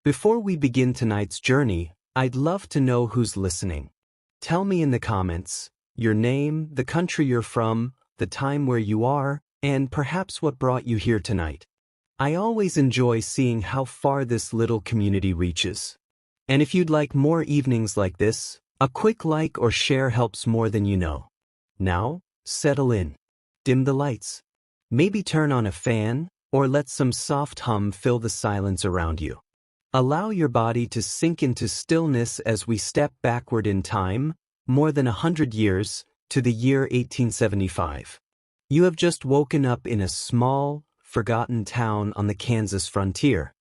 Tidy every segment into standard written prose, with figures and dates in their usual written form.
Before we begin tonight's journey, I'd love to know who's listening. Tell me in the comments your name, the country you're from, the time where you are, and perhaps what brought you here tonight. I always enjoy seeing how far this little community reaches. And if you'd like more evenings like this, a quick like or share helps more than you know. Now, settle in. Dim the lights. Maybe turn on a fan, or let some soft hum fill the silence around you. Allow your body to sink into stillness as we step backward in time, more than 100 years, to the year 1875. You have just woken up in a small, forgotten town on the Kansas frontier.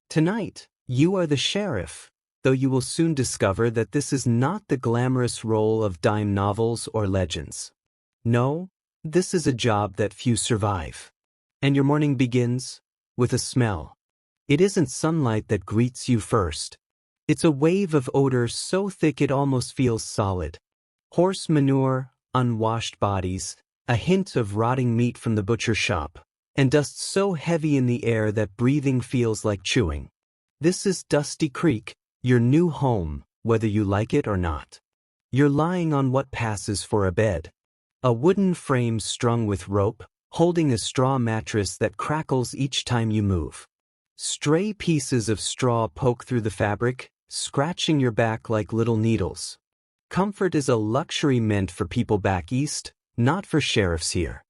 Tonight, you are the sheriff, though you will soon discover that this is not the glamorous role of dime novels or legends. No, this is a job that few survive. And your morning begins with a smell. It isn't sunlight that greets you first. It's a wave of odor so thick it almost feels solid. Horse manure, unwashed bodies, a hint of rotting meat from the butcher shop, and dust so heavy in the air that breathing feels like chewing. This is Dusty Creek, your new home, whether you like it or not. You're lying on what passes for a bed. A wooden frame strung with rope, holding a straw mattress that crackles each time you move. Stray pieces of straw poke through the fabric, scratching your back like little needles. Comfort is a luxury meant for people back east, not for sheriffs here.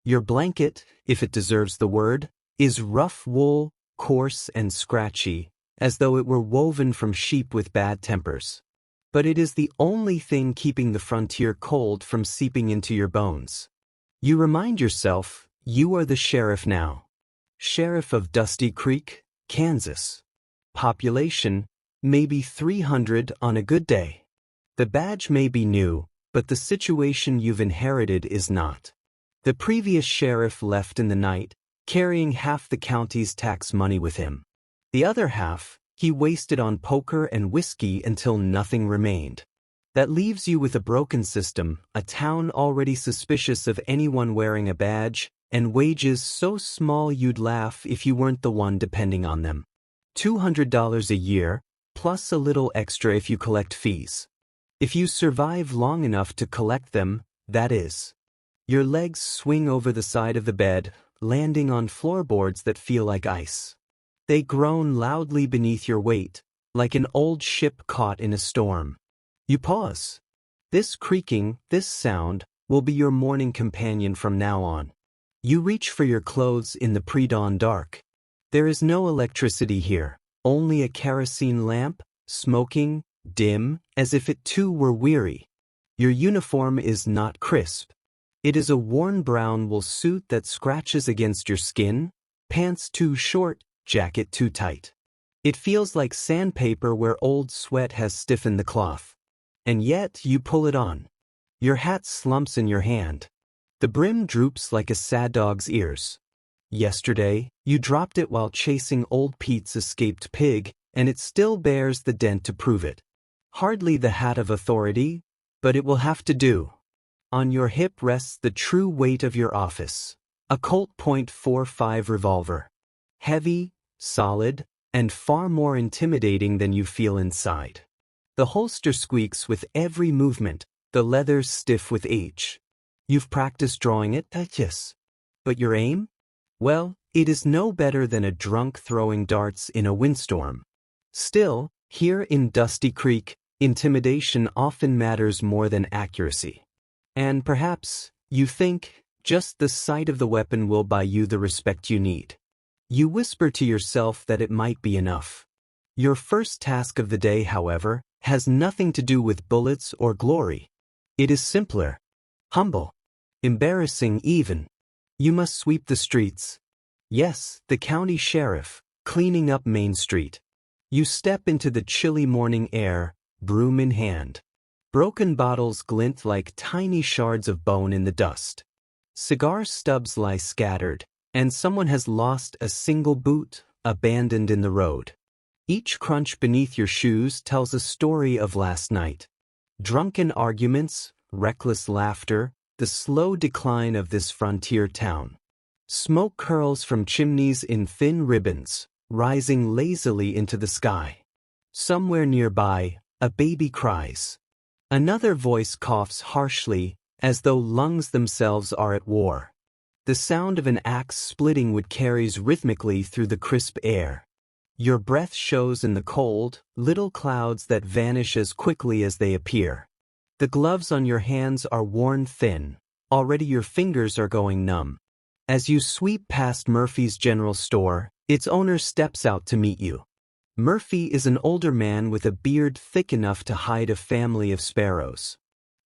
Your blanket, if it deserves the word, is rough wool, coarse and scratchy, as though it were woven from sheep with bad tempers. But it is the only thing keeping the frontier cold from seeping into your bones. You remind yourself, you are the sheriff now. Sheriff of Dusty Creek, Kansas. Population, maybe 300 on a good day. The badge may be new, but the situation you've inherited is not. The previous sheriff left in the night, carrying half the county's tax money with him. The other half, he wasted on poker and whiskey until nothing remained. That leaves you with a broken system, a town already suspicious of anyone wearing a badge, and wages so small you'd laugh if you weren't the one depending on them. $200 a year, plus a little extra if you collect fees. If you survive long enough to collect them, that is. Your legs swing over the side of the bed, landing on floorboards that feel like ice. They groan loudly beneath your weight, like an old ship caught in a storm. You pause. This creaking, this sound, will be your morning companion from now on. You reach for your clothes in the pre-dawn dark. There is no electricity here, only a kerosene lamp, smoking, dim, as if it too were weary. Your uniform is not crisp. It is a worn brown wool suit that scratches against your skin, pants too short, jacket too tight. It feels like sandpaper where old sweat has stiffened the cloth. And yet you pull it on. Your hat slumps in your hand. The brim droops like a sad dog's ears. Yesterday, you dropped it while chasing old Pete's escaped pig, and it still bears the dent to prove it. Hardly the hat of authority, but it will have to do. On your hip rests the true weight of your office, a Colt .45 revolver. Heavy, solid, and far more intimidating than you feel inside. The holster squeaks with every movement, the leather stiff with age. You've practiced drawing it, yes. But your aim? Well, it is no better than a drunk throwing darts in a windstorm. Still, here in Dusty Creek, intimidation often matters more than accuracy. And perhaps, you think, just the sight of the weapon will buy you the respect you need. You whisper to yourself that it might be enough. Your first task of the day, however, has nothing to do with bullets or glory. It is simpler, humble, embarrassing even. You must sweep the streets. Yes, the county sheriff, cleaning up Main Street. You step into the chilly morning air, broom in hand. Broken bottles glint like tiny shards of bone in the dust. Cigar stubs lie scattered, and someone has lost a single boot, abandoned in the road. Each crunch beneath your shoes tells a story of last night. Drunken arguments, reckless laughter, the slow decline of this frontier town. Smoke curls from chimneys in thin ribbons, rising lazily into the sky. Somewhere nearby, a baby cries. Another voice coughs harshly, as though lungs themselves are at war. The sound of an axe splitting wood carries rhythmically through the crisp air. Your breath shows in the cold, little clouds that vanish as quickly as they appear. The gloves on your hands are worn thin. Already your fingers are going numb. As you sweep past Murphy's General Store, its owner steps out to meet you. Murphy is an older man with a beard thick enough to hide a family of sparrows.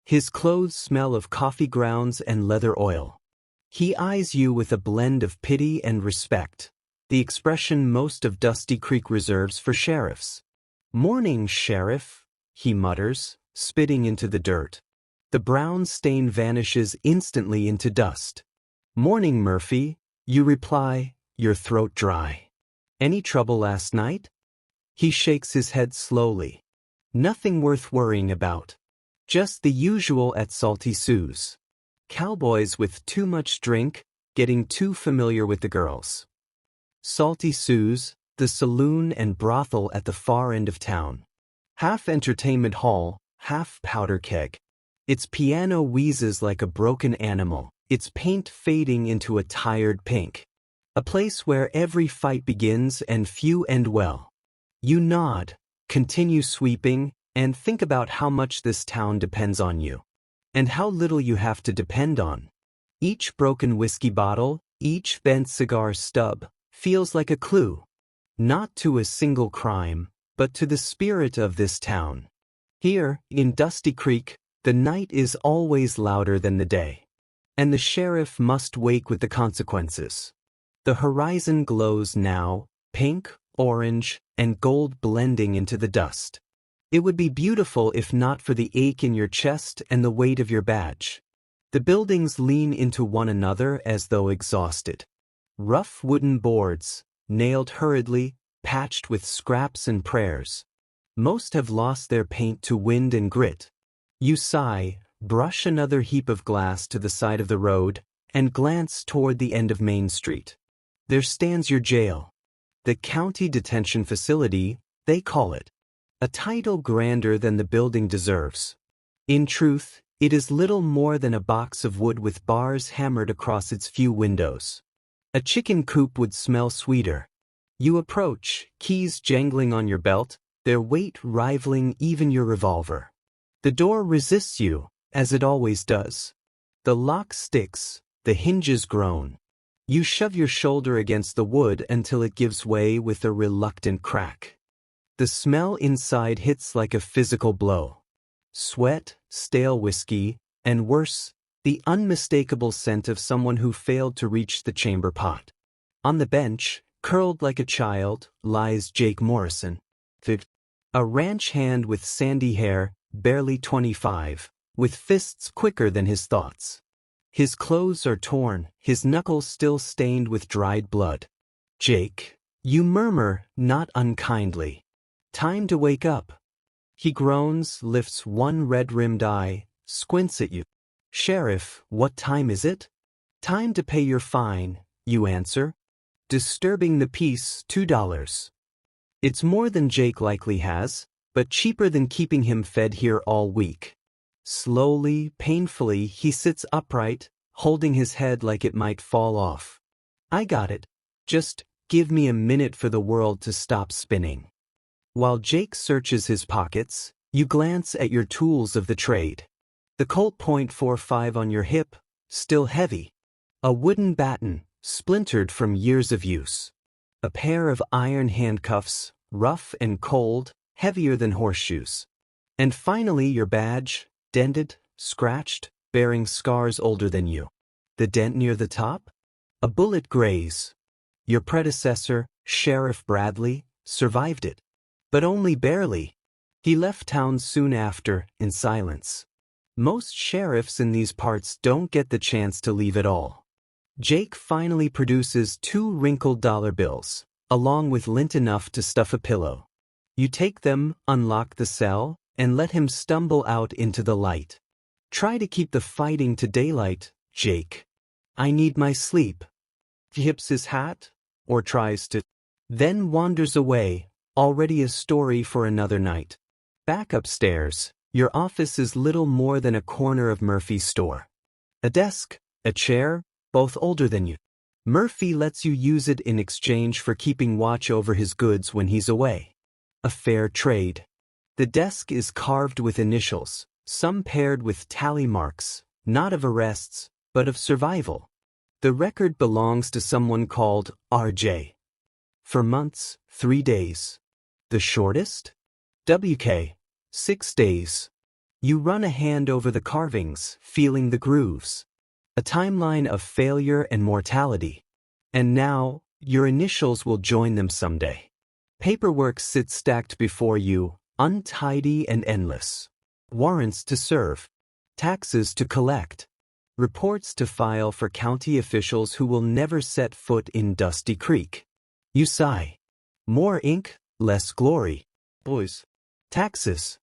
His clothes smell of coffee grounds and leather oil. He eyes you with a blend of pity and respect, the expression most of Dusty Creek reserves for sheriffs. "Morning, Sheriff," he mutters, spitting into the dirt. The brown stain vanishes instantly into dust. "Morning, Murphy," you reply, your throat dry. "Any trouble last night?" He shakes his head slowly. "Nothing worth worrying about. Just the usual at Salty Sue's. Cowboys with too much drink, getting too familiar with the girls." Salty Sue's, the saloon and brothel at the far end of town. Half entertainment hall, half powder keg. Its piano wheezes like a broken animal, its paint fading into a tired pink. A place where every fight begins and few end well. You nod, continue sweeping, and think about how much this town depends on you. And how little you have to depend on. Each broken whiskey bottle, each bent cigar stub, feels like a clue. Not to a single crime, but to the spirit of this town. Here, in Dusty Creek, the night is always louder than the day. And the sheriff must wake with the consequences. The horizon glows now, pink, orange, and gold blending into the dust. It would be beautiful if not for the ache in your chest and the weight of your badge. The buildings lean into one another as though exhausted. Rough wooden boards, nailed hurriedly, patched with scraps and prayers. Most have lost their paint to wind and grit. You sigh, brush another heap of glass to the side of the road, and glance toward the end of Main Street. There stands your jail. The county detention facility, they call it. A title grander than the building deserves. In truth, it is little more than a box of wood with bars hammered across its few windows. A chicken coop would smell sweeter. You approach, keys jangling on your belt, their weight rivaling even your revolver. The door resists you, as it always does. The lock sticks, the hinges groan. You shove your shoulder against the wood until it gives way with a reluctant crack. The smell inside hits like a physical blow. Sweat, stale whiskey, and worse, the unmistakable scent of someone who failed to reach the chamber pot. On the bench, curled like a child, lies Jake Morrison. A ranch hand with sandy hair, barely 25, with fists quicker than his thoughts. His clothes are torn, his knuckles still stained with dried blood. "Jake," you murmur, not unkindly. "Time to wake up." He groans, lifts one red-rimmed eye, squints at you. "Sheriff, what time is it?" "Time to pay your fine," you answer. "Disturbing the peace, $2. It's more than Jake likely has, but cheaper than keeping him fed here all week. Slowly, painfully, he sits upright, holding his head like it might fall off. "I got it. Just give me a minute for the world to stop spinning." While Jake searches his pockets, you glance at your tools of the trade. The Colt .45 on your hip, still heavy. A wooden baton, splintered from years of use. A pair of iron handcuffs, rough and cold, heavier than horseshoes. And finally your badge, dented, scratched, bearing scars older than you. The dent near the top? A bullet graze. Your predecessor, Sheriff Bradley, survived it. But only barely. He left town soon after, in silence. Most sheriffs in these parts don't get the chance to leave at all. Jake finally produces 2 wrinkled dollar bills, along with lint enough to stuff a pillow. You take them, unlock the cell, and let him stumble out into the light. "Try to keep the fighting to daylight, Jake. I need my sleep." He hips his hat, or tries to. then wanders away, already a story for another night. Back upstairs, your office is little more than a corner of Murphy's store. A desk, a chair, both older than you. Murphy lets you use it in exchange for keeping watch over his goods when he's away. A fair trade. The desk is carved with initials, some paired with tally marks, not of arrests, but of survival. The record belongs to someone called RJ. For months, 3 days. The shortest? WK, 6 days. You run a hand over the carvings, feeling the grooves. A timeline of failure and mortality. And now, your initials will join them someday. Paperwork sits stacked before you, untidy and endless. Warrants to serve. Taxes to collect. Reports to file for county officials who will never set foot in Dusty Creek. You sigh. More ink, less glory. Boys. Taxes.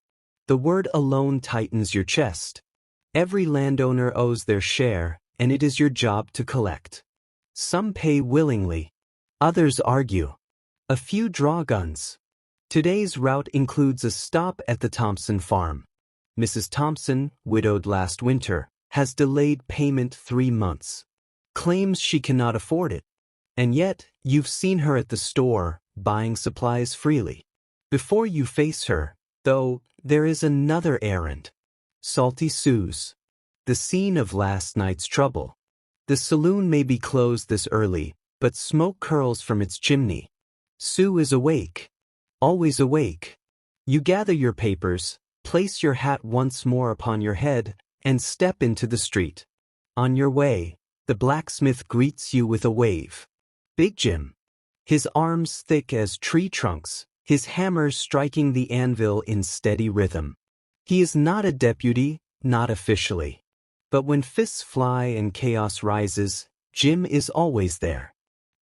The word alone tightens your chest. Every landowner owes their share, and it is your job to collect. Some pay willingly. Others argue. A few draw guns. Today's route includes a stop at the Thompson farm. Mrs. Thompson, widowed last winter, has delayed payment 3 months. Claims she cannot afford it. And yet, you've seen her at the store, buying supplies freely. Before you face her, though, there is another errand. Salty Sue's. The scene of last night's trouble. The saloon may be closed this early, but smoke curls from its chimney. Sue is awake. Always awake. You gather your papers, place your hat once more upon your head, and step into the street. On your way, the blacksmith greets you with a wave. Big Jim. His arms thick as tree trunks, his hammer striking the anvil in steady rhythm. He is not a deputy, not officially. But when fists fly and chaos rises, Jim is always there.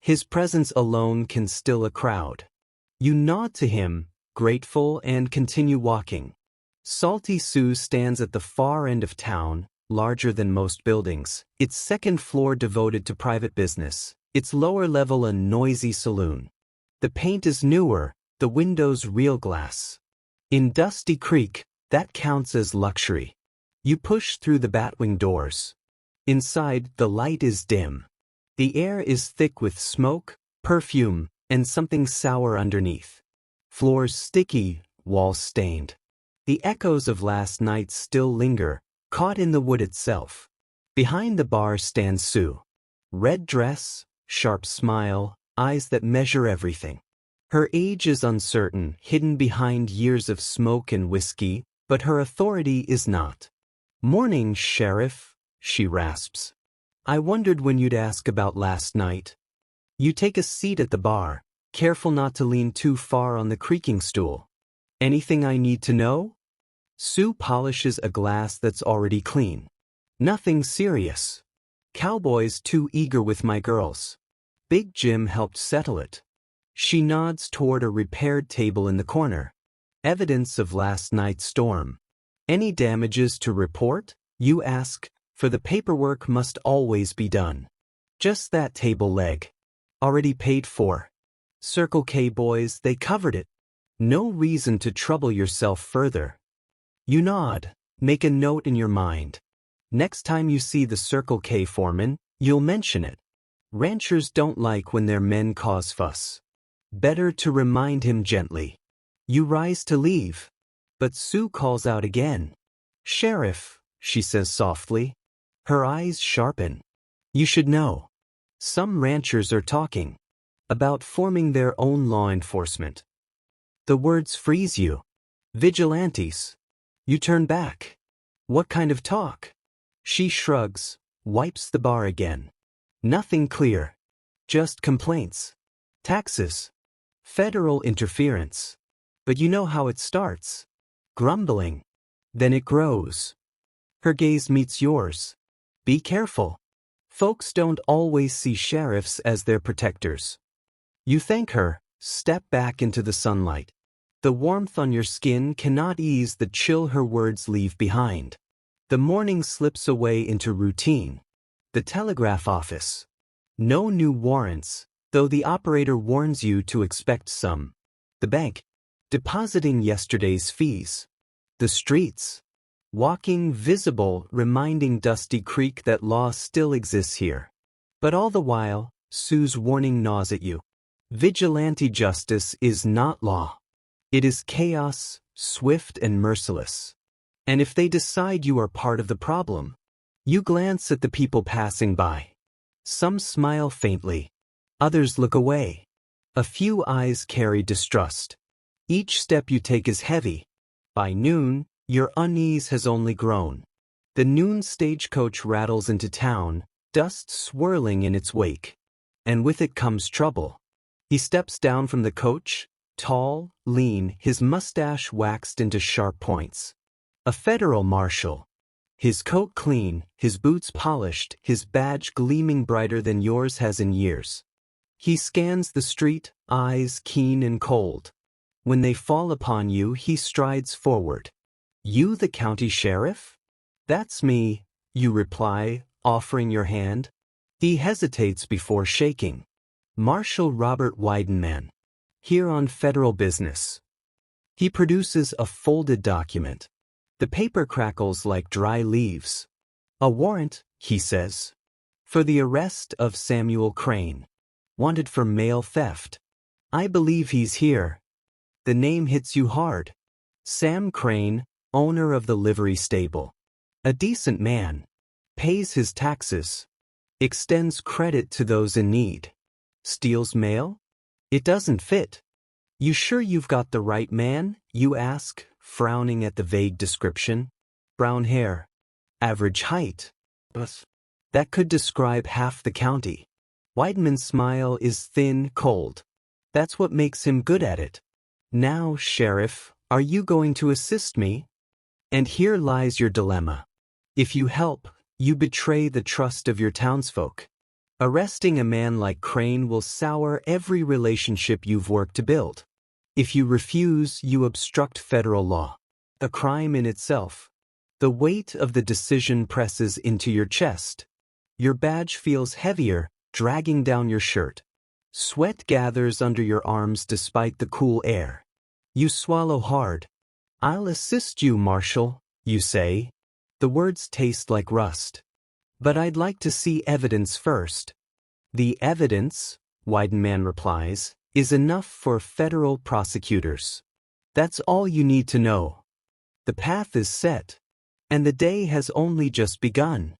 His presence alone can still a crowd. You nod to him, grateful, and continue walking. Salty Sue stands at the far end of town, larger than most buildings, its second floor devoted to private business, its lower level a noisy saloon. The paint is newer, the windows real glass. In Dusty Creek, that counts as luxury. You push through the batwing doors. Inside, the light is dim. The air is thick with smoke, perfume, and something sour underneath. Floors sticky, walls stained. The echoes of last night still linger, caught in the wood itself. Behind the bar stands Sue. Red dress, sharp smile, eyes that measure everything. Her age is uncertain, hidden behind years of smoke and whiskey, but her authority is not. "Morning, Sheriff," she rasps. "I wondered when you'd ask about last night." You take a seat at the bar, careful not to lean too far on the creaking stool. "Anything I need to know?" Sue polishes a glass that's already clean. "Nothing serious. Cowboy's too eager with my girls. Big Jim helped settle it." She nods toward a repaired table in the corner. Evidence of last night's storm. "Any damages to report?" you ask, for the paperwork must always be done. "Just that table leg. Already paid for. Circle K boys, they covered it. No reason to trouble yourself further." You nod, make a note in your mind. Next time you see the Circle K foreman, you'll mention it. Ranchers don't like when their men cause fuss. Better to remind him gently. You rise to leave, but Sue calls out again. "Sheriff," she says softly. Her eyes sharpen. "You should know. Some ranchers are talking about forming their own law enforcement." The words freeze you. Vigilantes. You turn back. What kind of talk? She shrugs, wipes the bar again. Nothing clear. Just complaints. Taxes. Federal interference. But you know how it starts. Grumbling. Then it grows. Her gaze meets yours. Be careful. Folks don't always see sheriffs as their protectors. You thank her, step back into the sunlight. The warmth on your skin cannot ease the chill her words leave behind. The morning slips away into routine. The telegraph office. No new warrants, though the operator warns you to expect some. The bank, depositing yesterday's fees. The streets, walking visible, reminding Dusty Creek that law still exists here. But all the while, Sue's warning gnaws at you. Vigilante justice is not law. It is chaos, swift and merciless. And if they decide you are part of the problem, you glance at the people passing by. Some smile faintly. Others look away. A few eyes carry distrust. Each step you take is heavy. By noon, your unease has only grown. The noon stagecoach rattles into town, dust swirling in its wake. And with it comes trouble. He steps down from the coach, tall, lean, his mustache waxed into sharp points. A federal marshal. His coat clean, his boots polished, his badge gleaming brighter than yours has in years. He scans the street, eyes keen and cold. When they fall upon you, he strides forward. You the county sheriff? That's me, you reply, offering your hand. He hesitates before shaking. Marshal Robert Weidenman. Here on federal business. He produces a folded document. The paper crackles like dry leaves. A warrant, he says. For the arrest of Samuel Crane. Wanted for mail theft. I believe he's here. The name hits you hard. Sam Crane, owner of the livery stable. A decent man. Pays his taxes. Extends credit to those in need. Steals mail? It doesn't fit. You sure you've got the right man? You ask, frowning at the vague description. Brown hair. Average height. That could describe half the county. Weidenman's smile is thin, cold. That's what makes him good at it. Now, Sheriff, are you going to assist me? And here lies your dilemma. If you help, you betray the trust of your townsfolk. Arresting a man like Crane will sour every relationship you've worked to build. If you refuse, you obstruct federal law. A crime in itself. The weight of the decision presses into your chest. Your badge feels heavier, dragging down your shirt. Sweat gathers under your arms despite the cool air. You swallow hard. I'll assist you, Marshal, you say. The words taste like rust. But I'd like to see evidence first. The evidence, Weidenman replies, is enough for federal prosecutors. That's all you need to know. The path is set, and the day has only just begun.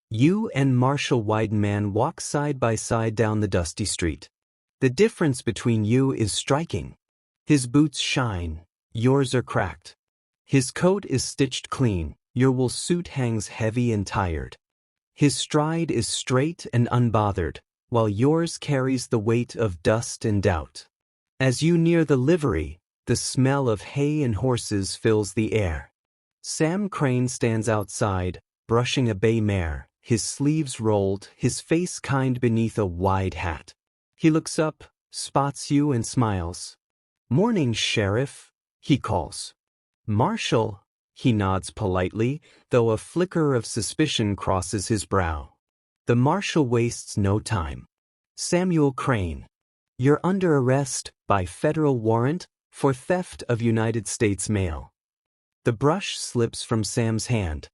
You and Marshal Weidenman walk side by side down the dusty street. The difference between you is striking. His boots shine, yours are cracked. His coat is stitched clean, your wool suit hangs heavy and tired. His stride is straight and unbothered, while yours carries the weight of dust and doubt. As you near the livery, the smell of hay and horses fills the air. Sam Crane stands outside, brushing a bay mare, his sleeves rolled, his face kind beneath a wide hat. He looks up, spots you and smiles. "Morning, Sheriff," he calls. "Marshal," he nods politely, though a flicker of suspicion crosses his brow. The marshal wastes no time. "Samuel Crane, you're under arrest by federal warrant for theft of United States mail." The brush slips from Sam's hand.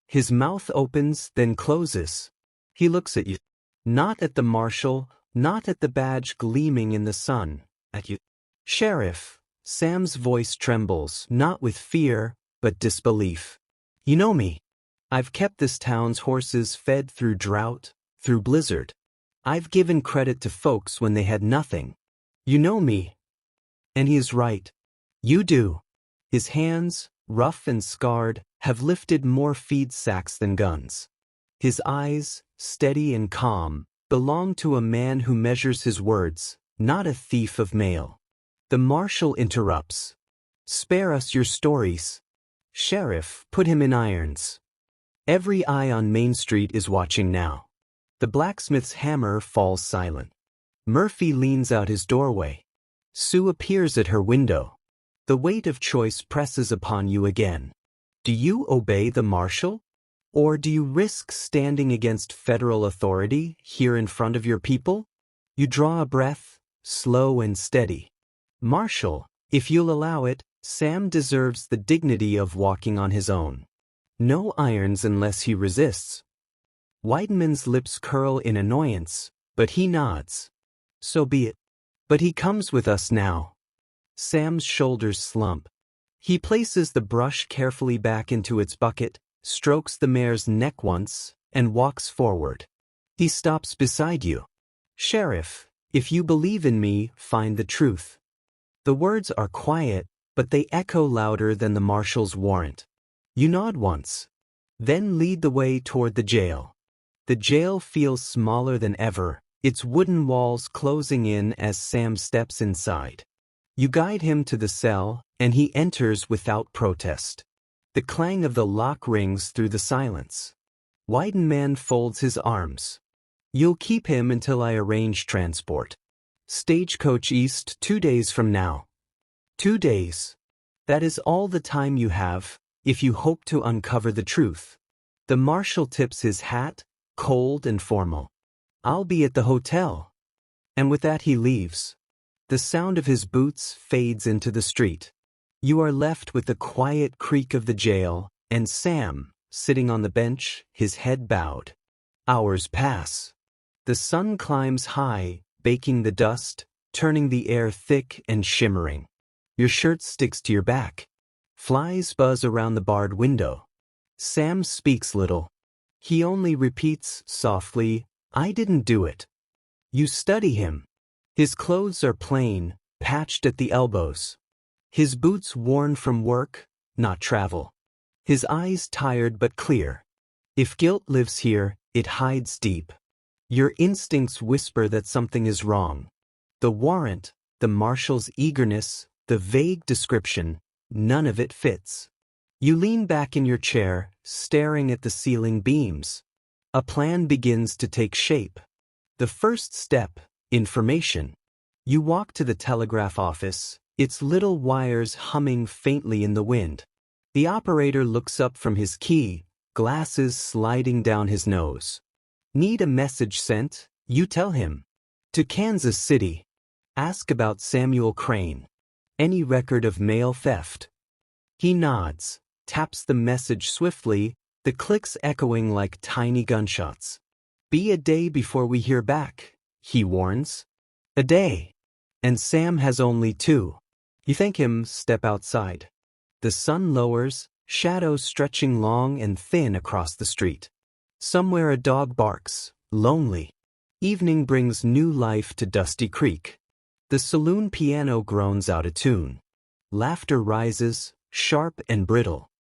His mouth opens, then closes. He looks at you. Not at the marshal, not at the badge gleaming in the sun, at you. "Sheriff," Sam's voice trembles, not with fear, but disbelief. "You know me. I've kept this town's horses fed through drought, through blizzard. I've given credit to folks when they had nothing. You know me." And he is right. You do. His hands, rough and scarred, have lifted more feed sacks than guns. His eyes, steady and calm, belong to a man who measures his words, not a thief of mail. The marshal interrupts. "Spare us your stories. Sheriff, put him in irons." Every eye on Main Street is watching now. The blacksmith's hammer falls silent. Murphy leans out his doorway. Sue appears at her window. The weight of choice presses upon you again. Do you obey the marshal? Or do you risk standing against federal authority here in front of your people? You draw a breath, slow and steady. Marshal, if you'll allow it, Sam deserves the dignity of walking on his own. No irons unless he resists. Weidman's lips curl in annoyance, but he nods. So be it. But he comes with us now. Sam's shoulders slump. He places the brush carefully back into its bucket, strokes the mare's neck once, and walks forward. He stops beside you. Sheriff, if you believe in me, find the truth. The words are quiet, but they echo louder than the marshal's warrant. You nod once. Then lead the way toward the jail. The jail feels smaller than ever, its wooden walls closing in as Sam steps inside. You guide him to the cell, and he enters without protest. The clang of the lock rings through the silence. Weidman folds his arms. You'll keep him until I arrange transport. Stagecoach East 2 days from now. 2 days. That is all the time you have, if you hope to uncover the truth. The marshal tips his hat, cold and formal. I'll be at the hotel. And with that he leaves. The sound of his boots fades into the street. You are left with the quiet creak of the jail, and Sam, sitting on the bench, his head bowed. Hours pass. The sun climbs high, baking the dust, turning the air thick and shimmering. Your shirt sticks to your back. Flies buzz around the barred window. Sam speaks little. He only repeats softly, I didn't do it. You study him. His clothes are plain, patched at the elbows. His boots worn from work, not travel. His eyes tired but clear. If guilt lives here, it hides deep. Your instincts whisper that something is wrong. The warrant, the marshal's eagerness, the vague description, none of it fits. You lean back in your chair, staring at the ceiling beams. A plan begins to take shape. The first step, information. You walk to the telegraph office, its little wires humming faintly in the wind. The operator looks up from his key, glasses sliding down his nose. Need a message sent? You tell him. To Kansas City. Ask about Samuel Crane. Any record of mail theft? He nods, taps the message swiftly, the clicks echoing like tiny gunshots. Be a day before we hear back, he warns. A day. And Sam has only 2. You thank him, step outside. The sun lowers, shadows stretching long and thin across the street. Somewhere a dog barks, lonely. Evening brings new life to Dusty Creek. The saloon piano groans out a tune. Laughter rises, sharp and brittle.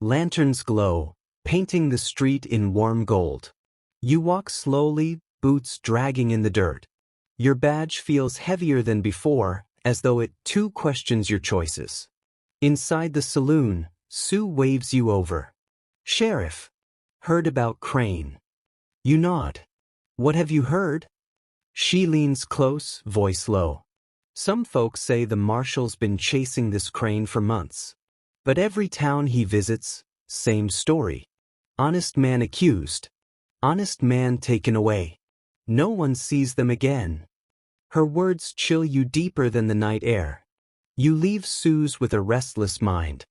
Lanterns glow, painting the street in warm gold. You walk slowly, boots dragging in the dirt. Your badge feels heavier than before, as though it too questions your choices. Inside the saloon, Sue waves you over. Sheriff. Heard about Crane. You nod. What have you heard? She leans close, voice low. Some folks say the marshal's been chasing this Crane for months. But every town he visits, same story. Honest man accused. Honest man taken away. No one sees them again. Her words chill you deeper than the night air. You leave Sue's with a restless mind.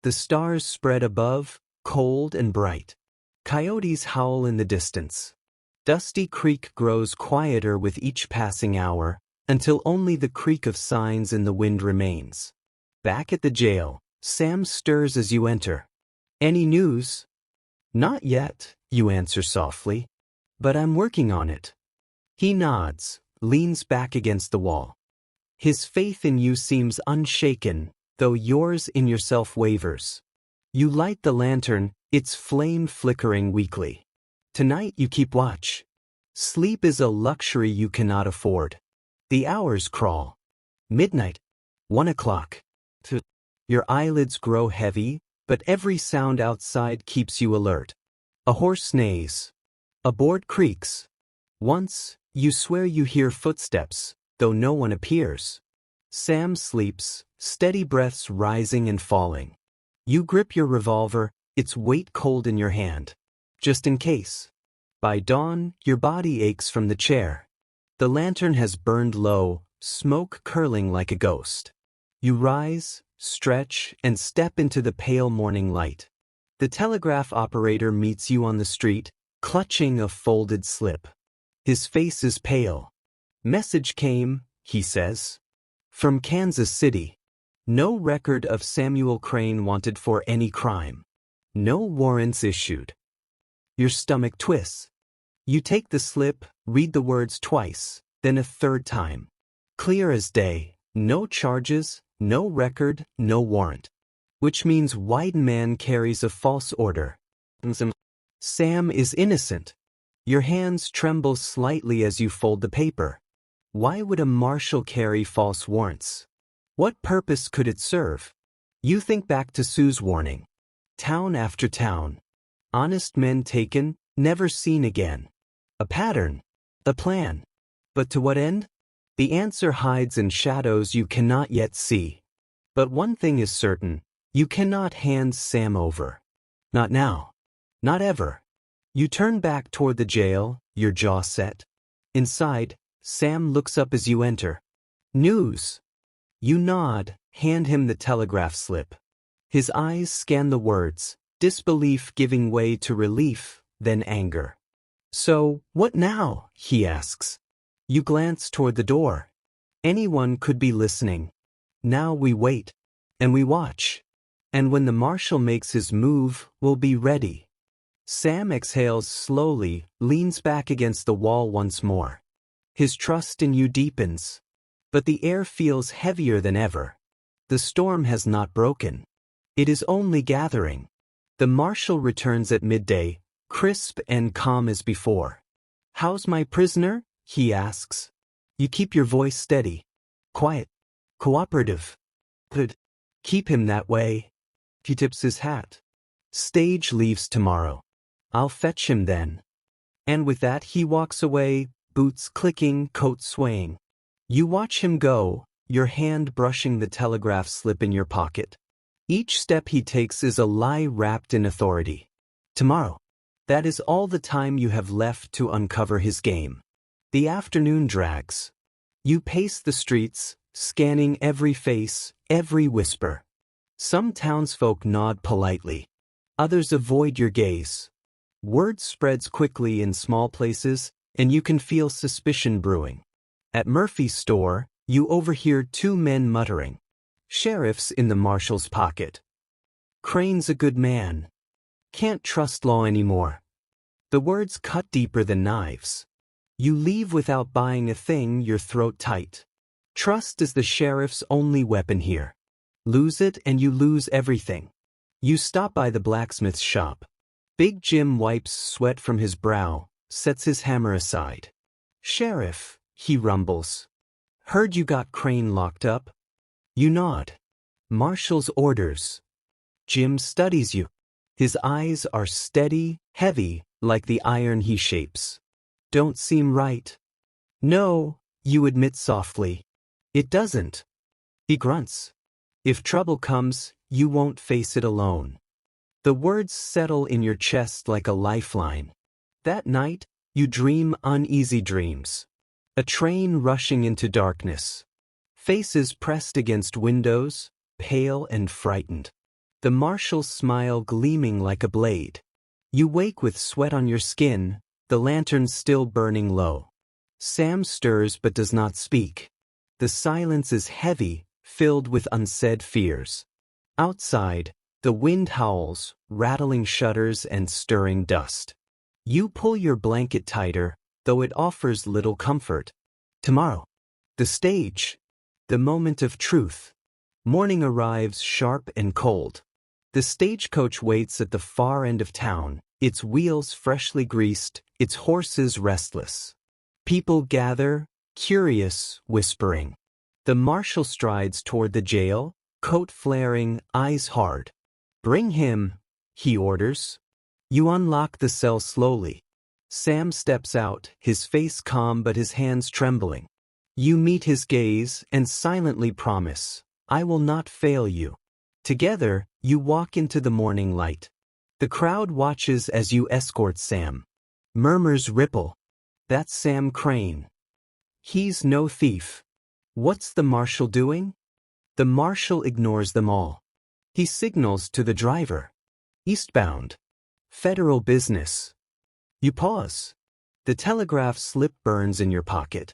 The stars spread above, cold and bright. Coyotes howl in the distance. Dusty Creek grows quieter with each passing hour, until only the creak of signs in the wind remains. Back at the jail, Sam stirs as you enter. Any news? Not yet, you answer softly. But I'm working on it. He nods, leans back against the wall. His faith in you seems unshaken, though yours in yourself wavers. You light the lantern, its flame flickering weakly. Tonight you keep watch. Sleep is a luxury you cannot afford. The hours crawl. Midnight. 1 o'clock. Your eyelids grow heavy, but every sound outside keeps you alert. A horse neighs. A board creaks. Once, you swear you hear footsteps, though no one appears. Sam sleeps, steady breaths rising and falling. You grip your revolver, its weight cold in your hand. Just in case. By dawn, your body aches from the chair. The lantern has burned low, smoke curling like a ghost. You rise, stretch, and step into the pale morning light. The telegraph operator meets you on the street, clutching a folded slip. His face is pale. "Message came," he says. "From Kansas City. No record of Samuel Crane wanted for any crime. No warrants issued." Your stomach twists. You take the slip, read the words twice, then a third time. Clear as day, no charges, no record, no warrant. Which means white man carries a false order. Sam is innocent. Your hands tremble slightly as you fold the paper. Why would a marshal carry false warrants? What purpose could it serve? You think back to Sue's warning. Town after town. Honest men taken, never seen again. A pattern. A plan. But to what end? The answer hides in shadows you cannot yet see. But one thing is certain. You cannot hand Sam over. Not now. Not ever. You turn back toward the jail, your jaw set. Inside, Sam looks up as you enter. "News." You nod, hand him the telegraph slip. His eyes scan the words, disbelief giving way to relief, then anger. "So, what now?" he asks. You glance toward the door. Anyone could be listening. Now we wait. And we watch. And when the marshal makes his move, we'll be ready. Sam exhales slowly, leans back against the wall once more. His trust in you deepens. But the air feels heavier than ever. The storm has not broken. It is only gathering. The marshal returns at midday, crisp and calm as before. "How's my prisoner?" he asks. You keep your voice steady. Quiet. Cooperative. Good. Keep him that way. He tips his hat. "Stage leaves tomorrow. I'll fetch him then." And with that he walks away, boots clicking, coat swaying. You watch him go, your hand brushing the telegraph slip in your pocket. Each step he takes is a lie wrapped in authority. Tomorrow. That is all the time you have left to uncover his game. The afternoon drags. You pace the streets, scanning every face, every whisper. Some townsfolk nod politely. Others avoid your gaze. Word spreads quickly in small places, and you can feel suspicion brewing. At Murphy's store, you overhear two men muttering. Sheriff's in the marshal's pocket. Crane's a good man. Can't trust law anymore. The words cut deeper than knives. You leave without buying a thing, your throat tight. Trust is the sheriff's only weapon here. Lose it and you lose everything. You stop by the blacksmith's shop. Big Jim wipes sweat from his brow, sets his hammer aside. "Sheriff," he rumbles. "Heard you got Crane locked up?" You nod. "Marshal's orders." Jim studies you. His eyes are steady, heavy, like the iron he shapes. "Don't seem right." "No," you admit softly. "It doesn't." He grunts. "If trouble comes, you won't face it alone." The words settle in your chest like a lifeline. That night, you dream uneasy dreams. A train rushing into darkness. Faces pressed against windows, pale and frightened. The marshal's smile gleaming like a blade. You wake with sweat on your skin, the lantern still burning low. Sam stirs but does not speak. The silence is heavy, filled with unsaid fears. Outside, the wind howls, rattling shutters and stirring dust. You pull your blanket tighter, though it offers little comfort. Tomorrow. The stage. The moment of truth. Morning arrives sharp and cold. The stagecoach waits at the far end of town, its wheels freshly greased, its horses restless. People gather, curious, whispering. The marshal strides toward the jail, coat flaring, eyes hard. "Bring him," he orders. You unlock the cell slowly. Sam steps out, his face calm but his hands trembling. You meet his gaze and silently promise, "I will not fail you." Together, you walk into the morning light. The crowd watches as you escort Sam. Murmurs ripple. "That's Sam Crane." He's no thief. What's the marshal doing? The marshal ignores them all. He signals to the driver. Eastbound. Federal business. You pause. The telegraph slip burns in your pocket.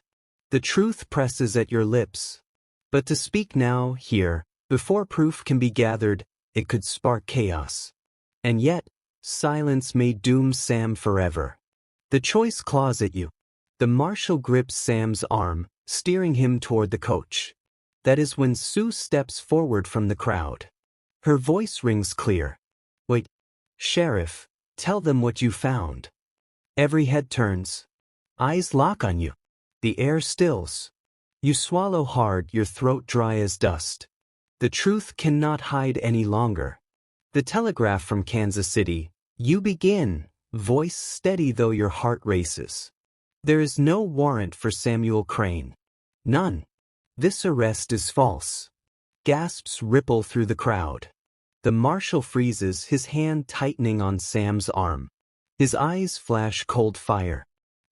The truth presses at your lips. But to speak now, here, before proof can be gathered, it could spark chaos. And yet, silence may doom Sam forever. The choice claws at you. The marshal grips Sam's arm, steering him toward the coach. That is when Sue steps forward from the crowd. Her voice rings clear. Wait, Sheriff, tell them what you found. Every head turns. Eyes lock on you. The air stills. You swallow hard, your throat dry as dust. The truth cannot hide any longer. The telegraph from Kansas City. You begin, voice steady though your heart races. There is no warrant for Samuel Crane. None. This arrest is false. Gasps ripple through the crowd. The marshal freezes, his hand tightening on Sam's arm. His eyes flash cold fire.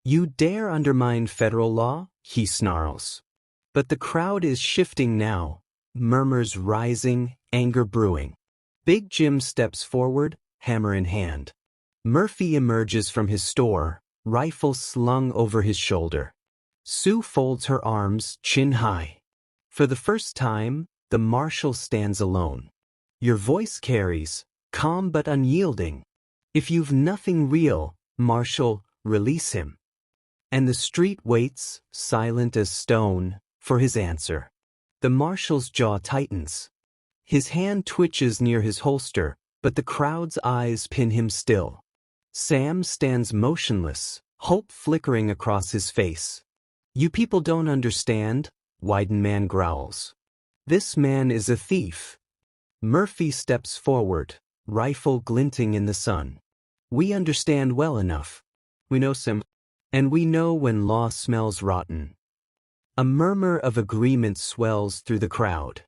You dare undermine federal law? He snarls. But the crowd is shifting now, murmurs rising, anger brewing. Big Jim steps forward, hammer in hand. Murphy emerges from his store, rifle slung over his shoulder. Sue folds her arms, chin high. For the first time, the marshal stands alone. Your voice carries, calm but unyielding. If you've nothing real, Marshal, release him. And the street waits, silent as stone, for his answer. The marshal's jaw tightens. His hand twitches near his holster, but the crowd's eyes pin him still. Sam stands motionless, hope flickering across his face. You people don't understand, Wyden Man growls. This man is a thief. Murphy steps forward, rifle glinting in the sun. We understand well enough. We know Sam, and we know when law smells rotten. A murmur of agreement swells through the crowd.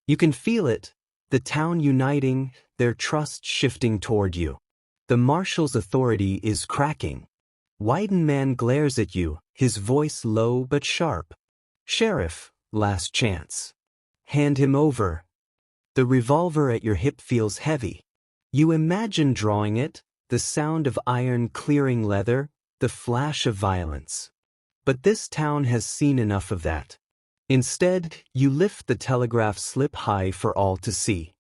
You can feel it, the town uniting, their trust shifting toward you. The marshal's authority is cracking. Wyden Man glares at you, his voice low but sharp. Sheriff, last chance. Hand him over. The revolver at your hip feels heavy. You imagine drawing it, the sound of iron clearing leather, the flash of violence. But this town has seen enough of that. Instead, you lift the telegraph slip high for all to see.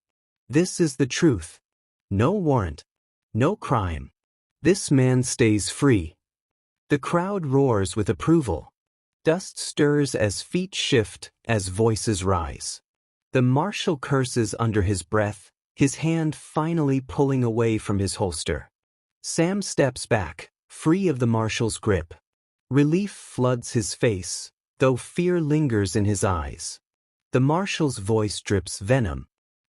This is the truth. No warrant. No crime. This man stays free. The crowd roars with approval. Dust stirs as feet shift, as voices rise. The marshal curses under his breath, his hand finally pulling away from his holster. Sam steps back, free of the marshal's grip. Relief floods his face, though fear lingers in his eyes. The marshal's voice drips venom.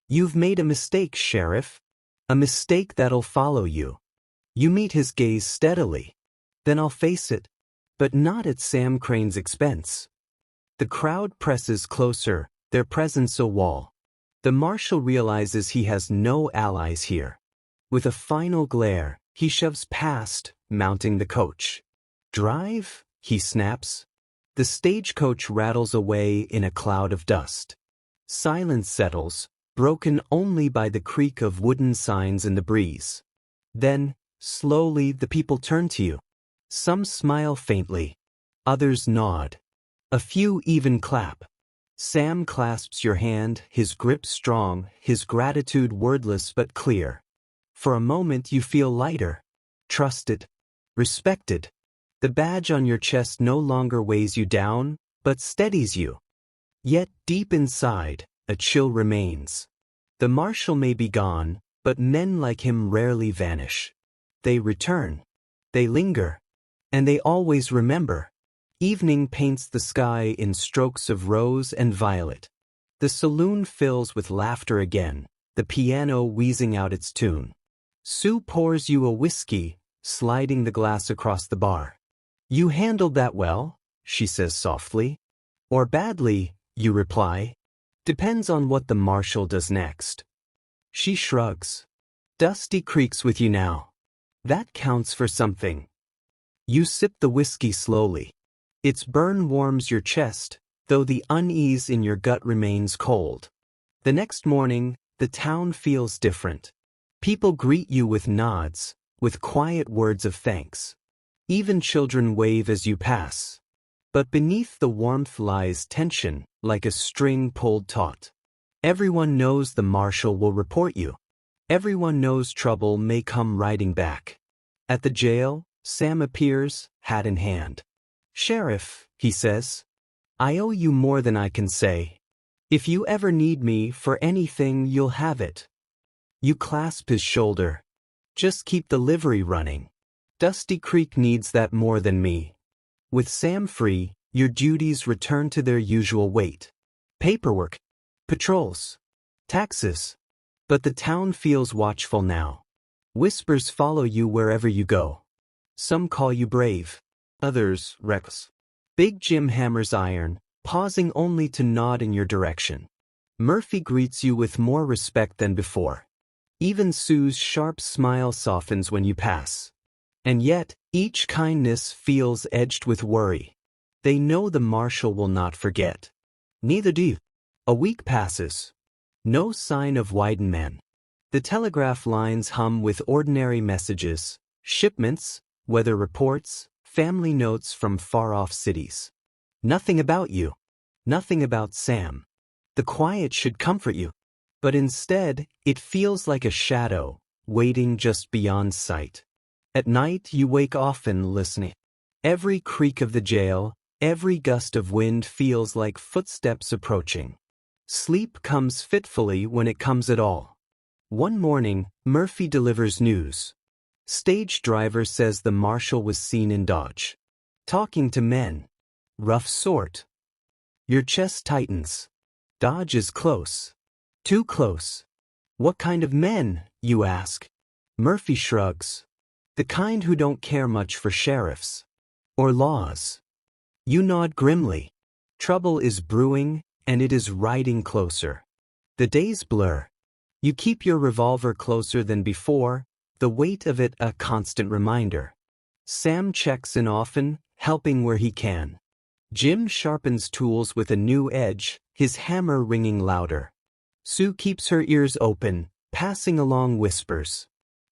You've made a mistake, Sheriff. A mistake that'll follow you. You meet his gaze steadily. Then I'll face it, but not at Sam Crane's expense. The crowd presses closer, their presence a wall. The marshal realizes he has no allies here. With a final glare, he shoves past, mounting the coach. Drive, he snaps. The stagecoach rattles away in a cloud of dust. Silence settles, broken only by the creak of wooden signs in the breeze. Then, slowly, the people turn to you. Some smile faintly. Others nod. A few even clap. Sam clasps your hand, his grip strong, his gratitude wordless but clear. For a moment you feel lighter. Trusted. Respected. The badge on your chest no longer weighs you down, but steadies you. Yet deep inside, a chill remains. The marshal may be gone, but men like him rarely vanish. They return. They linger. And they always remember. Evening paints the sky in strokes of rose and violet. The saloon fills with laughter again, the piano wheezing out its tune. Sue pours you a whiskey, sliding the glass across the bar. You handled that well, she says softly. Or badly, you reply. Depends on what the marshal does next. She shrugs. Dusty creaks with you now. That counts for something. You sip the whiskey slowly. Its burn warms your chest, though the unease in your gut remains cold. The next morning, the town feels different. People greet you with nods, with quiet words of thanks. Even children wave as you pass. But beneath the warmth lies tension, like a string pulled taut. Everyone knows the marshal will report you. Everyone knows trouble may come riding back. At the jail, Sam appears, hat in hand. "Sheriff," he says, "I owe you more than I can say. If you ever need me for anything, you'll have it." You clasp his shoulder. "Just keep the livery running. Dusty Creek needs that more than me." With Sam free, your duties return to their usual weight. Paperwork, patrols, taxes. But the town feels watchful now. Whispers follow you wherever you go. Some call you brave, others reckless. Big Jim hammers iron, pausing only to nod in your direction. Murphy greets you with more respect than before. Even Sue's sharp smile softens when you pass. And yet, each kindness feels edged with worry. They know the marshal will not forget. Neither do you. A week passes. No sign of Weidenman. The telegraph lines hum with ordinary messages, shipments, weather reports, family notes from far-off cities. Nothing about you. Nothing about Sam. The quiet should comfort you. But instead, it feels like a shadow, waiting just beyond sight. At night, you wake often listening. Every creak of the jail, every gust of wind feels like footsteps approaching. Sleep comes fitfully when it comes at all. One morning, Murphy delivers news. Stage driver says the marshal was seen in Dodge. Talking to men. Rough sort. Your chest tightens. Dodge is close. Too close. What kind of men, you ask? Murphy shrugs. The kind who don't care much for sheriffs. Or laws. You nod grimly. Trouble is brewing, and it is riding closer. The days blur. You keep your revolver closer than before, the weight of it a constant reminder. Sam checks in often, helping where he can. Jim sharpens tools with a new edge, his hammer ringing louder. Sue keeps her ears open, passing along whispers.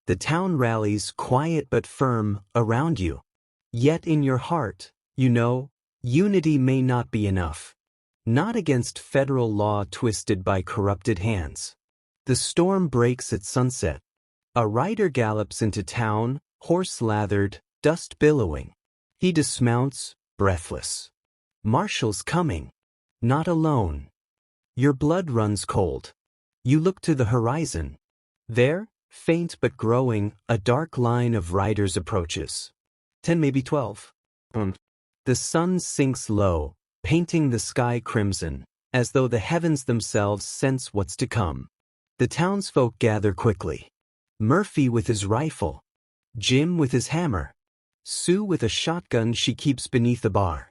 The town rallies, quiet but firm, around you. Yet in your heart, you know, unity may not be enough. Not against federal law twisted by corrupted hands. The storm breaks at sunset. A rider gallops into town, horse-lathered, dust billowing. He dismounts, breathless. Marshal's coming. Not alone. Your blood runs cold. You look to the horizon. There, faint but growing, a dark line of riders approaches. 10, maybe 12. The sun sinks low, painting the sky crimson, as though the heavens themselves sense what's to come. The townsfolk gather quickly. Murphy with his rifle. Jim with his hammer. Sue with a shotgun she keeps beneath the bar.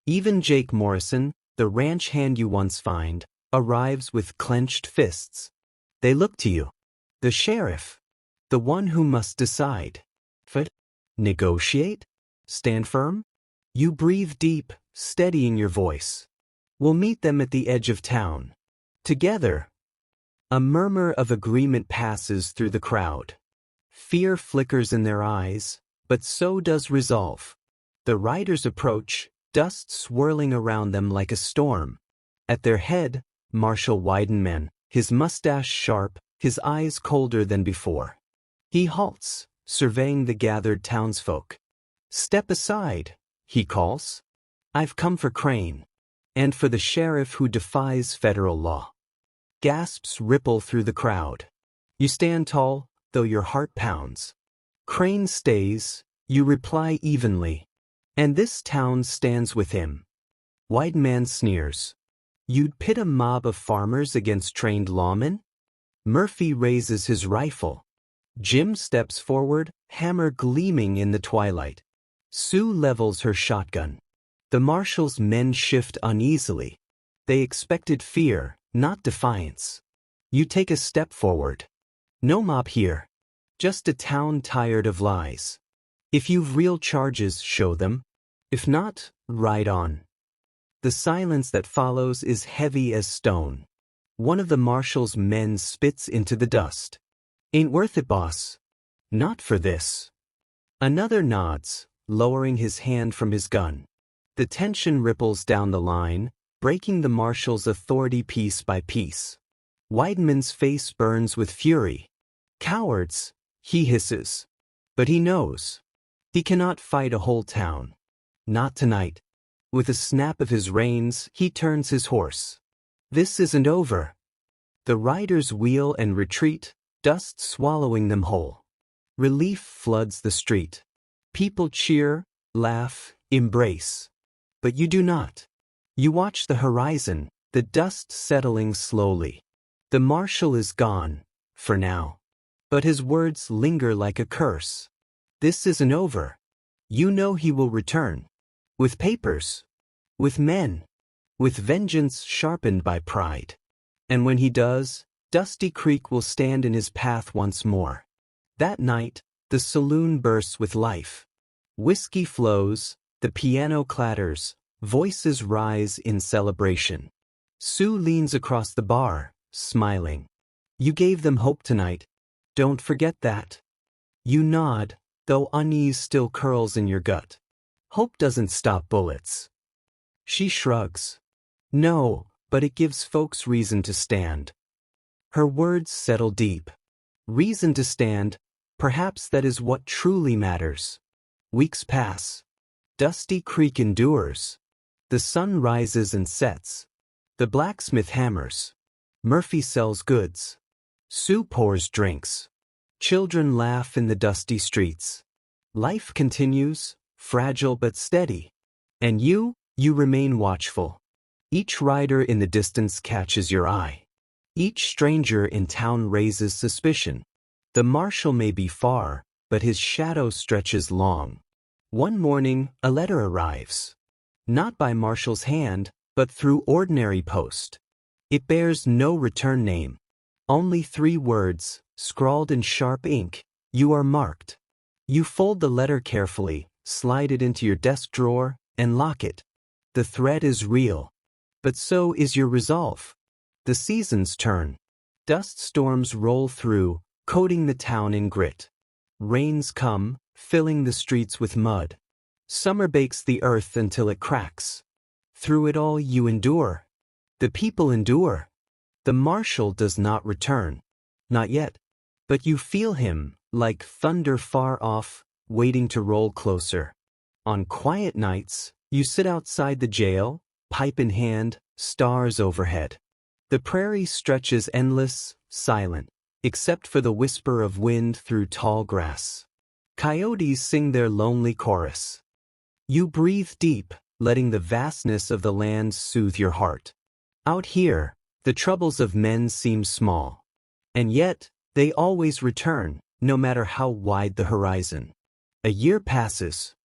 Even Jake Morrison, the ranch hand you once fined, arrives with clenched fists. They look to you. The sheriff. The one who must decide. Negotiate? Stand firm? You breathe deep, steadying your voice. We'll meet them at the edge of town. Together. A murmur of agreement passes through the crowd. Fear flickers in their eyes, but so does resolve. The riders approach, dust swirling around them like a storm. At their head, Marshal Weidenman, his mustache sharp, his eyes colder than before. He halts, surveying the gathered townsfolk. "Step aside," he calls. "I've come for Crane. And for the sheriff who defies federal law." Gasps ripple through the crowd. You stand tall, though your heart pounds. Crane stays, you reply evenly. And this town stands with him. Weidenman sneers. You'd pit a mob of farmers against trained lawmen? Murphy raises his rifle. Jim steps forward, hammer gleaming in the twilight. Sue levels her shotgun. The marshal's men shift uneasily. They expected fear, not defiance. You take a step forward. No mob here. Just a town tired of lies. If you've real charges, show them. If not, ride on. The silence that follows is heavy as stone. One of the marshal's men spits into the dust. "Ain't worth it, boss." "Not for this." Another nods, lowering his hand from his gun. The tension ripples down the line, breaking the marshal's authority piece by piece. Weidman's face burns with fury. "Cowards," he hisses. But he knows. He cannot fight a whole town. Not tonight. With a snap of his reins, he turns his horse. This isn't over. The riders wheel and retreat, dust swallowing them whole. Relief floods the street. People cheer, laugh, embrace. But you do not. You watch the horizon, the dust settling slowly. The marshal is gone, for now. But his words linger like a curse. This isn't over. You know he will return. With papers. With men. With vengeance sharpened by pride. And when he does, Dusty Creek will stand in his path once more. That night, the saloon bursts with life. Whiskey flows, the piano clatters, voices rise in celebration. Sue leans across the bar, smiling. "You gave them hope tonight. Don't forget that." You nod, though unease still curls in your gut. Hope doesn't stop bullets. She shrugs. "No, but it gives folks reason to stand." Her words settle deep. Reason to stand, perhaps that is what truly matters. Weeks pass. Dusty Creek endures. The sun rises and sets. The blacksmith hammers. Murphy sells goods. Sue pours drinks. Children laugh in the dusty streets. Life continues, fragile but steady. And you remain watchful. Each rider in the distance catches your eye. Each stranger in town raises suspicion. The marshal may be far, but his shadow stretches long. One morning, a letter arrives. Not by marshal's hand, but through ordinary post. It bears no return name. Only 3 words, scrawled in sharp ink. You are marked. You fold the letter carefully, slide it into your desk drawer, and lock it. The threat is real. But so is your resolve. The seasons turn. Dust storms roll through, coating the town in grit. Rains come, filling the streets with mud. Summer bakes the earth until it cracks. Through it all you endure. The people endure. The marshal does not return. Not yet. But you feel him, like thunder far off, waiting to roll closer. On quiet nights, you sit outside the jail, pipe in hand, stars overhead. The prairie stretches endless, silent, except for the whisper of wind through tall grass. Coyotes sing their lonely chorus. You breathe deep, letting the vastness of the land soothe your heart. Out here, the troubles of men seem small. And yet, they always return, no matter how wide the horizon. A year passes.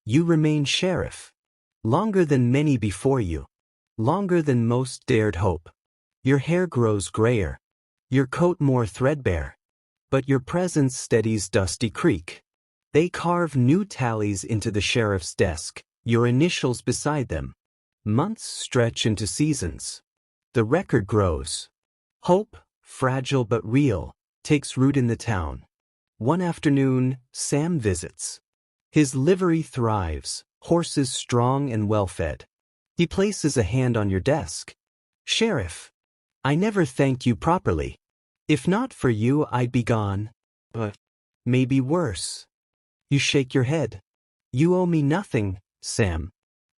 You remain sheriff. Longer than many before you. Longer than most dared hope. Your hair grows grayer. Your coat more threadbare. But your presence steadies Dusty Creek. They carve new tallies into the sheriff's desk, your initials beside them. Months stretch into seasons. The record grows. Hope, fragile but real, takes root in the town. One afternoon, Sam visits. His livery thrives, horses strong and well-fed. He places a hand on your desk. "Sheriff, I never thanked you properly. If not for you, I'd be gone. But maybe worse." You shake your head. "You owe me nothing, Sam.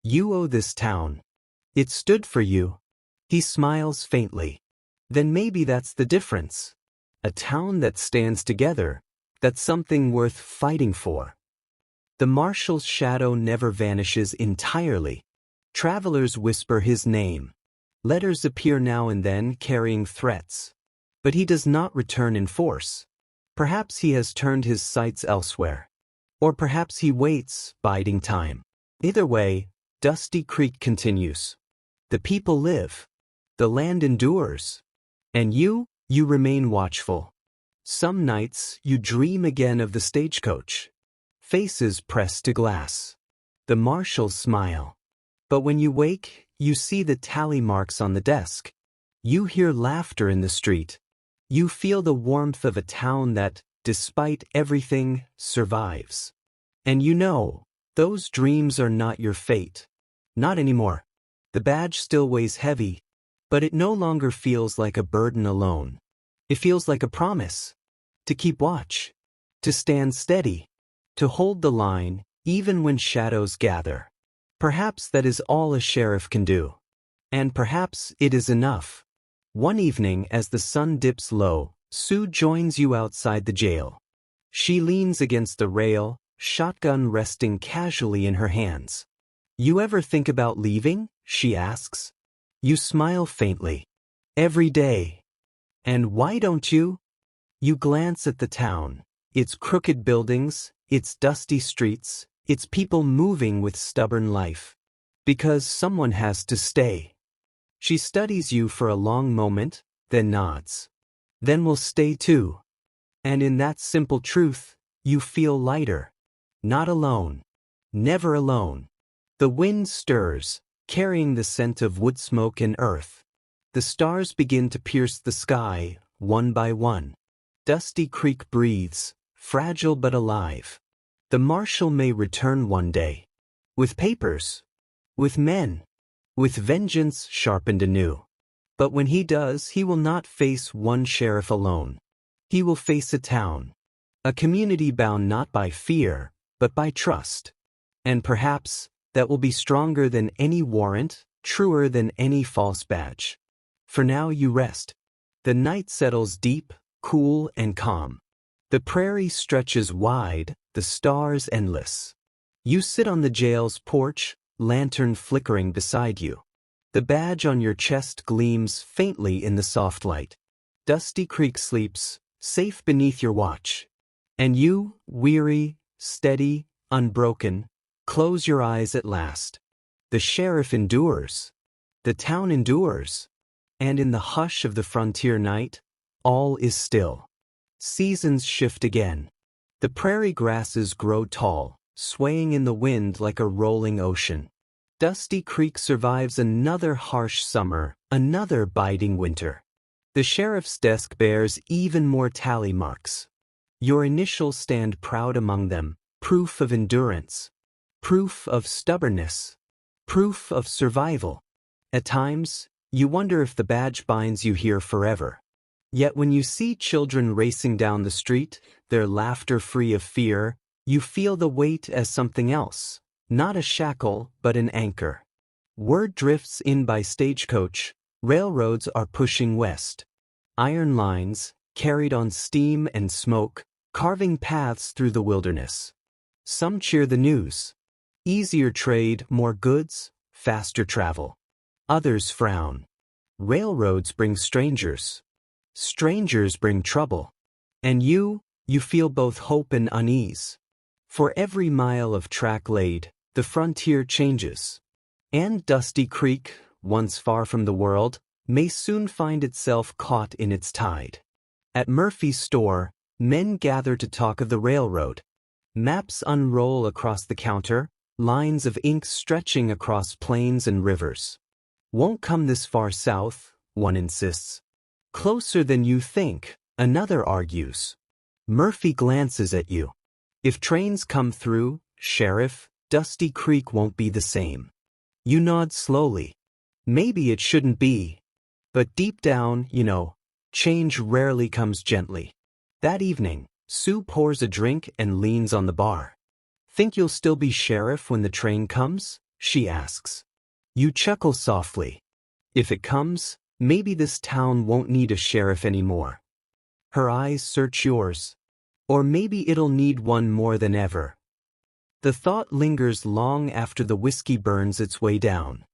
You owe this town. It stood for you." He smiles faintly. "Then maybe that's the difference. A town that stands together, that's something worth fighting for." The marshal's shadow never vanishes entirely. Travelers whisper his name. Letters appear now and then carrying threats. But he does not return in force. Perhaps he has turned his sights elsewhere. Or perhaps he waits, biding time. Either way, Dusty Creek continues. The people live. The land endures. And you remain watchful. Some nights, you dream again of the stagecoach. Faces pressed to glass. The marshals smile. But when you wake, you see the tally marks on the desk. You hear laughter in the street. You feel the warmth of a town that, despite everything, survives. And you know, those dreams are not your fate. Not anymore. The badge still weighs heavy, but it no longer feels like a burden alone. It feels like a promise. To keep watch. To stand steady. To hold the line, even when shadows gather. Perhaps that is all a sheriff can do. And perhaps it is enough. One evening, as the sun dips low, Sue joins you outside the jail. She leans against the rail, shotgun resting casually in her hands. "You ever think about leaving?" she asks. You smile faintly. "Every day." "And why don't you?" You glance at the town. Its crooked buildings, its dusty streets, its people moving with stubborn life. "Because someone has to stay." She studies you for a long moment, then nods. "Then we'll stay too." And in that simple truth, you feel lighter. Not alone. Never alone. The wind stirs, carrying the scent of wood smoke and earth. The stars begin to pierce the sky, one by one. Dusty Creek breathes, fragile but alive. The marshal may return one day. With papers. With men. With vengeance sharpened anew. But when he does, he will not face one sheriff alone. He will face a town. A community bound not by fear, but by trust. And perhaps that will be stronger than any warrant, truer than any false badge. For now you rest. The night settles deep, cool, and calm. The prairie stretches wide, the stars endless. You sit on the jail's porch, lantern flickering beside you. The badge on your chest gleams faintly in the soft light. Dusty Creek sleeps, safe beneath your watch. And you, weary, steady, unbroken, close your eyes at last. The sheriff endures. The town endures. And in the hush of the frontier night, all is still. Seasons shift again. The prairie grasses grow tall, swaying in the wind like a rolling ocean. Dusty Creek survives another harsh summer, another biting winter. The sheriff's desk bears even more tally marks. Your initials stand proud among them, proof of endurance, proof of stubbornness, proof of survival. At times, you wonder if the badge binds you here forever. Yet when you see children racing down the street, their laughter free of fear, you feel the weight as something else. Not a shackle, but an anchor. Word drifts in by stagecoach. Railroads are pushing west. Iron lines, carried on steam and smoke, carving paths through the wilderness. Some cheer the news. Easier trade, more goods, faster travel. Others frown. Railroads bring strangers. Strangers bring trouble. And you feel both hope and unease. For every mile of track laid, the frontier changes. And Dusty Creek, once far from the world, may soon find itself caught in its tide. At Murphy's store, men gather to talk of the railroad. Maps unroll across the counter, lines of ink stretching across plains and rivers. "Won't come this far south," one insists. "Closer than you think," another argues. Murphy glances at you. "If trains come through, Sheriff, Dusty Creek won't be the same." You nod slowly. Maybe it shouldn't be. But deep down, you know, change rarely comes gently. That evening, Sue pours a drink and leans on the bar. "Think you'll still be sheriff when the train comes?" she asks. You chuckle softly. "If it comes, maybe this town won't need a sheriff anymore." Her eyes search yours. "Or maybe it'll need one more than ever." The thought lingers long after the whiskey burns its way down.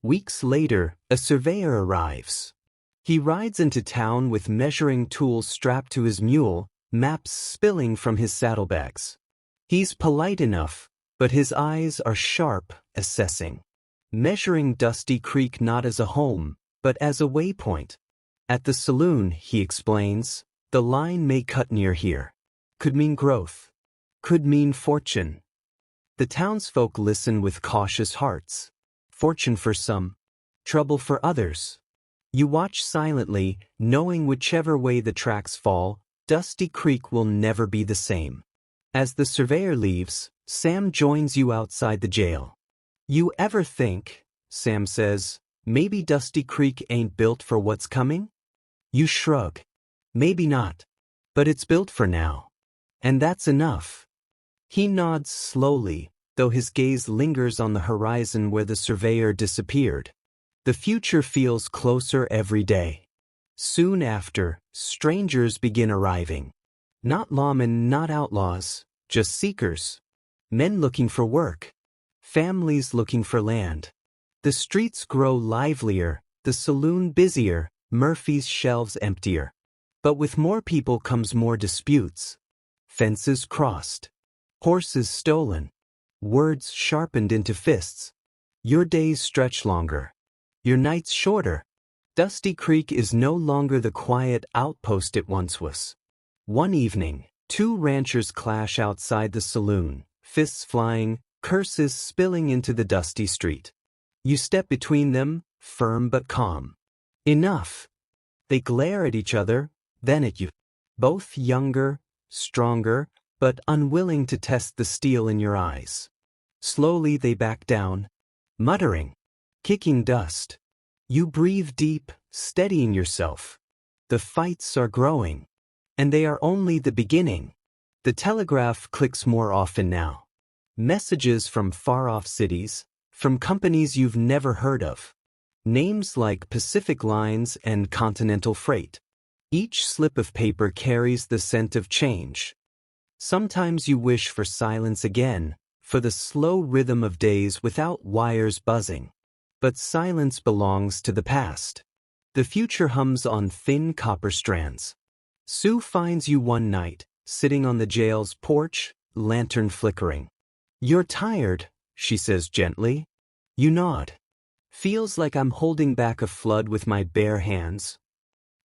Weeks later, a surveyor arrives. He rides into town with measuring tools strapped to his mule, maps spilling from his saddlebags. He's polite enough, but his eyes are sharp, assessing. Measuring Dusty Creek not as a home, but as a waypoint. At the saloon, he explains, the line may cut near here. Could mean growth. Could mean fortune. The townsfolk listen with cautious hearts. fortune for some, trouble for others. You watch silently, knowing whichever way the tracks fall, Dusty Creek will never be the same. As the surveyor leaves, Sam joins you outside the jail. You ever think, Sam says, maybe Dusty Creek ain't built for what's coming? You shrug. Maybe not. But it's built for now. And that's enough. He nods slowly, though his gaze lingers on the horizon where the surveyor disappeared. The future feels closer every day. Soon after, strangers begin arriving. Not lawmen, not outlaws, just seekers. Men looking for work. Families looking for land. The streets grow livelier, the saloon busier, Murphy's shelves emptier. But with more people comes more disputes. Fences crossed. Horses stolen. Words sharpened into fists. Your days stretch longer. Your nights shorter. Dusty Creek is no longer the quiet outpost it once was. One evening, two ranchers clash outside the saloon, fists flying, curses spilling into the dusty street. You step between them, firm but calm. Enough. They glare at each other, then at you. Both younger, stronger, but unwilling to test the steel in your eyes. Slowly they back down, muttering, kicking dust. You breathe deep, steadying yourself. The fights are growing. And they are only the beginning. The telegraph clicks more often now. Messages from far-off cities, from companies you've never heard of. Names like Pacific Lines and Continental Freight. Each slip of paper carries the scent of change. Sometimes you wish for silence again, for the slow rhythm of days without wires buzzing. But silence belongs to the past. The future hums on thin copper strands. Sue finds you one night, sitting on the jail's porch, lantern flickering. You're tired, she says gently. You nod. Feels like I'm holding back a flood with my bare hands.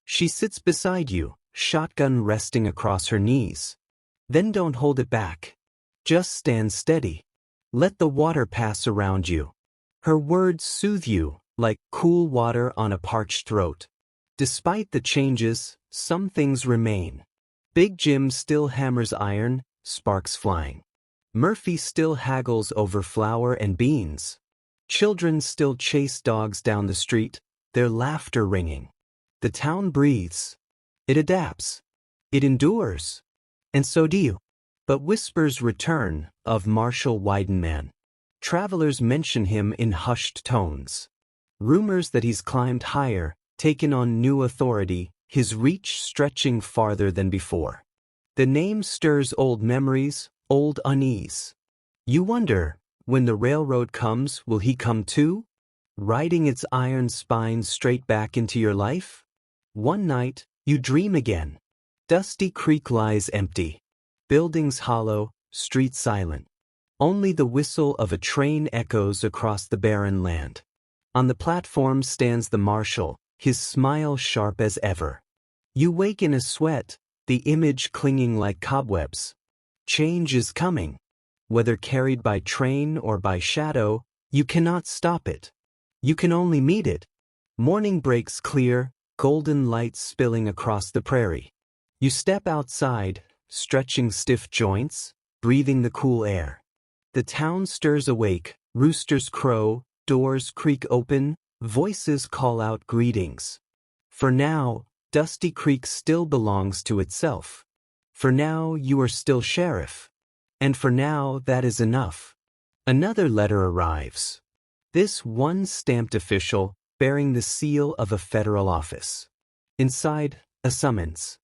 She sits beside you, shotgun resting across her knees. Then don't hold it back. Just stand steady. Let the water pass around you. Her words soothe you, like cool water on a parched throat. Despite the changes, some things remain. Big Jim still hammers iron, sparks flying. Murphy still haggles over flour and beans. Children still chase dogs down the street, their laughter ringing. The town breathes. It adapts. It endures. And so do you. But whispers return of Marshal Weidenman. Travelers mention him in hushed tones. Rumors that he's climbed higher, taken on new authority, his reach stretching farther than before. The name stirs old memories, old unease. You wonder, when the railroad comes, will he come too? Riding its iron spine straight back into your life? One night, you dream again. Dusty Creek lies empty. Buildings hollow, streets silent. Only the whistle of a train echoes across the barren land. On the platform stands the marshal, his smile sharp as ever. You wake in a sweat, the image clinging like cobwebs. Change is coming. Whether carried by train or by shadow, you cannot stop it. You can only meet it. Morning breaks clear, golden light spilling across the prairie. You step outside, stretching stiff joints, breathing the cool air. The town stirs awake, roosters crow, doors creak open, voices call out greetings. For now, Dusty Creek still belongs to itself. For now, you are still sheriff. And for now, that is enough. Another letter arrives. This one stamped official, bearing the seal of a federal office. Inside, a summons.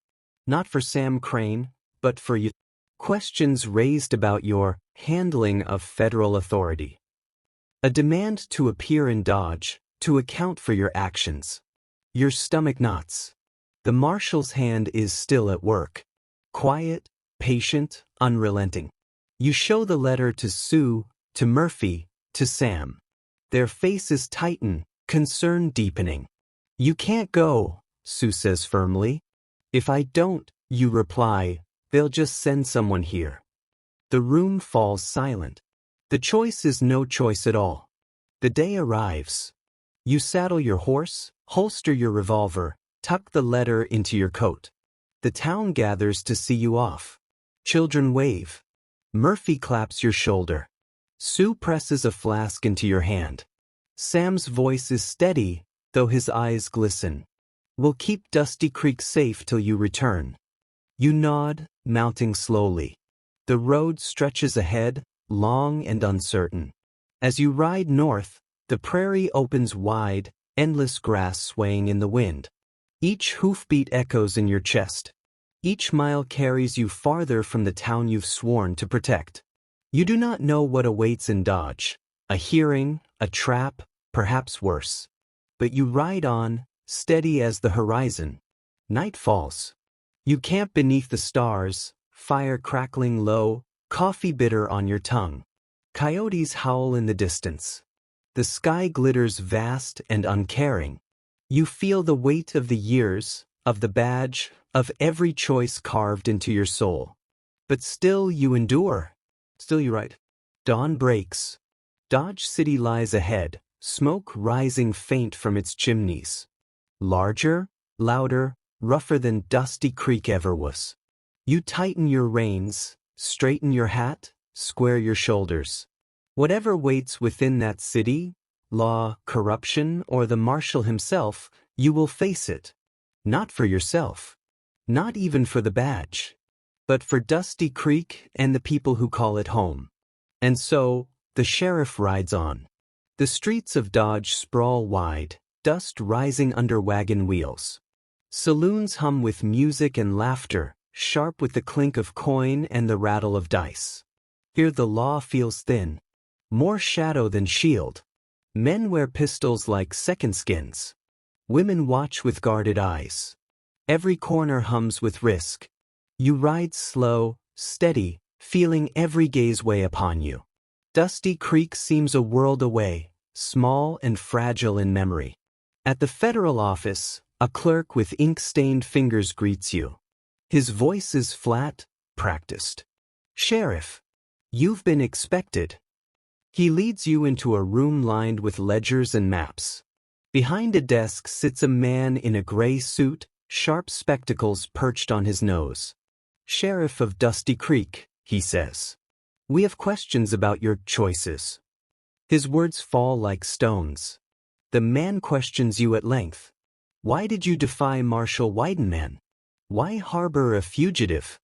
Not for Sam Crane, but for you. Questions raised about your handling of federal authority. A demand to appear in Dodge, to account for your actions. Your stomach knots. The marshal's hand is still at work. Quiet, patient, unrelenting. You show the letter to Sue, to Murphy, to Sam. Their faces tighten, concern deepening. You can't go, Sue says firmly. If I don't, you reply, they'll just send someone here. The room falls silent. The choice is no choice at all. The day arrives. You saddle your horse, holster your revolver, tuck the letter into your coat. The town gathers to see you off. Children wave. Murphy claps your shoulder. Sue presses a flask into your hand. Sam's voice is steady, though his eyes glisten. We'll keep Dusty Creek safe till you return. You nod, mounting slowly. The road stretches ahead, long and uncertain. As you ride north, the prairie opens wide, endless grass swaying in the wind. Each hoofbeat echoes in your chest. Each mile carries you farther from the town you've sworn to protect. You do not know what awaits in Dodge, a hearing, a trap, perhaps worse. But you ride on, steady as the horizon. Night falls. You camp beneath the stars, fire crackling low, coffee bitter on your tongue. Coyotes howl in the distance. The sky glitters vast and uncaring. You feel the weight of the years, of the badge, of every choice carved into your soul. But still you endure. Still you write. Dawn breaks. Dodge City lies ahead, smoke rising faint from its chimneys. Larger, louder, rougher than Dusty Creek ever was. You tighten your reins, straighten your hat, square your shoulders. Whatever waits within that city, law, corruption, or the marshal himself, you will face it. Not for yourself. Not even for the badge. But for Dusty Creek and the people who call it home. And so, the sheriff rides on. The streets of Dodge sprawl wide, dust rising under wagon wheels. Saloons hum with music and laughter, sharp with the clink of coin and the rattle of dice. Here the law feels thin. More shadow than shield. Men wear pistols like second skins. Women watch with guarded eyes. Every corner hums with risk. You ride slow, steady, feeling every gaze weigh upon you. Dusty Creek seems a world away, small and fragile in memory. At the federal office, a clerk with ink-stained fingers greets you. His voice is flat, practiced. "Sheriff, you've been expected." He leads you into a room lined with ledgers and maps. Behind a desk sits a man in a gray suit, sharp spectacles perched on his nose. "Sheriff of Dusty Creek," he says. "We have questions about your choices." His words fall like stones. The man questions you at length. Why did you defy Marshal Weidenman? Why harbor a fugitive?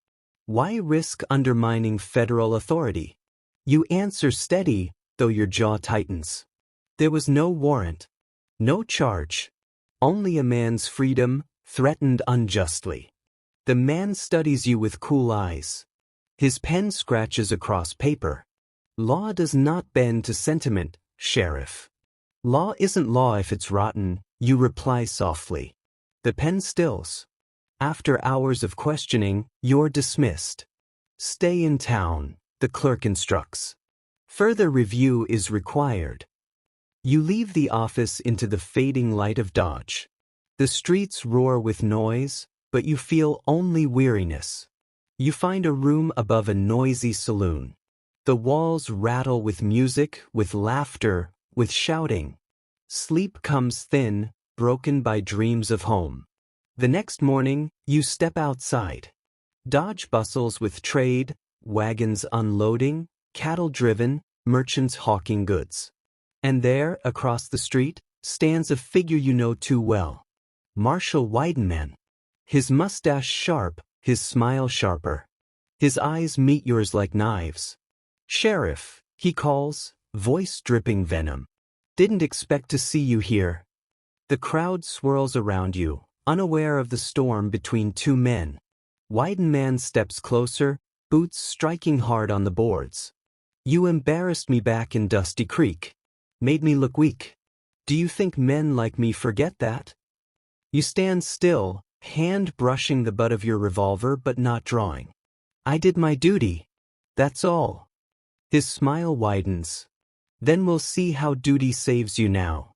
Why risk undermining federal authority? You answer steady, though your jaw tightens. There was no warrant. No charge. Only a man's freedom, threatened unjustly. The man studies you with cool eyes. His pen scratches across paper. "Law does not bend to sentiment, Sheriff." "Law isn't law if it's rotten," you reply softly. The pen stills. After hours of questioning, you're dismissed. "Stay in town," the clerk instructs. Further review is required. You leave the office into the fading light of Dodge. The streets roar with noise, but you feel only weariness. You find a room above a noisy saloon. The walls rattle with music, with laughter, with shouting. Sleep comes thin, broken by dreams of home. The next morning, you step outside. Dodge bustles with trade, wagons unloading, cattle driven, merchants hawking goods. And there, across the street, stands a figure you know too well. Marshal Weidenman. His mustache sharp, his smile sharper. His eyes meet yours like knives. "Sheriff," he calls, voice dripping venom. "Didn't expect to see you here." The crowd swirls around you, unaware of the storm between two men. Weidenman steps closer, boots striking hard on the boards. "You embarrassed me back in Dusty Creek. Made me look weak. Do you think men like me forget that?" You stand still, hand brushing the butt of your revolver but not drawing. "I did my duty. That's all." His smile widens. "Then we'll see how duty saves you now."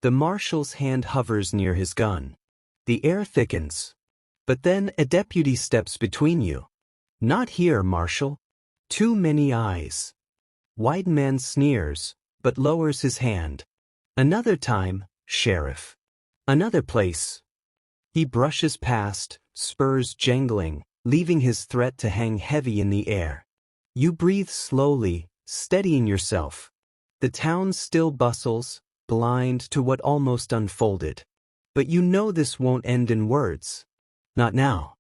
The marshal's hand hovers near his gun. The air thickens. But then a deputy steps between you. "Not here, Marshal." Too many eyes. Weidenman sneers, but lowers his hand. Another time, sheriff. Another place. He brushes past, spurs jangling, leaving his threat to hang heavy in the air. You breathe slowly, steadying yourself. The town still bustles, blind to what almost unfolded. But you know this won't end in words. Not now.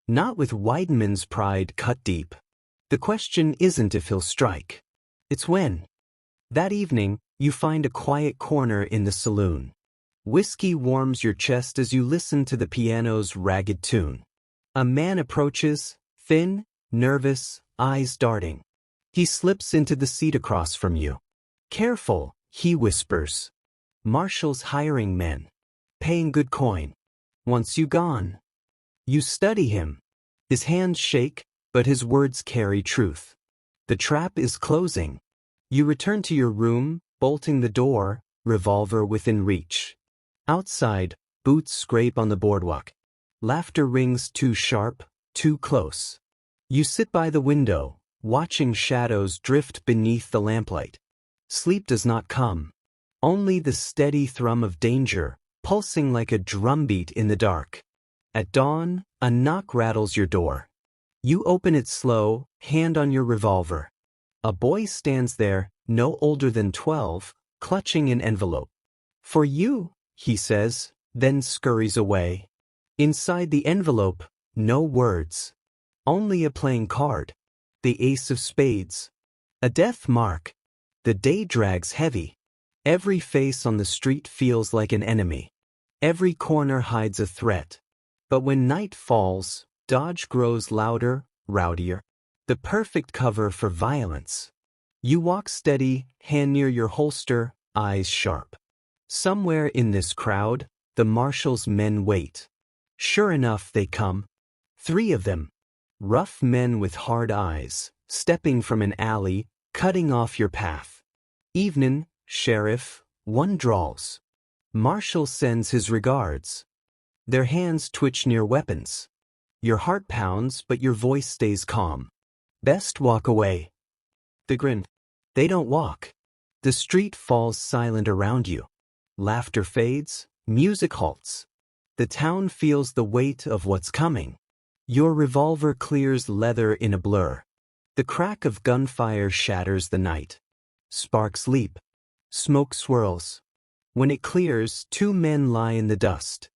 Not with Weidenman's pride cut deep. The question isn't if he'll strike. It's when. That evening, you find a quiet corner in the saloon. Whiskey warms your chest as you listen to the piano's ragged tune. A man approaches, thin, nervous, eyes darting. He slips into the seat across from you. Careful, he whispers. Marshals hiring men. Paying good coin. Once you gone. You study him. His hands shake, but his words carry truth. The trap is closing. You return to your room, bolting the door, revolver within reach. Outside, boots scrape on the boardwalk. Laughter rings too sharp, too close. You sit by the window, watching shadows drift beneath the lamplight. Sleep does not come. Only the steady thrum of danger, pulsing like a drumbeat in the dark. At dawn, a knock rattles your door. You open it slow, hand on your revolver. A boy stands there, no older than 12, clutching an envelope. For you, he says, then scurries away. Inside the envelope, no words. Only a playing card. The ace of spades. A death mark. The day drags heavy. Every face on the street feels like an enemy. Every corner hides a threat. But when night falls, Dodge grows louder, rowdier. The perfect cover for violence. You walk steady, hand near your holster, eyes sharp. Somewhere in this crowd, the marshal's men wait. Sure enough, they come. 3 of them. Rough men with hard eyes, stepping from an alley, cutting off your path. Evenin', sheriff, one drawls. Marshal sends his regards. Their hands twitch near weapons. Your heart pounds, but your voice stays calm. Best walk away. They grin. They don't walk. The street falls silent around you. Laughter fades, music halts. The town feels the weight of what's coming. Your revolver clears leather in a blur. The crack of gunfire shatters the night. Sparks leap. Smoke swirls. When it clears, 2 men lie in the dust.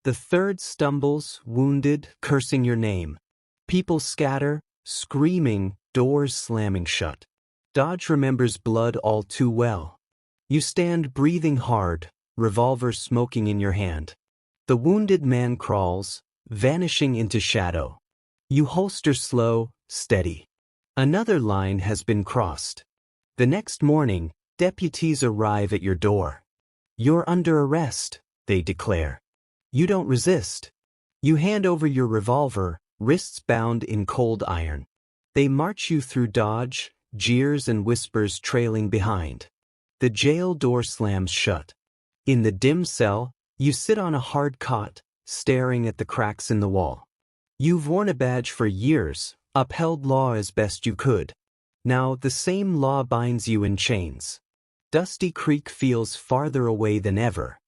The third stumbles, wounded, cursing your name. People scatter, screaming, doors slamming shut. Dodge remembers blood all too well. You stand breathing hard, revolver smoking in your hand. The wounded man crawls, vanishing into shadow. You holster slow, steady. Another line has been crossed. The next morning, deputies arrive at your door. You're under arrest, they declare. You don't resist. You hand over your revolver, wrists bound in cold iron. They march you through Dodge, jeers and whispers trailing behind. The jail door slams shut. In the dim cell, you sit on a hard cot, staring at the cracks in the wall. You've worn a badge for years, upheld law as best you could. Now the same law binds you in chains. Dusty Creek feels farther away than ever.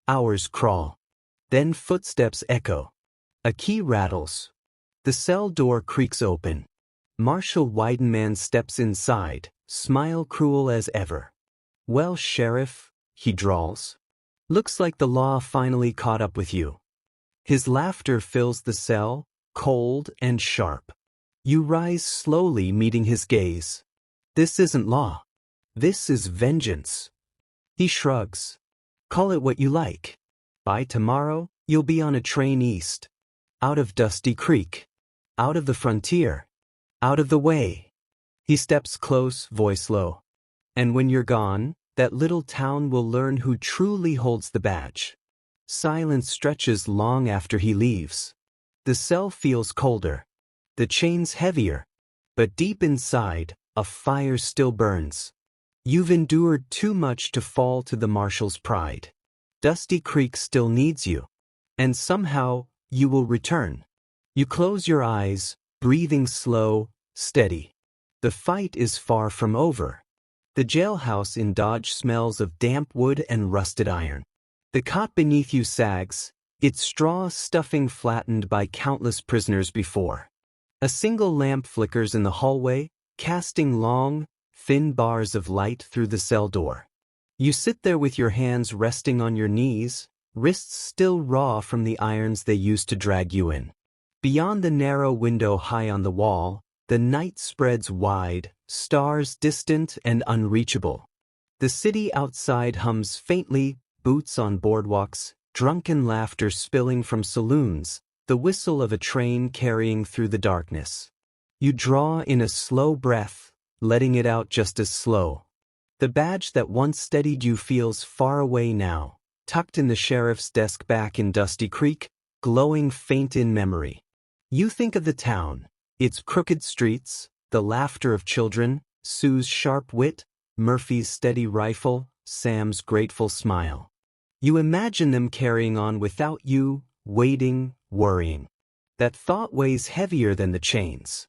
Hours crawl. Then footsteps echo. A key rattles. The cell door creaks open. Marshal Weidenman steps inside, smile cruel as ever. Well, sheriff, he drawls. Looks like the law finally caught up with you. His laughter fills the cell, cold and sharp. You rise slowly, meeting his gaze. This isn't law. This is vengeance. He shrugs. Call it what you like. By tomorrow, you'll be on a train east. Out of Dusty Creek. Out of the frontier. Out of the way. He steps close, voice low. And when you're gone, that little town will learn who truly holds the badge. Silence stretches long after he leaves. The cell feels colder. The chains heavier. But deep inside, a fire still burns. You've endured too much to fall to the marshal's pride. Dusty Creek still needs you. And somehow, you will return. You close your eyes, breathing slow, steady. The fight is far from over. The jailhouse in Dodge smells of damp wood and rusted iron. The cot beneath you sags, its straw stuffing flattened by countless prisoners before. A single lamp flickers in the hallway, casting long, thin bars of light through the cell door. You sit there with your hands resting on your knees, wrists still raw from the irons they used to drag you in. Beyond the narrow window high on the wall, the night spreads wide, stars distant and unreachable. The city outside hums faintly, boots on boardwalks, drunken laughter spilling from saloons, the whistle of a train carrying through the darkness. You draw in a slow breath, letting it out just as slow. The badge that once steadied you feels far away now, tucked in the sheriff's desk back in Dusty Creek, glowing faint in memory. You think of the town, its crooked streets, the laughter of children, Sue's sharp wit, Murphy's steady rifle, Sam's grateful smile. You imagine them carrying on without you, waiting, worrying. That thought weighs heavier than the chains.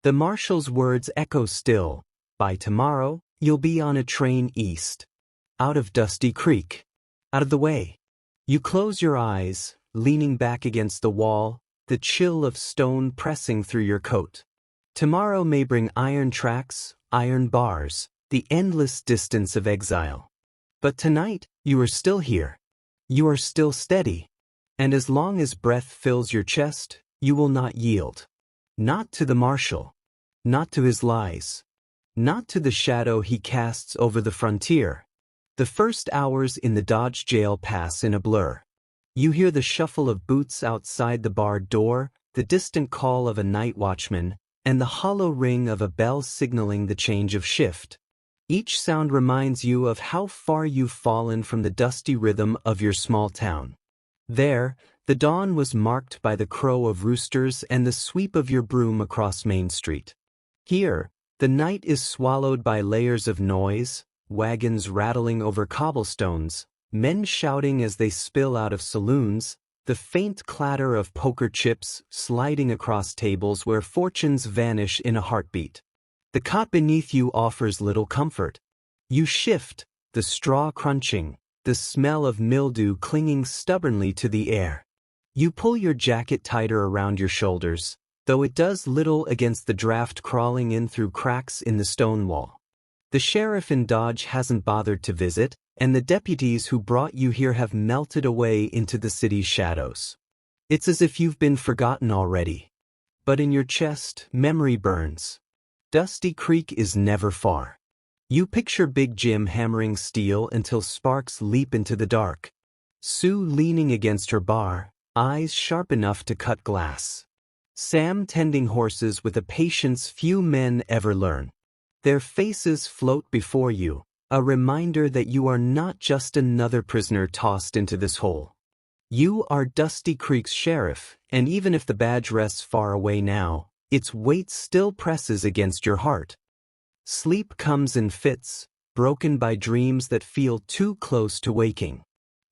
The marshal's words echo still. By tomorrow, you'll be on a train east. Out of Dusty Creek. Out of the way. You close your eyes, leaning back against the wall, the chill of stone pressing through your coat. Tomorrow may bring iron tracks, iron bars, the endless distance of exile. But tonight, you are still here. You are still steady. And as long as breath fills your chest, you will not yield. Not to the marshal. Not to his lies. Not to the shadow he casts over the frontier. The first hours in the Dodge jail pass in a blur. You hear the shuffle of boots outside the barred door, the distant call of a night watchman, and the hollow ring of a bell signaling the change of shift. Each sound reminds you of how far you've fallen from the dusty rhythm of your small town. There, the dawn was marked by the crow of roosters and the sweep of your broom across Main Street. Here, the night is swallowed by layers of noise, wagons rattling over cobblestones, men shouting as they spill out of saloons, the faint clatter of poker chips sliding across tables where fortunes vanish in a heartbeat. The cot beneath you offers little comfort. You shift, the straw crunching, the smell of mildew clinging stubbornly to the air. You pull your jacket tighter around your shoulders, though it does little against the draft crawling in through cracks in the stone wall. The sheriff in Dodge hasn't bothered to visit, and the deputies who brought you here have melted away into the city's shadows. It's as if you've been forgotten already. But in your chest, memory burns. Dusty Creek is never far. You picture Big Jim hammering steel until sparks leap into the dark. Sue leaning against her bar, eyes sharp enough to cut glass. Sam tending horses with a patience few men ever learn. Their faces float before you, a reminder that you are not just another prisoner tossed into this hole. You are Dusty Creek's sheriff, and even if the badge rests far away now, its weight still presses against your heart. Sleep comes in fits, broken by dreams that feel too close to waking.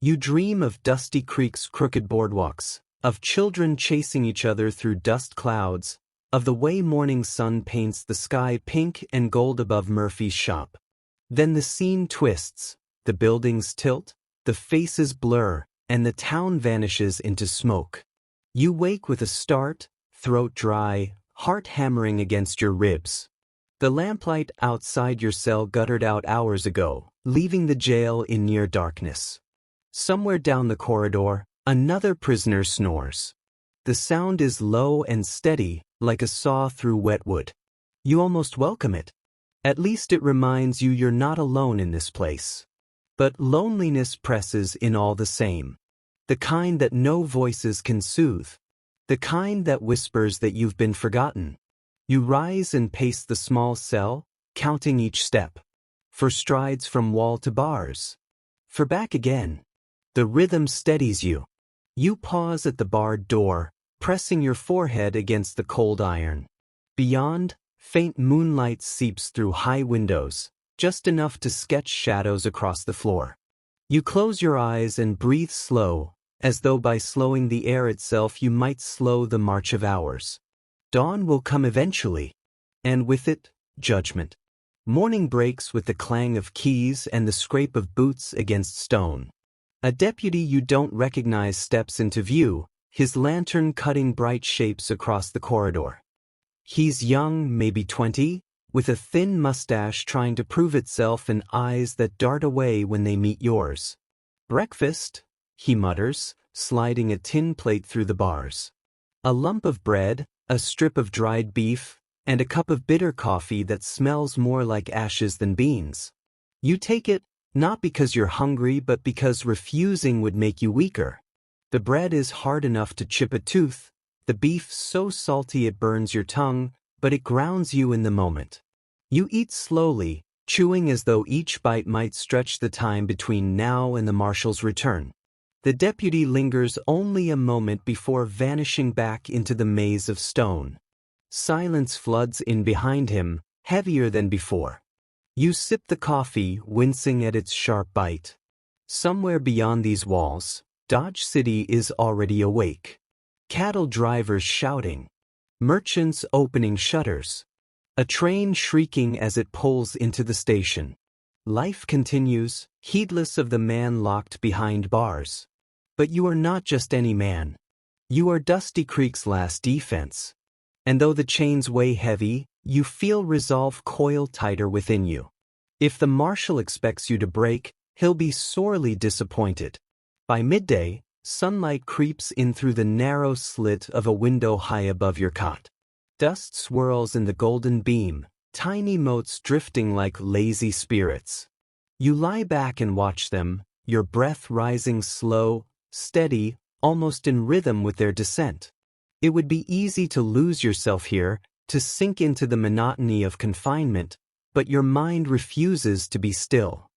You dream of Dusty Creek's crooked boardwalks, of children chasing each other through dust clouds, of the way morning sun paints the sky pink and gold above Murphy's shop. Then the scene twists, the buildings tilt, the faces blur, and the town vanishes into smoke. You wake with a start, throat dry, heart hammering against your ribs. The lamplight outside your cell guttered out hours ago, leaving the jail in near darkness. Somewhere down the corridor, another prisoner snores. The sound is low and steady, like a saw through wet wood. You almost welcome it. At least it reminds you you're not alone in this place. But loneliness presses in all the same. The kind that no voices can soothe. The kind that whispers that you've been forgotten. You rise and pace the small cell, counting each step. For strides from wall to bars. For back again. The rhythm steadies you. You pause at the barred door, pressing your forehead against the cold iron. Beyond, faint moonlight seeps through high windows, just enough to sketch shadows across the floor. You close your eyes and breathe slow, as though by slowing the air itself you might slow the march of hours. Dawn will come eventually, and with it, judgment. Morning breaks with the clang of keys and the scrape of boots against stone. A deputy you don't recognize steps into view, his lantern cutting bright shapes across the corridor. He's young, maybe 20, with a thin mustache trying to prove itself and eyes that dart away when they meet yours. "Breakfast," he mutters, sliding a tin plate through the bars. A lump of bread, a strip of dried beef, and a cup of bitter coffee that smells more like ashes than beans. You take it, not because you're hungry but because refusing would make you weaker. The bread is hard enough to chip a tooth, the beef so salty it burns your tongue, but it grounds you in the moment. You eat slowly, chewing as though each bite might stretch the time between now and the marshal's return. The deputy lingers only a moment before vanishing back into the maze of stone. Silence floods in behind him, heavier than before. You sip the coffee, wincing at its sharp bite. Somewhere beyond these walls, Dodge City is already awake. Cattle drivers shouting. Merchants opening shutters. A train shrieking as it pulls into the station. Life continues, heedless of the man locked behind bars. But you are not just any man. You are Dusty Creek's last defense. And though the chains weigh heavy, you feel resolve coil tighter within you. If the marshal expects you to break, he'll be sorely disappointed. By midday, sunlight creeps in through the narrow slit of a window high above your cot. Dust swirls in the golden beam, tiny motes drifting like lazy spirits. You lie back and watch them, your breath rising slow, steady, almost in rhythm with their descent. It would be easy to lose yourself here, to sink into the monotony of confinement, but your mind refuses to be still.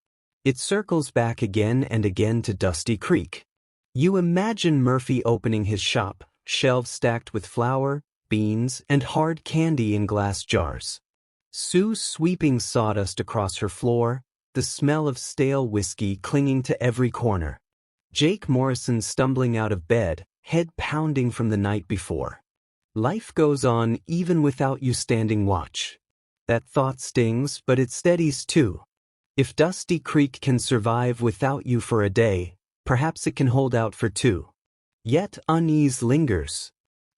It circles back again and again to Dusty Creek. You imagine Murphy opening his shop, shelves stacked with flour, beans, and hard candy in glass jars. Sue sweeping sawdust across her floor, the smell of stale whiskey clinging to every corner. Jake Morrison stumbling out of bed, head pounding from the night before. Life goes on even without you standing watch. That thought stings, but it steadies too. If Dusty Creek can survive without you for a day, perhaps it can hold out for two. Yet unease lingers.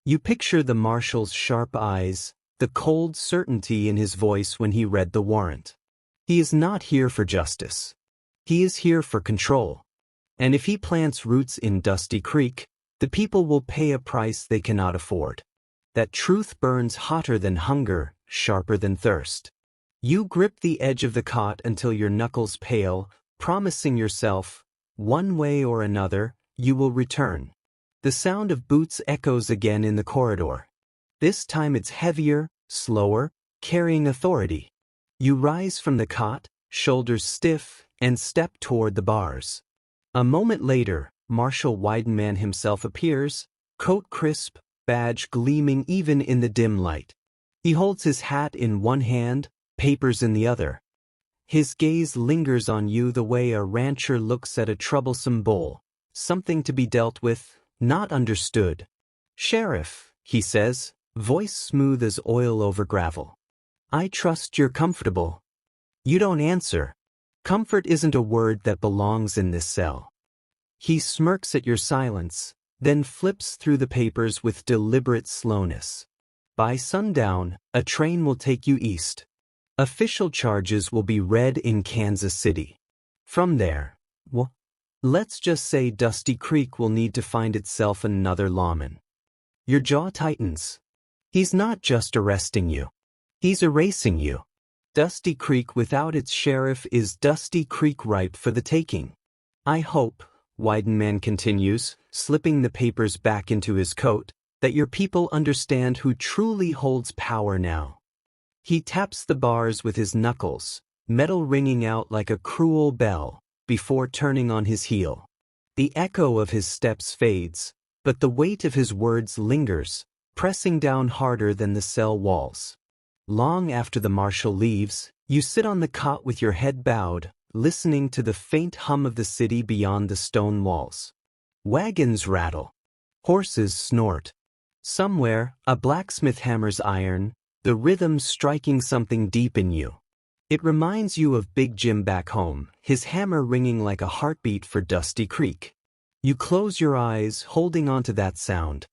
You picture the marshal's sharp eyes, the cold certainty in his voice when he read the warrant. He is not here for justice. He is here for control. And if he plants roots in Dusty Creek, the people will pay a price they cannot afford. That truth burns hotter than hunger, sharper than thirst. You grip the edge of the cot until your knuckles pale, promising yourself, one way or another, you will return. The sound of boots echoes again in the corridor. This time it's heavier, slower, carrying authority. You rise from the cot, shoulders stiff, and step toward the bars. A moment later, Marshal Weidenman himself appears, coat crisp, badge gleaming even in the dim light. He holds his hat in one hand, papers in the other. His gaze lingers on you the way a rancher looks at a troublesome bull, something to be dealt with, not understood. "Sheriff," he says, voice smooth as oil over gravel. "I trust you're comfortable." You don't answer. Comfort isn't a word that belongs in this cell. He smirks at your silence, then flips through the papers with deliberate slowness. By sundown, a train will take you east. Official charges will be read in Kansas City. From there, well, let's just say Dusty Creek will need to find itself another lawman. Your jaw tightens. He's not just arresting you. He's erasing you. Dusty Creek without its sheriff is Dusty Creek ripe for the taking. "I hope," Weidenman continues, slipping the papers back into his coat, "that your people understand who truly holds power now." He taps the bars with his knuckles, metal ringing out like a cruel bell, before turning on his heel. The echo of his steps fades, but the weight of his words lingers, pressing down harder than the cell walls. Long after the marshal leaves, you sit on the cot with your head bowed, listening to the faint hum of the city beyond the stone walls. Wagons rattle. Horses snort. Somewhere, a blacksmith hammers iron, the rhythm striking something deep in you. It reminds you of Big Jim back home, his hammer ringing like a heartbeat for Dusty Creek. You close your eyes, holding on to that sound.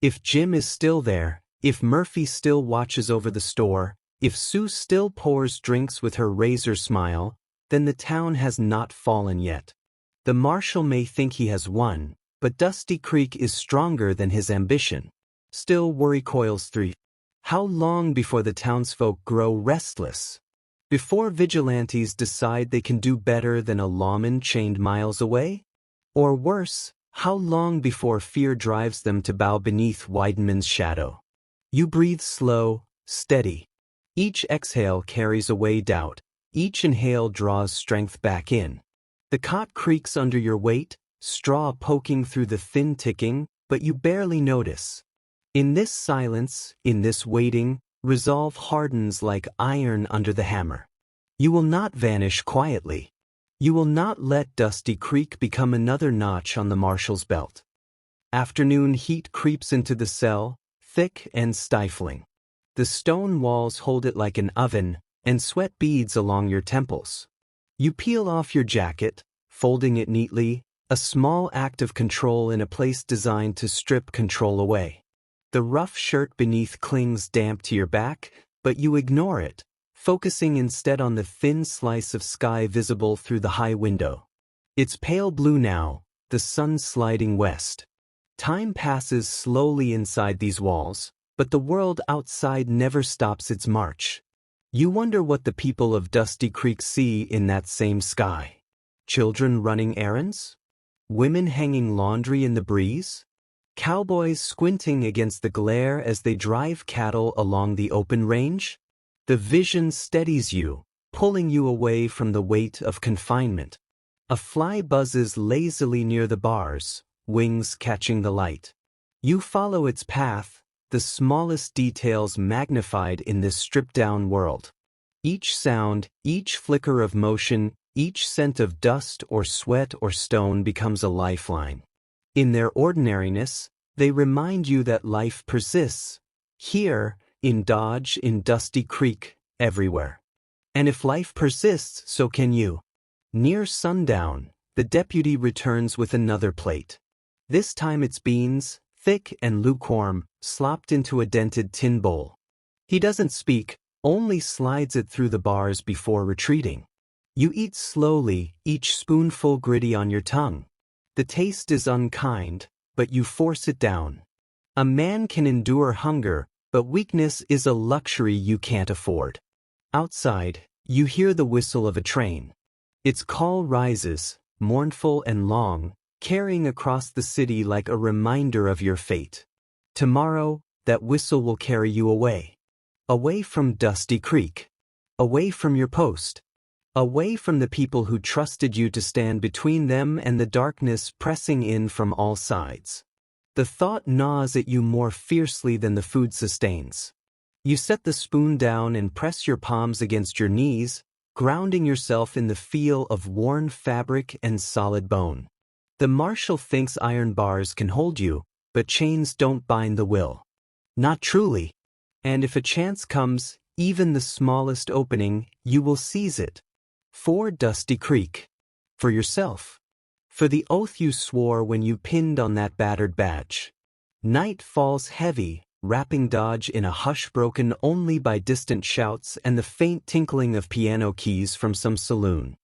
If Jim is still there, if Murphy still watches over the store, if Sue still pours drinks with her razor smile, then the town has not fallen yet. The marshal may think he has won, but Dusty Creek is stronger than his ambition. Still worry coils through. How long before the townsfolk grow restless? Before vigilantes decide they can do better than a lawman chained miles away? Or worse, how long before fear drives them to bow beneath Weidenman's shadow? You breathe slow, steady. Each exhale carries away doubt. Each inhale draws strength back in. The cot creaks under your weight, straw poking through the thin ticking, but you barely notice. In this silence, in this waiting, resolve hardens like iron under the hammer. You will not vanish quietly. You will not let Dusty Creek become another notch on the marshal's belt. Afternoon heat creeps into the cell, thick and stifling. The stone walls hold it like an oven, and sweat beads along your temples. You peel off your jacket, folding it neatly, a small act of control in a place designed to strip control away. The rough shirt beneath clings damp to your back, but you ignore it, focusing instead on the thin slice of sky visible through the high window. It's pale blue now, the sun sliding west. Time passes slowly inside these walls, but the world outside never stops its march. You wonder what the people of Dusty Creek see in that same sky. Children running errands? Women hanging laundry in the breeze? Cowboys squinting against the glare as they drive cattle along the open range? The vision steadies you, pulling you away from the weight of confinement. A fly buzzes lazily near the bars, wings catching the light. You follow its path, the smallest details magnified in this stripped-down world. Each sound, each flicker of motion, each scent of dust or sweat or stone becomes a lifeline. In their ordinariness, they remind you that life persists. Here, in Dodge, in Dusty Creek, everywhere. And if life persists, so can you. Near sundown, the deputy returns with another plate. This time it's beans, thick and lukewarm, slopped into a dented tin bowl. He doesn't speak, only slides it through the bars before retreating. You eat slowly, each spoonful gritty on your tongue. The taste is unkind, but you force it down. A man can endure hunger, but weakness is a luxury you can't afford. Outside, you hear the whistle of a train. Its call rises, mournful and long, carrying across the city like a reminder of your fate. Tomorrow, that whistle will carry you away. Away from Dusty Creek. Away from your post. Away from the people who trusted you to stand between them and the darkness pressing in from all sides. The thought gnaws at you more fiercely than the food sustains. You set the spoon down and press your palms against your knees, grounding yourself in the feel of worn fabric and solid bone. The marshal thinks iron bars can hold you, but chains don't bind the will. Not truly. And if a chance comes, even the smallest opening, you will seize it. For Dusty Creek. For yourself. For the oath you swore when you pinned on that battered badge. Night falls heavy, wrapping Dodge in a hush broken only by distant shouts and the faint tinkling of piano keys from some saloon.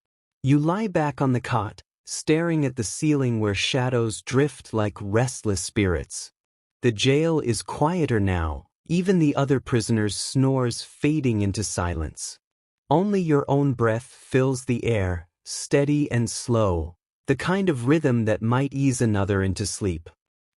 You lie back on the cot, staring at the ceiling where shadows drift like restless spirits. The jail is quieter now, even the other prisoners' snores fading into silence. Only your own breath fills the air, steady and slow, the kind of rhythm that might ease another into sleep.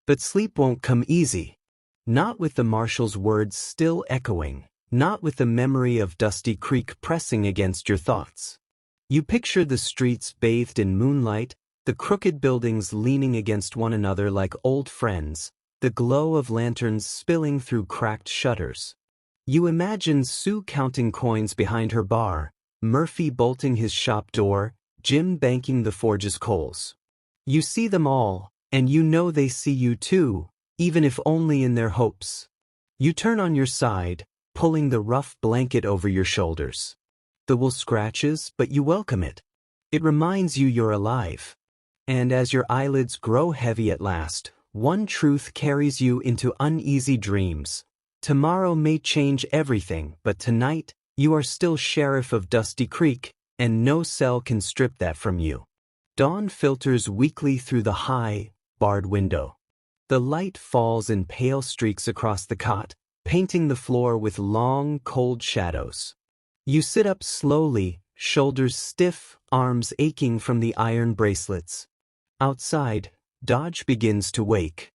But sleep won't come easy. Not with the marshal's words still echoing, not with the memory of Dusty Creek pressing against your thoughts. You picture the streets bathed in moonlight, the crooked buildings leaning against one another like old friends, the glow of lanterns spilling through cracked shutters. You imagine Sue counting coins behind her bar, Murphy bolting his shop door, Jim banking the forge's coals. You see them all, and you know they see you too, even if only in their hopes. You turn on your side, pulling the rough blanket over your shoulders. The wool scratches, but you welcome it. It reminds you you're alive. And as your eyelids grow heavy at last, one truth carries you into uneasy dreams. Tomorrow may change everything, but tonight, you are still sheriff of Dusty Creek, and no cell can strip that from you. Dawn filters weakly through the high, barred window. The light falls in pale streaks across the cot, painting the floor with long, cold shadows. You sit up slowly, shoulders stiff, arms aching from the iron bracelets. Outside, Dodge begins to wake.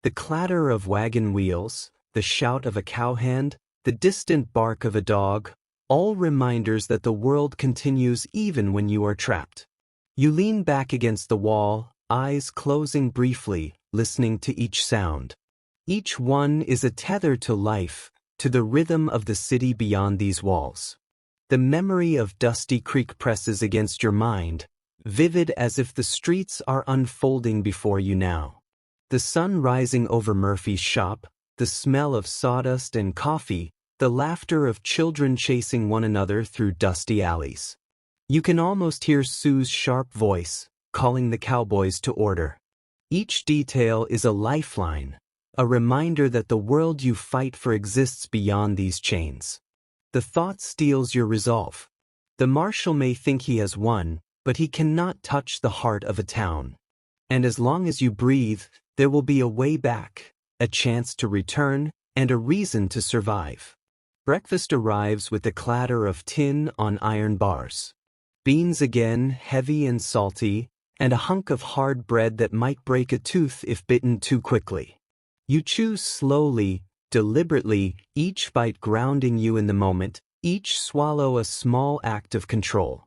The clatter of wagon wheels, the shout of a cowhand, the distant bark of a dog, all reminders that the world continues even when you are trapped. You lean back against the wall, eyes closing briefly, listening to each sound. Each one is a tether to life, to the rhythm of the city beyond these walls. The memory of Dusty Creek presses against your mind, vivid as if the streets are unfolding before you now. The sun rising over Murphy's shop, the smell of sawdust and coffee, the laughter of children chasing one another through dusty alleys. You can almost hear Sue's sharp voice, calling the cowboys to order. Each detail is a lifeline, a reminder that the world you fight for exists beyond these chains. The thought steals your resolve. The marshal may think he has won, but he cannot touch the heart of a town. And as long as you breathe, there will be a way back, a chance to return, and a reason to survive. Breakfast arrives with the clatter of tin on iron bars. Beans again, heavy and salty, and a hunk of hard bread that might break a tooth if bitten too quickly. You chew slowly, deliberately, each bite grounding you in the moment, each swallow a small act of control.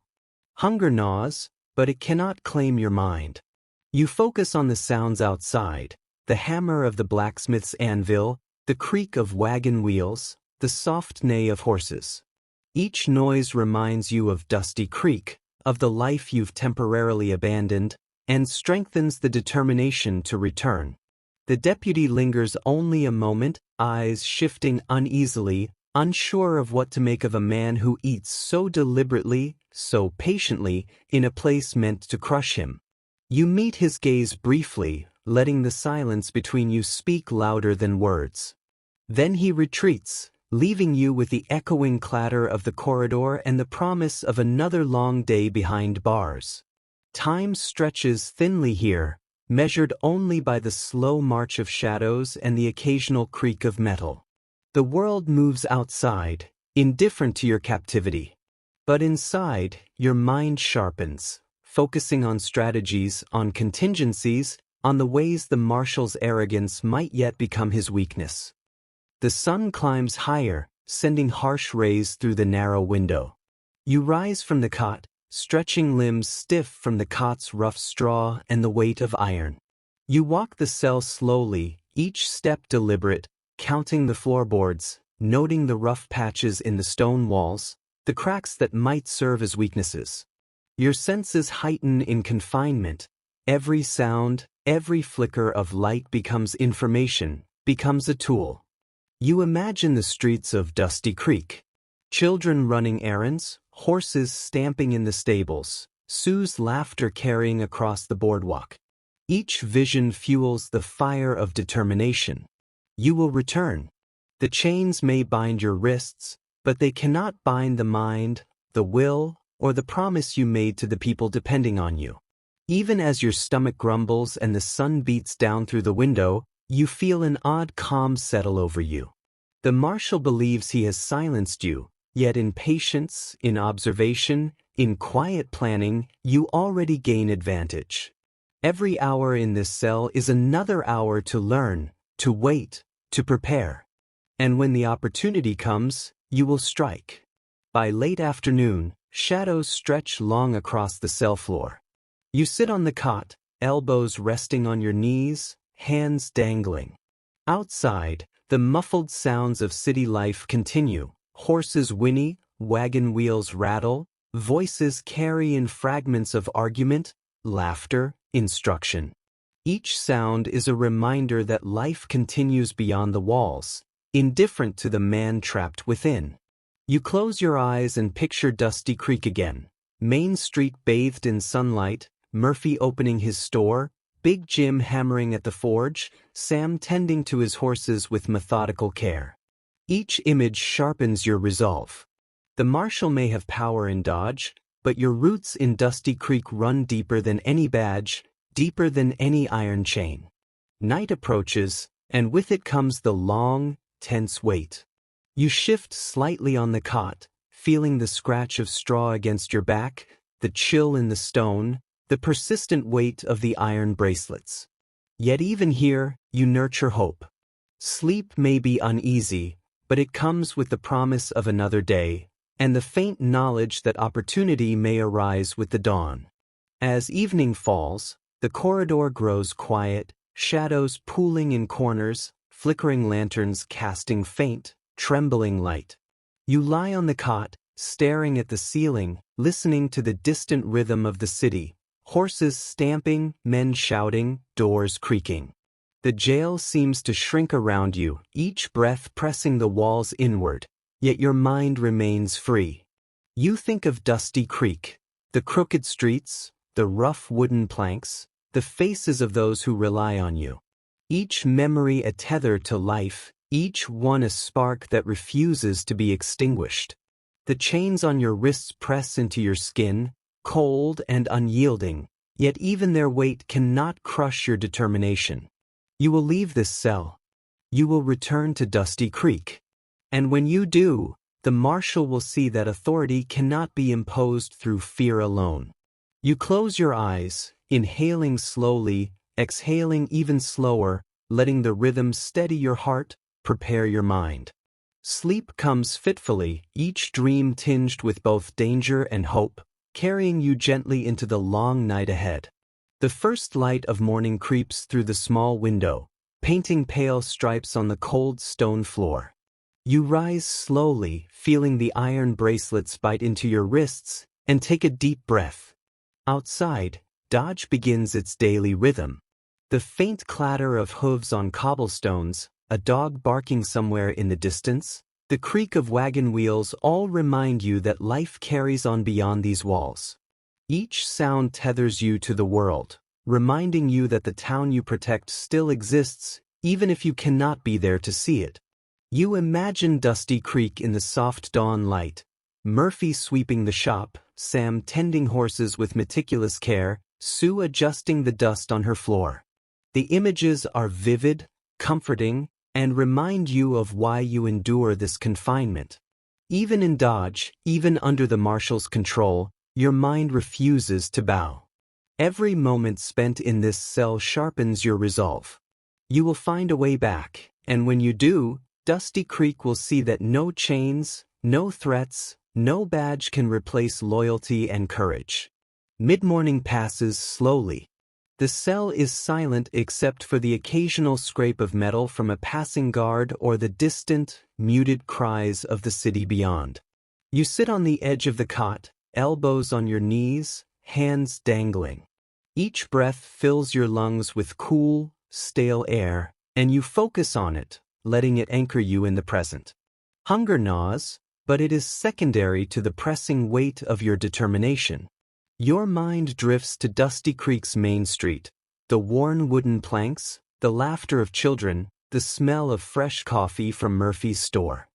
Hunger gnaws, but it cannot claim your mind. You focus on the sounds outside, the hammer of the blacksmith's anvil, the creak of wagon wheels, the soft neigh of horses. Each noise reminds you of Dusty Creek, of the life you've temporarily abandoned, and strengthens the determination to return. The deputy lingers only a moment, eyes shifting uneasily, unsure of what to make of a man who eats so deliberately, so patiently, in a place meant to crush him. You meet his gaze briefly, letting the silence between you speak louder than words. Then he retreats, leaving you with the echoing clatter of the corridor and the promise of another long day behind bars. Time stretches thinly here, measured only by the slow march of shadows and the occasional creak of metal. The world moves outside, indifferent to your captivity. But inside, your mind sharpens, focusing on strategies, on contingencies, on the ways the marshal's arrogance might yet become his weakness. The sun climbs higher, sending harsh rays through the narrow window. You rise from the cot, stretching limbs stiff from the cot's rough straw and the weight of iron. You walk the cell slowly, each step deliberate, counting the floorboards, noting the rough patches in the stone walls, the cracks that might serve as weaknesses. Your senses heighten in confinement. Every sound, every flicker of light becomes information, becomes a tool. You imagine the streets of Dusty Creek. Children running errands, horses stamping in the stables, Sue's laughter carrying across the boardwalk. Each vision fuels the fire of determination. You will return. The chains may bind your wrists, but they cannot bind the mind, the will, or the promise you made to the people depending on you. Even as your stomach grumbles and the sun beats down through the window, you feel an odd calm settle over you. The marshal believes he has silenced you, yet in patience, in observation, in quiet planning, you already gain advantage. Every hour in this cell is another hour to learn, to wait, to prepare. And when the opportunity comes, you will strike. By late afternoon, shadows stretch long across the cell floor. You sit on the cot, elbows resting on your knees, hands dangling. Outside, the muffled sounds of city life continue. Horses whinny, wagon wheels rattle, voices carry in fragments of argument, laughter, instruction. Each sound is a reminder that life continues beyond the walls, indifferent to the man trapped within. You close your eyes and picture Dusty Creek again. Main Street bathed in sunlight, Murphy opening his store, Big Jim hammering at the forge, Sam tending to his horses with methodical care. Each image sharpens your resolve. The marshal may have power in Dodge, but your roots in Dusty Creek run deeper than any badge, deeper than any iron chain. Night approaches, and with it comes the long, tense wait. You shift slightly on the cot, feeling the scratch of straw against your back, the chill in the stone, the persistent weight of the iron bracelets. Yet even here, you nurture hope. Sleep may be uneasy, but it comes with the promise of another day, and the faint knowledge that opportunity may arise with the dawn. As evening falls, the corridor grows quiet, shadows pooling in corners, flickering lanterns casting faint, trembling light. You lie on the cot, staring at the ceiling, listening to the distant rhythm of the city, horses stamping, men shouting, doors creaking. The jail seems to shrink around you, each breath pressing the walls inward, yet your mind remains free. You think of Dusty Creek, the crooked streets, the rough wooden planks, the faces of those who rely on you. Each memory a tether to life, each one a spark that refuses to be extinguished. The chains on your wrists press into your skin, cold and unyielding, yet even their weight cannot crush your determination. You will leave this cell. You will return to Dusty Creek. And when you do, the marshal will see that authority cannot be imposed through fear alone. You close your eyes, inhaling slowly, exhaling even slower, letting the rhythm steady your heart, prepare your mind. Sleep comes fitfully, each dream tinged with both danger and hope, carrying you gently into the long night ahead. The first light of morning creeps through the small window, painting pale stripes on the cold stone floor. You rise slowly, feeling the iron bracelets bite into your wrists, and take a deep breath. Outside, Dodge begins its daily rhythm. The faint clatter of hooves on cobblestones, a dog barking somewhere in the distance, the creak of wagon wheels all remind you that life carries on beyond these walls. Each sound tethers you to the world, reminding you that the town you protect still exists, even if you cannot be there to see it. You imagine Dusty Creek in the soft dawn light, Murphy sweeping the shop, Sam tending horses with meticulous care, Sue adjusting the dust on her floor. The images are vivid, comforting, and remind you of why you endure this confinement. Even in Dodge, even under the marshal's control, your mind refuses to bow. Every moment spent in this cell sharpens your resolve. You will find a way back, and when you do, Dusty Creek will see that no chains, no threats, no badge can replace loyalty and courage. Mid-morning passes slowly. The cell is silent except for the occasional scrape of metal from a passing guard or the distant, muted cries of the city beyond. You sit on the edge of the cot, elbows on your knees, hands dangling. Each breath fills your lungs with cool, stale air, and you focus on it, letting it anchor you in the present. Hunger gnaws, but it is secondary to the pressing weight of your determination. Your mind drifts to Dusty Creek's main street, the worn wooden planks, the laughter of children, the smell of fresh coffee from Murphy's store.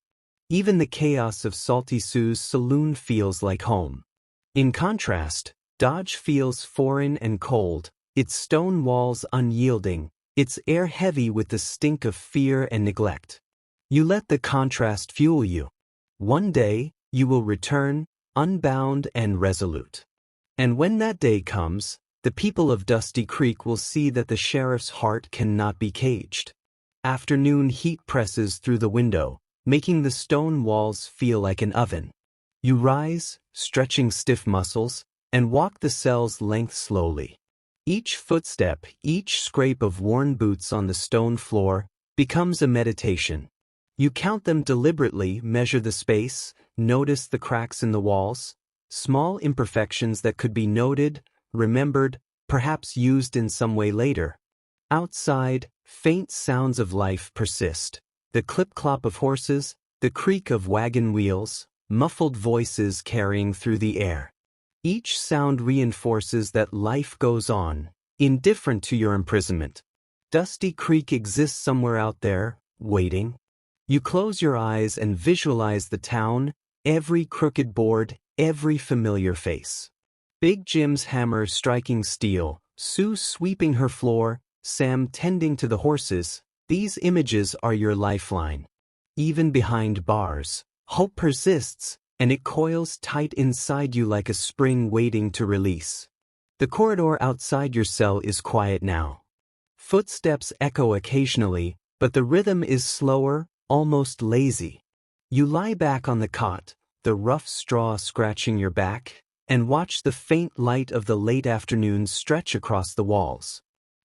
Even the chaos of Salty Sue's saloon feels like home. In contrast, Dodge feels foreign and cold, its stone walls unyielding, its air heavy with the stink of fear and neglect. You let the contrast fuel you. One day, you will return, unbound and resolute. And when that day comes, the people of Dusty Creek will see that the sheriff's heart cannot be caged. Afternoon heat presses through the window, making the stone walls feel like an oven. You rise, stretching stiff muscles, and walk the cell's length slowly. Each footstep, each scrape of worn boots on the stone floor, becomes a meditation. You count them deliberately, measure the space, notice the cracks in the walls, small imperfections that could be noted, remembered, perhaps used in some way later. Outside, faint sounds of life persist. The clip-clop of horses, the creak of wagon wheels, muffled voices carrying through the air. Each sound reinforces that life goes on, indifferent to your imprisonment. Dusty Creek exists somewhere out there, waiting. You close your eyes and visualize the town, every crooked board, every familiar face. Big Jim's hammer striking steel, Sue sweeping her floor, Sam tending to the horses. These images are your lifeline. Even behind bars, hope persists, and it coils tight inside you like a spring waiting to release. The corridor outside your cell is quiet now. Footsteps echo occasionally, but the rhythm is slower, almost lazy. You lie back on the cot, the rough straw scratching your back, and watch the faint light of the late afternoon stretch across the walls.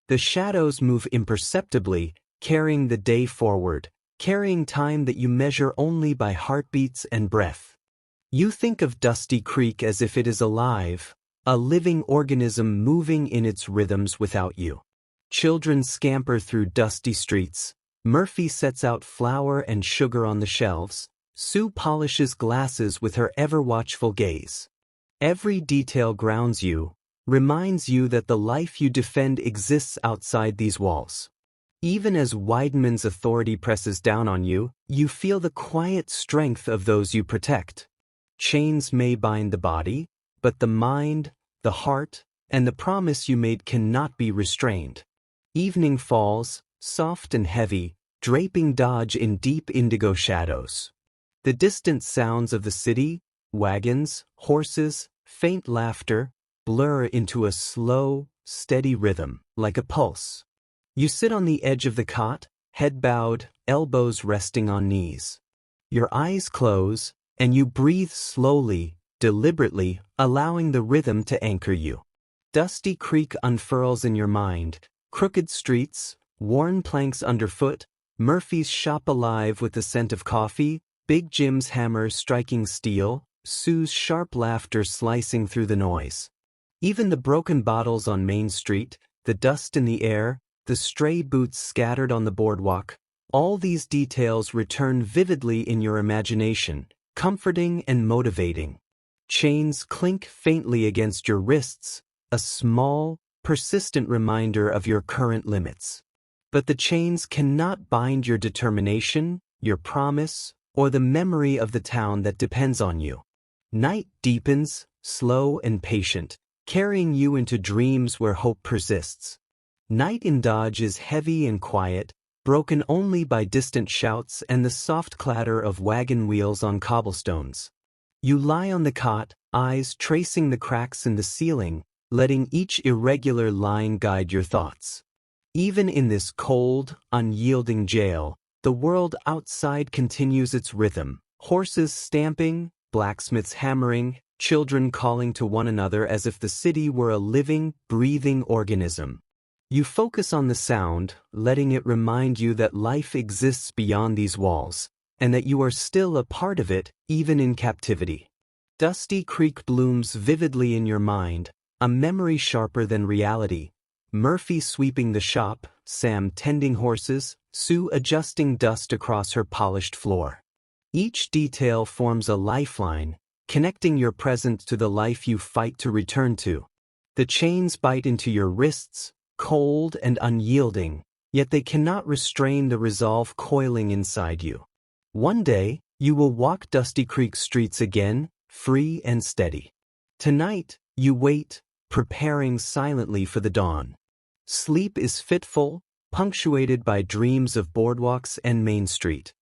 The shadows move imperceptibly, carrying the day forward, carrying time that you measure only by heartbeats and breath. You think of Dusty Creek as if it is alive, a living organism moving in its rhythms without you. Children scamper through dusty streets. Murphy sets out flour and sugar on the shelves. Sue polishes glasses with her ever-watchful gaze. Every detail grounds you, reminds you that the life you defend exists outside these walls. Even as Weidman's authority presses down on you, you feel the quiet strength of those you protect. Chains may bind the body, but the mind, the heart, and the promise you made cannot be restrained. Evening falls, soft and heavy, draping Dodge in deep indigo shadows. The distant sounds of the city, wagons, horses, faint laughter, blur into a slow, steady rhythm, like a pulse. You sit on the edge of the cot, head bowed, elbows resting on knees. Your eyes close, and you breathe slowly, deliberately, allowing the rhythm to anchor you. Dusty Creek unfurls in your mind, crooked streets, worn planks underfoot, Murphy's shop alive with the scent of coffee, Big Jim's hammer striking steel, Sue's sharp laughter slicing through the noise. Even the broken bottles on Main Street, the dust in the air, the stray boots scattered on the boardwalk, all these details return vividly in your imagination, comforting and motivating. Chains clink faintly against your wrists, a small, persistent reminder of your current limits. But the chains cannot bind your determination, your promise, or the memory of the town that depends on you. Night deepens, slow and patient, carrying you into dreams where hope persists. Night in Dodge is heavy and quiet, broken only by distant shouts and the soft clatter of wagon wheels on cobblestones. You lie on the cot, eyes tracing the cracks in the ceiling, letting each irregular line guide your thoughts. Even in this cold, unyielding jail, the world outside continues its rhythm, horses stamping, blacksmiths hammering, children calling to one another as if the city were a living, breathing organism. You focus on the sound, letting it remind you that life exists beyond these walls, and that you are still a part of it, even in captivity. Dusty Creek blooms vividly in your mind, a memory sharper than reality. Murphy sweeping the shop, Sam tending horses, Sue adjusting dust across her polished floor. Each detail forms a lifeline, connecting your present to the life you fight to return to. The chains bite into your wrists, cold and unyielding, yet they cannot restrain the resolve coiling inside you. One day, you will walk Dusty Creek streets again, free and steady. Tonight, you wait, preparing silently for the dawn. Sleep is fitful, punctuated by dreams of boardwalks and Main Street.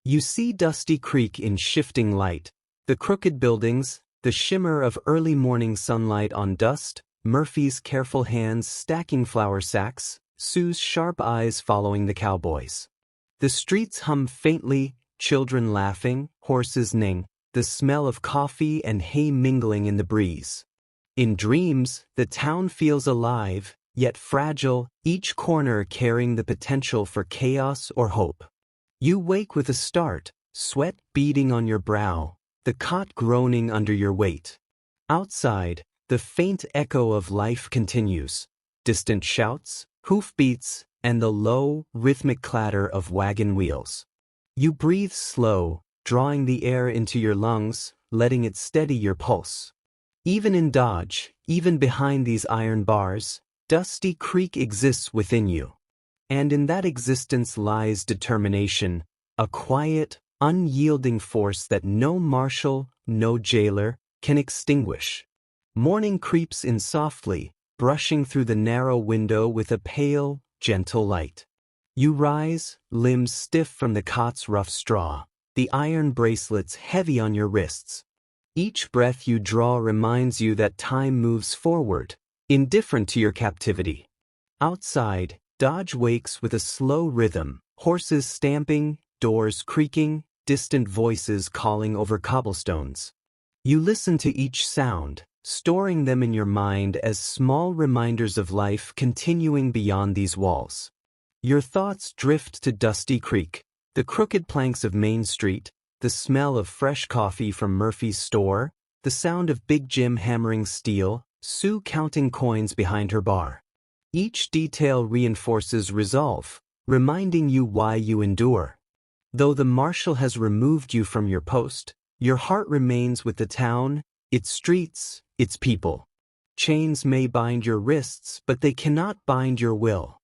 You see Dusty Creek in shifting light, the crooked buildings, the shimmer of early morning sunlight on dust, Murphy's careful hands stacking flour sacks, Sue's sharp eyes following the cowboys. The streets hum faintly, children laughing, horses neighing, the smell of coffee and hay mingling in the breeze. In dreams, the town feels alive, yet fragile, each corner carrying the potential for chaos or hope. You wake with a start, sweat beading on your brow, the cot groaning under your weight. Outside, the faint echo of life continues, distant shouts, hoofbeats, and the low, rhythmic clatter of wagon wheels. You breathe slow, drawing the air into your lungs, letting it steady your pulse. Even in Dodge, even behind these iron bars, Dusty Creek exists within you. And in that existence lies determination, a quiet, unyielding force that no marshal, no jailer, can extinguish. Morning creeps in softly, brushing through the narrow window with a pale, gentle light. You rise, limbs stiff from the cot's rough straw, the iron bracelets heavy on your wrists. Each breath you draw reminds you that time moves forward, indifferent to your captivity. Outside, Dodge wakes with a slow rhythm, horses stamping, doors creaking, distant voices calling over cobblestones. You listen to each sound, storing them in your mind as small reminders of life continuing beyond these walls. Your thoughts drift to Dusty Creek, the crooked planks of Main Street, the smell of fresh coffee from Murphy's store, the sound of Big Jim hammering steel, Sue counting coins behind her bar. Each detail reinforces resolve, reminding you why you endure. Though the marshal has removed you from your post, your heart remains with the town, its streets, its people. Chains may bind your wrists, but they cannot bind your will.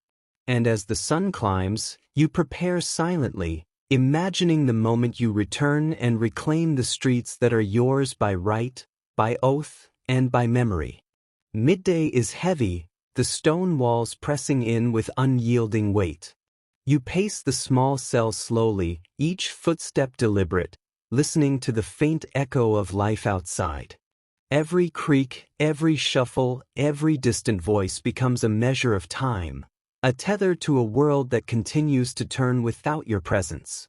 And as the sun climbs, you prepare silently, imagining the moment you return and reclaim the streets that are yours by right, by oath, and by memory. Midday is heavy, the stone walls pressing in with unyielding weight. You pace the small cell slowly, each footstep deliberate, listening to the faint echo of life outside. Every creak, every shuffle, every distant voice becomes a measure of time, a tether to a world that continues to turn without your presence.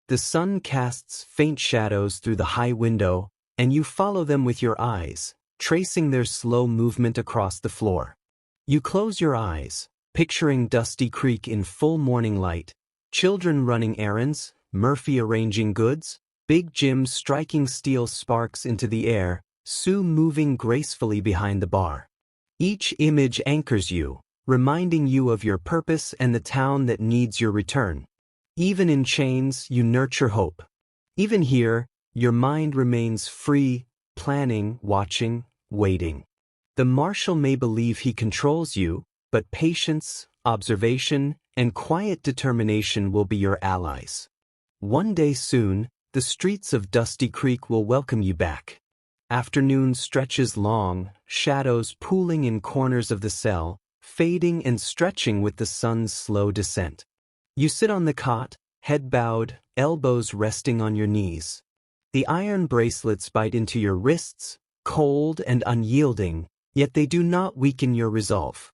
The sun casts faint shadows through the high window, and you follow them with your eyes, tracing their slow movement across the floor. You close your eyes, picturing Dusty Creek in full morning light, children running errands, Murphy arranging goods, Big Jim striking steel sparks into the air, Sue moving gracefully behind the bar. Each image anchors you, reminding you of your purpose and the town that needs your return. Even in chains, you nurture hope. Even here, your mind remains free, planning, watching, waiting. The marshal may believe he controls you, but patience, observation, and quiet determination will be your allies. One day soon, the streets of Dusty Creek will welcome you back. Afternoon stretches long, shadows pooling in corners of the cell, fading and stretching with the sun's slow descent. You sit on the cot, head bowed, elbows resting on your knees. The iron bracelets bite into your wrists, cold and unyielding, yet they do not weaken your resolve.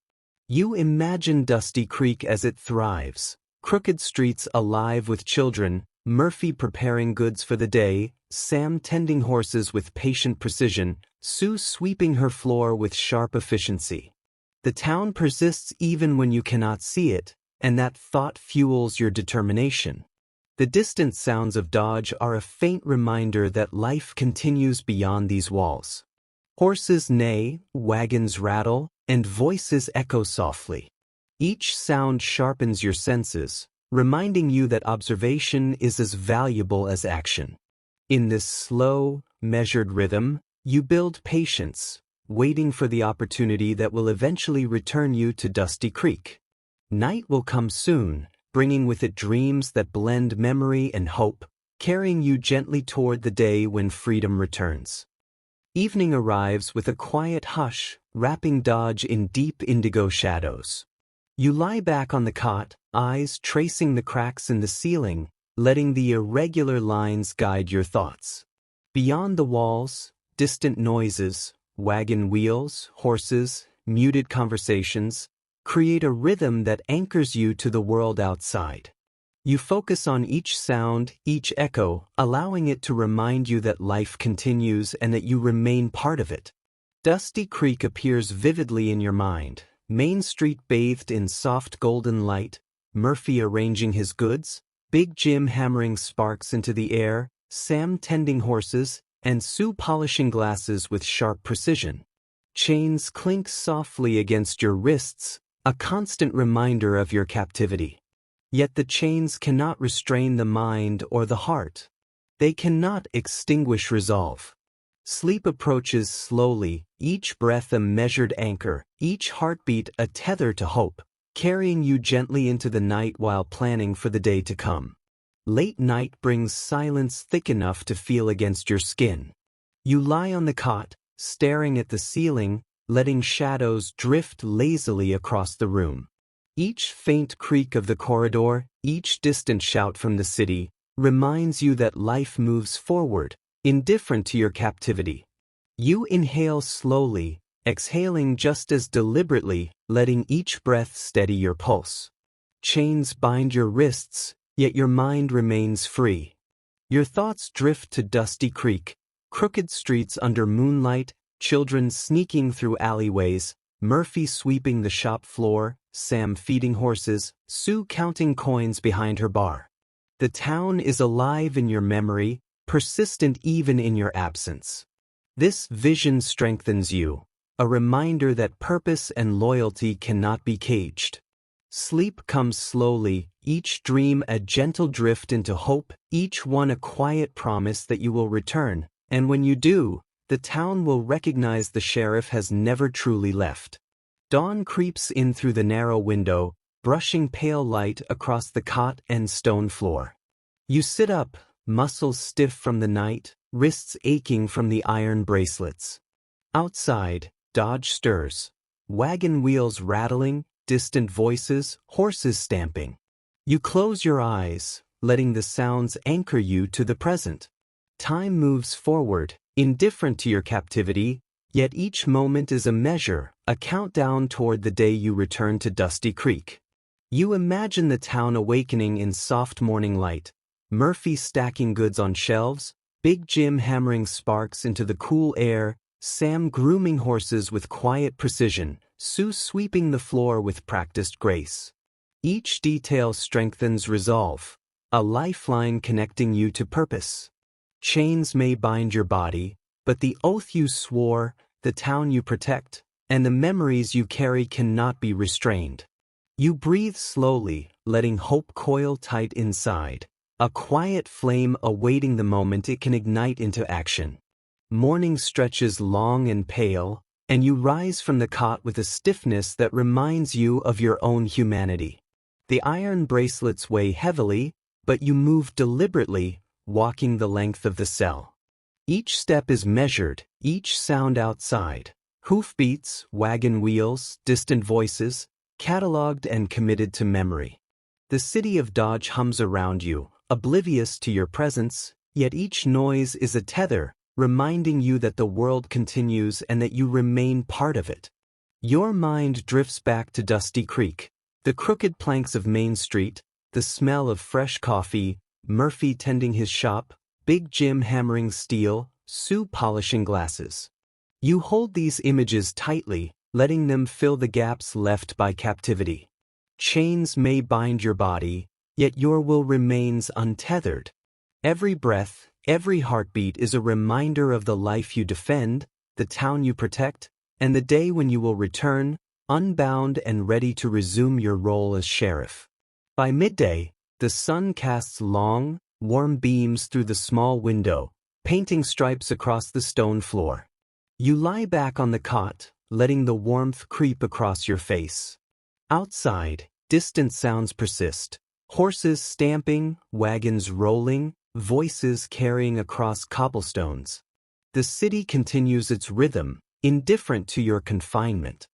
You imagine Dusty Creek as it thrives, crooked streets alive with children, Murphy preparing goods for the day, Sam tending horses with patient precision, Sue sweeping her floor with sharp efficiency. The town persists even when you cannot see it, and that thought fuels your determination. The distant sounds of Dodge are a faint reminder that life continues beyond these walls. Horses neigh, wagons rattle, and voices echo softly. Each sound sharpens your senses, reminding you that observation is as valuable as action. In this slow, measured rhythm, you build patience, waiting for the opportunity that will eventually return you to Dusty Creek. Night will come soon, bringing with it dreams that blend memory and hope, carrying you gently toward the day when freedom returns. Evening arrives with a quiet hush, wrapping Dodge in deep indigo shadows. You lie back on the cot, eyes tracing the cracks in the ceiling, letting the irregular lines guide your thoughts. Beyond the walls, distant noises, wagon wheels, horses, muted conversations, create a rhythm that anchors you to the world outside. You focus on each sound, each echo, allowing it to remind you that life continues and that you remain part of it. Dusty Creek appears vividly in your mind, Main Street bathed in soft golden light, Murphy arranging his goods, Big Jim hammering sparks into the air, Sam tending horses, and Sue polishing glasses with sharp precision. Chains clink softly against your wrists, a constant reminder of your captivity. Yet the chains cannot restrain the mind or the heart. They cannot extinguish resolve. Sleep approaches slowly, each breath a measured anchor, each heartbeat a tether to hope, carrying you gently into the night while planning for the day to come. Late night brings silence thick enough to feel against your skin. You lie on the cot, staring at the ceiling, letting shadows drift lazily across the room. Each faint creak of the corridor, each distant shout from the city, reminds you that life moves forward, indifferent to your captivity. You inhale slowly, exhaling just as deliberately, letting each breath steady your pulse. Chains bind your wrists, yet your mind remains free. Your thoughts drift to Dusty Creek, crooked streets under moonlight, children sneaking through alleyways, Murphy sweeping the shop floor, Sam feeding horses, Sue counting coins behind her bar. The town is alive in your memory, persistent even in your absence. This vision strengthens you, a reminder that purpose and loyalty cannot be caged. Sleep comes slowly, each dream a gentle drift into hope, each one a quiet promise that you will return, and when you do, the town will recognize the sheriff has never truly left. Dawn creeps in through the narrow window, brushing pale light across the cot and stone floor. You sit up, muscles stiff from the night, wrists aching from the iron bracelets. Outside, Dodge stirs. Wagon wheels rattling, distant voices, horses stamping. You close your eyes, letting the sounds anchor you to the present. Time moves forward, indifferent to your captivity, yet each moment is a measure, a countdown toward the day you return to Dusty Creek. You imagine the town awakening in soft morning light, Murphy stacking goods on shelves, Big Jim hammering sparks into the cool air, Sam grooming horses with quiet precision, Sue sweeping the floor with practiced grace. Each detail strengthens resolve, a lifeline connecting you to purpose. Chains may bind your body, but the oath you swore, the town you protect, and the memories you carry cannot be restrained. You breathe slowly, letting hope coil tight inside, a quiet flame awaiting the moment it can ignite into action. Morning stretches long and pale, and you rise from the cot with a stiffness that reminds you of your own humanity. The iron bracelets weigh heavily, but you move deliberately, walking the length of the cell. Each step is measured, each sound outside. Hoofbeats, wagon wheels, distant voices, cataloged and committed to memory. The city of Dodge hums around you, oblivious to your presence, yet each noise is a tether, reminding you that the world continues and that you remain part of it. Your mind drifts back to Dusty Creek, the crooked planks of Main Street, the smell of fresh coffee, Murphy tending his shop, Big Jim hammering steel, Sue polishing glasses. You hold these images tightly, letting them fill the gaps left by captivity. Chains may bind your body, yet your will remains untethered. Every breath, every heartbeat is a reminder of the life you defend, the town you protect, and the day when you will return, unbound and ready to resume your role as sheriff. By midday, the sun casts long, warm beams through the small window, painting stripes across the stone floor. You lie back on the cot, letting the warmth creep across your face. Outside, distant sounds persist. Horses stamping, wagons rolling, voices carrying across cobblestones. The city continues its rhythm, indifferent to your confinement.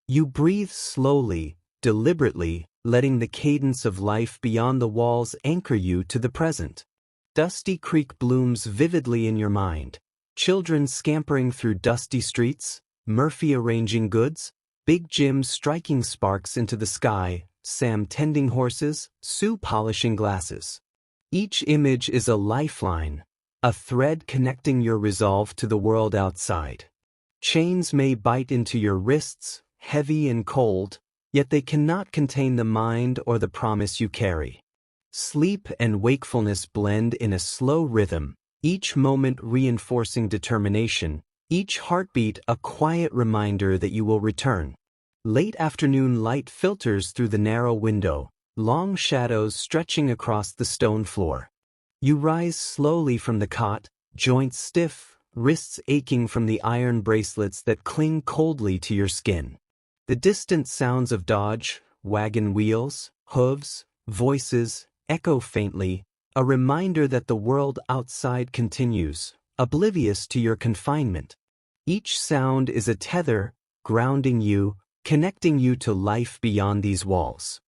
You breathe slowly, deliberately, letting the cadence of life beyond the walls anchor you to the present. Dusty Creek blooms vividly in your mind. Children scampering through dusty streets, Murphy arranging goods, Big Jim striking sparks into the sky, Sam tending horses, Sue polishing glasses. Each image is a lifeline, a thread connecting your resolve to the world outside. Chains may bite into your wrists, heavy and cold, yet they cannot contain the mind or the promise you carry. Sleep and wakefulness blend in a slow rhythm, each moment reinforcing determination, each heartbeat a quiet reminder that you will return. Late afternoon light filters through the narrow window, long shadows stretching across the stone floor. You rise slowly from the cot, joints stiff, wrists aching from the iron bracelets that cling coldly to your skin. The distant sounds of Dodge, wagon wheels, hooves, voices, echo faintly, a reminder that the world outside continues, oblivious to your confinement. Each sound is a tether, grounding you, connecting you to life beyond these walls.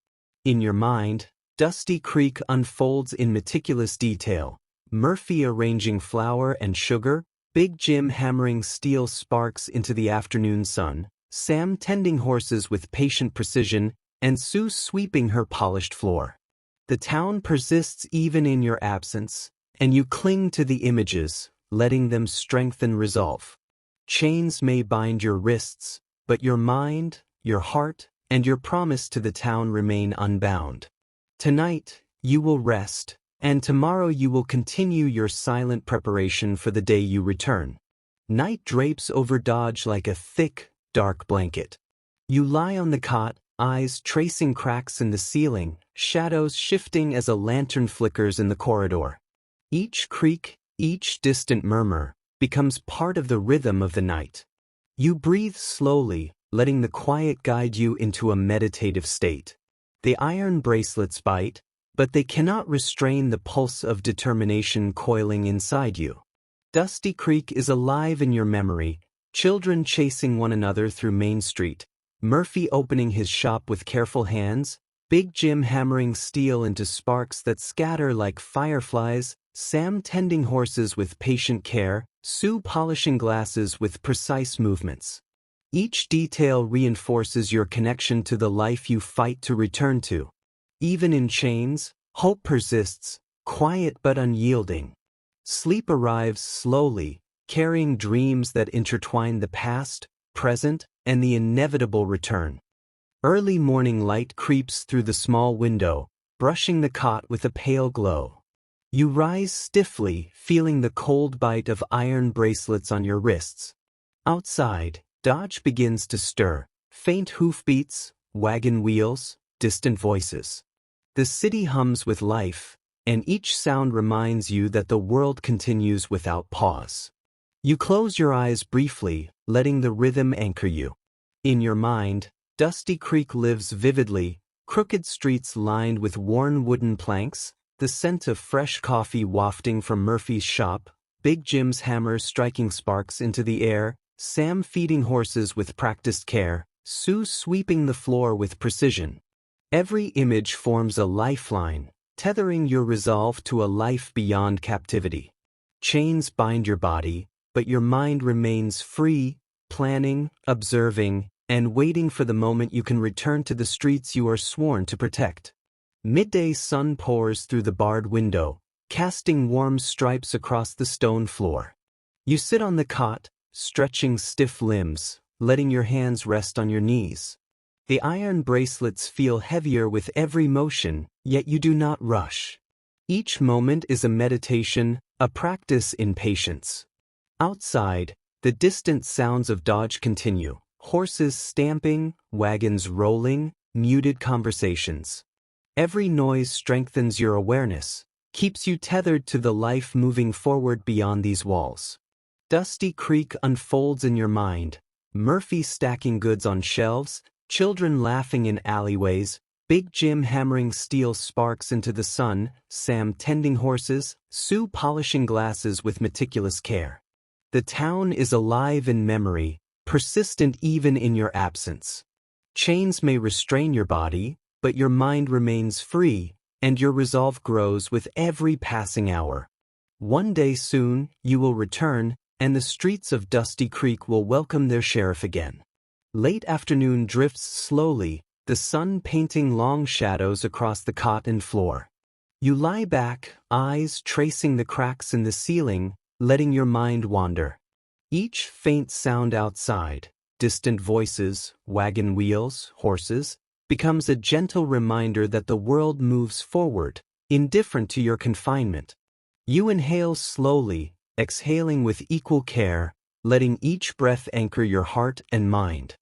In your mind, Dusty Creek unfolds in meticulous detail, Murphy arranging flour and sugar, Big Jim hammering steel sparks into the afternoon sun, Sam tending horses with patient precision, and Sue sweeping her polished floor. The town persists even in your absence, and you cling to the images, letting them strengthen resolve. Chains may bind your wrists, but your mind, your heart, and your promise to the town remain unbound. Tonight, you will rest, and tomorrow you will continue your silent preparation for the day you return. Night drapes over Dodge like a thick, dark blanket. You lie on the cot, eyes tracing cracks in the ceiling, shadows shifting as a lantern flickers in the corridor. Each creak, each distant murmur, becomes part of the rhythm of the night. You breathe slowly, letting the quiet guide you into a meditative state. The iron bracelets bite, but they cannot restrain the pulse of determination coiling inside you. Dusty Creek is alive in your memory, children chasing one another through Main Street, Murphy opening his shop with careful hands, Big Jim hammering steel into sparks that scatter like fireflies, Sam tending horses with patient care, Sue polishing glasses with precise movements. Each detail reinforces your connection to the life you fight to return to. Even in chains, hope persists, quiet but unyielding. Sleep arrives slowly, carrying dreams that intertwine the past, present, and the inevitable return. Early morning light creeps through the small window, brushing the cot with a pale glow. You rise stiffly, feeling the cold bite of iron bracelets on your wrists. Outside, Dodge begins to stir, faint hoofbeats, wagon wheels, distant voices. The city hums with life, and each sound reminds you that the world continues without pause. You close your eyes briefly, letting the rhythm anchor you. In your mind, Dusty Creek lives vividly, crooked streets lined with worn wooden planks, the scent of fresh coffee wafting from Murphy's shop, Big Jim's hammer striking sparks into the air, Sam feeding horses with practiced care, Sue sweeping the floor with precision. Every image forms a lifeline, tethering your resolve to a life beyond captivity. Chains bind your body, but your mind remains free, planning, observing, and waiting for the moment you can return to the streets you are sworn to protect. Midday sun pours through the barred window, casting warm stripes across the stone floor. You sit on the cot, stretching stiff limbs, letting your hands rest on your knees. The iron bracelets feel heavier with every motion, yet you do not rush. Each moment is a meditation, a practice in patience. Outside, the distant sounds of Dodge continue, horses stamping, wagons rolling, muted conversations. Every noise strengthens your awareness, keeps you tethered to the life moving forward beyond these walls. Dusty Creek unfolds in your mind, Murphy stacking goods on shelves, children laughing in alleyways, Big Jim hammering steel sparks into the sun, Sam tending horses, Sue polishing glasses with meticulous care. The town is alive in memory, persistent even in your absence. Chains may restrain your body, but your mind remains free, and your resolve grows with every passing hour. One day soon, you will return, and the streets of Dusty Creek will welcome their sheriff again. Late afternoon drifts slowly, the sun painting long shadows across the cot and floor. You lie back, eyes tracing the cracks in the ceiling, letting your mind wander. Each faint sound outside, distant voices, wagon wheels, horses, becomes a gentle reminder that the world moves forward, indifferent to your confinement. You inhale slowly, exhaling with equal care, letting each breath anchor your heart and mind.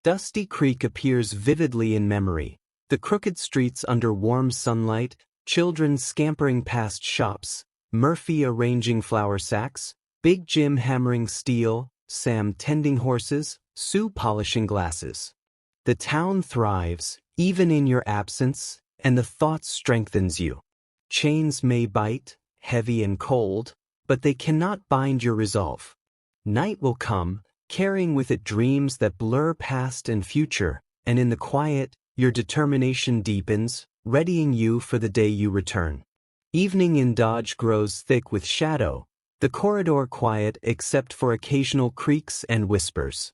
Dusty Creek appears vividly in memory, the crooked streets under warm sunlight, children scampering past shops, Murphy arranging flour sacks, Big Jim hammering steel, Sam tending horses, Sue polishing glasses. The town thrives, even in your absence, and the thought strengthens you. Chains may bite, heavy and cold, but they cannot bind your resolve. Night will come, carrying with it dreams that blur past and future, and in the quiet, your determination deepens, readying you for the day you return. Evening in Dodge grows thick with shadow, the corridor quiet except for occasional creaks and whispers.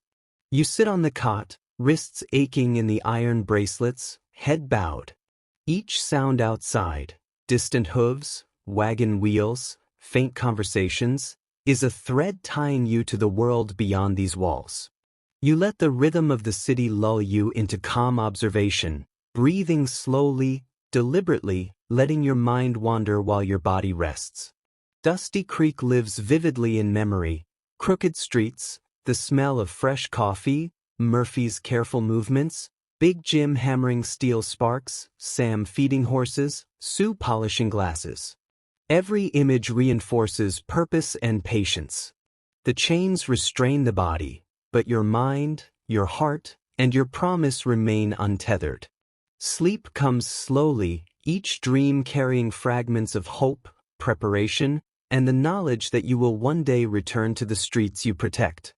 You sit on the cot, wrists aching in the iron bracelets, head bowed. Each sound outside, distant hooves, wagon wheels, faint conversations, is a thread tying you to the world beyond these walls. You let the rhythm of the city lull you into calm observation, breathing slowly, deliberately, letting your mind wander while your body rests. Dusty Creek lives vividly in memory, crooked streets, the smell of fresh coffee, Murphy's careful movements, Big Jim hammering steel sparks, Sam feeding horses, Sue polishing glasses. Every image reinforces purpose and patience. The chains restrain the body, but your mind, your heart, and your promise remain untethered. Sleep comes slowly, each dream carrying fragments of hope, preparation, and the knowledge that you will one day return to the streets you protect.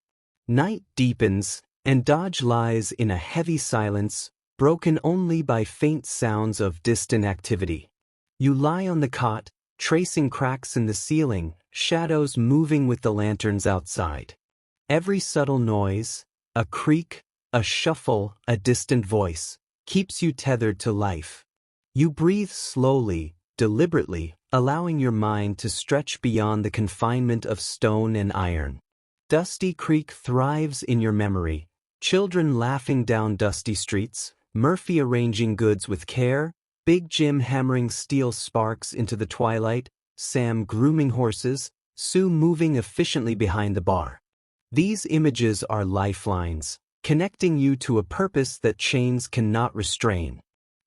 Night deepens, and Dodge lies in a heavy silence, broken only by faint sounds of distant activity. You lie on the cot, tracing cracks in the ceiling, shadows moving with the lanterns outside. Every subtle noise, a creak, a shuffle, a distant voice, keeps you tethered to life. You breathe slowly, deliberately, allowing your mind to stretch beyond the confinement of stone and iron. Dusty Creek thrives in your memory, children laughing down dusty streets, Murphy arranging goods with care, Big Jim hammering steel sparks into the twilight, Sam grooming horses, Sue moving efficiently behind the bar. These images are lifelines, connecting you to a purpose that chains cannot restrain.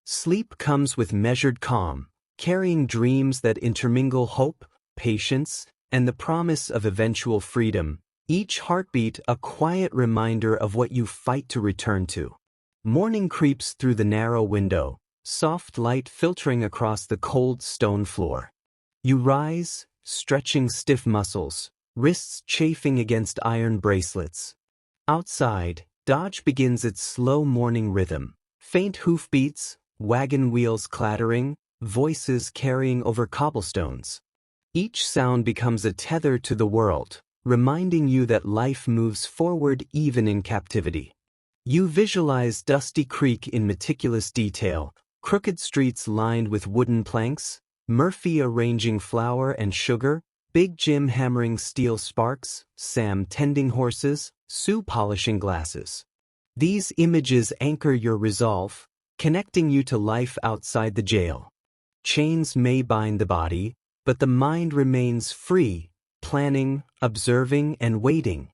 Sleep comes with measured calm, carrying dreams that intermingle hope, patience, and the promise of eventual freedom, each heartbeat a quiet reminder of what you fight to return to. Morning creeps through the narrow window, soft light filtering across the cold stone floor. You rise, stretching stiff muscles, wrists chafing against iron bracelets. Outside, Dodge begins its slow morning rhythm, faint hoofbeats, wagon wheels clattering, voices carrying over cobblestones. Each sound becomes a tether to the world, reminding you that life moves forward even in captivity. You visualize Dusty Creek in meticulous detail, crooked streets lined with wooden planks, Murphy arranging flour and sugar, Big Jim hammering steel sparks, Sam tending horses, Sue polishing glasses. These images anchor your resolve, connecting you to life outside the jail. Chains may bind the body, but the mind remains free, planning, observing, and waiting.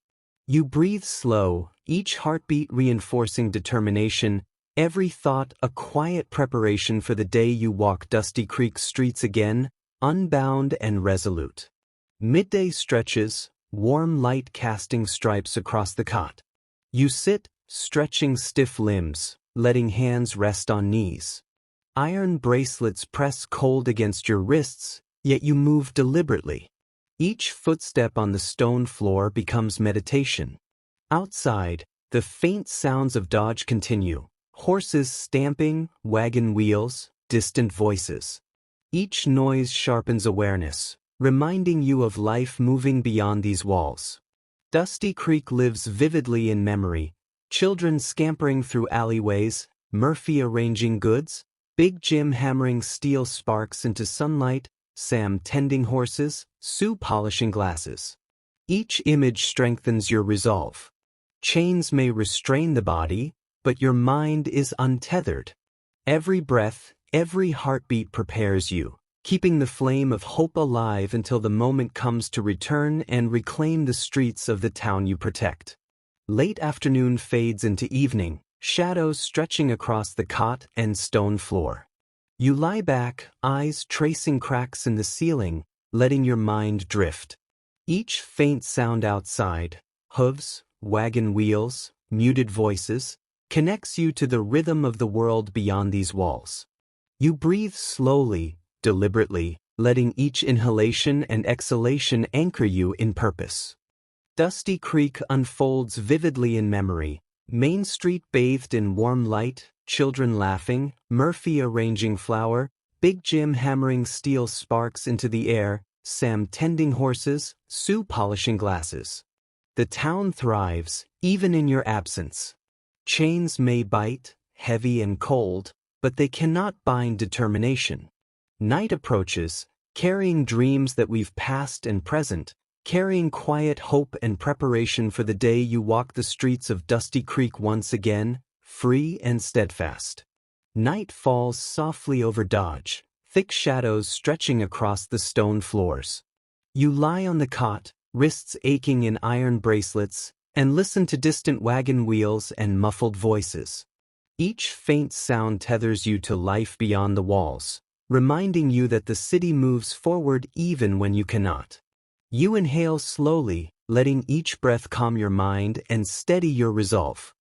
You breathe slow, each heartbeat reinforcing determination, every thought a quiet preparation for the day you walk Dusty Creek streets again, unbound and resolute. Midday stretches, warm light casting stripes across the cot. You sit, stretching stiff limbs, letting hands rest on knees. Iron bracelets press cold against your wrists, yet you move deliberately. Each footstep on the stone floor becomes meditation. Outside, the faint sounds of Dodge continue, horses stamping, wagon wheels, distant voices. Each noise sharpens awareness, reminding you of life moving beyond these walls. Dusty Creek lives vividly in memory, children scampering through alleyways, Murphy arranging goods, Big Jim hammering steel sparks into sunlight, Sam tending horses, Sue polishing glasses. Each image strengthens your resolve. Chains may restrain the body, but your mind is untethered. Every breath, every heartbeat prepares you, keeping the flame of hope alive until the moment comes to return and reclaim the streets of the town you protect. Late afternoon fades into evening, shadows stretching across the cot and stone floor. You lie back, eyes tracing cracks in the ceiling, letting your mind drift. Each faint sound outside, hooves, wagon wheels, muted voices, connects you to the rhythm of the world beyond these walls. You breathe slowly, deliberately, letting each inhalation and exhalation anchor you in purpose. Dusty Creek unfolds vividly in memory, Main Street bathed in warm light, children laughing, Murphy arranging flour, Big Jim hammering steel sparks into the air, Sam tending horses, Sue polishing glasses. The town thrives, even in your absence. Chains may bite, heavy and cold, but they cannot bind determination. Night approaches, carrying dreams that we've past and present, carrying quiet hope and preparation for the day you walk the streets of Dusty Creek once again, free and steadfast. Night falls softly over Dodge, thick shadows stretching across the stone floors. You lie on the cot, wrists aching in iron bracelets, and listen to distant wagon wheels and muffled voices. Each faint sound tethers you to life beyond the walls, reminding you that the city moves forward even when you cannot. You inhale slowly, letting each breath calm your mind and steady your resolve.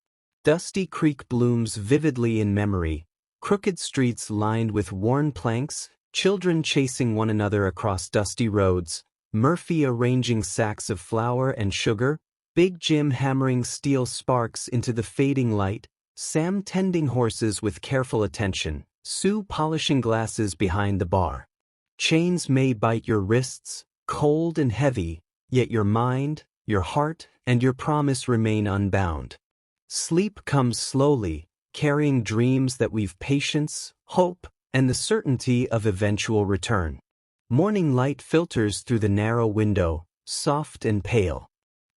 Dusty Creek blooms vividly in memory, crooked streets lined with worn planks, children chasing one another across dusty roads, Murphy arranging sacks of flour and sugar, Big Jim hammering steel sparks into the fading light, Sam tending horses with careful attention, Sue polishing glasses behind the bar. Chains may bite your wrists, cold and heavy, yet your mind, your heart, and your promise remain unbound. Sleep comes slowly, carrying dreams that weave patience, hope, and the certainty of eventual return. Morning light filters through the narrow window, soft and pale.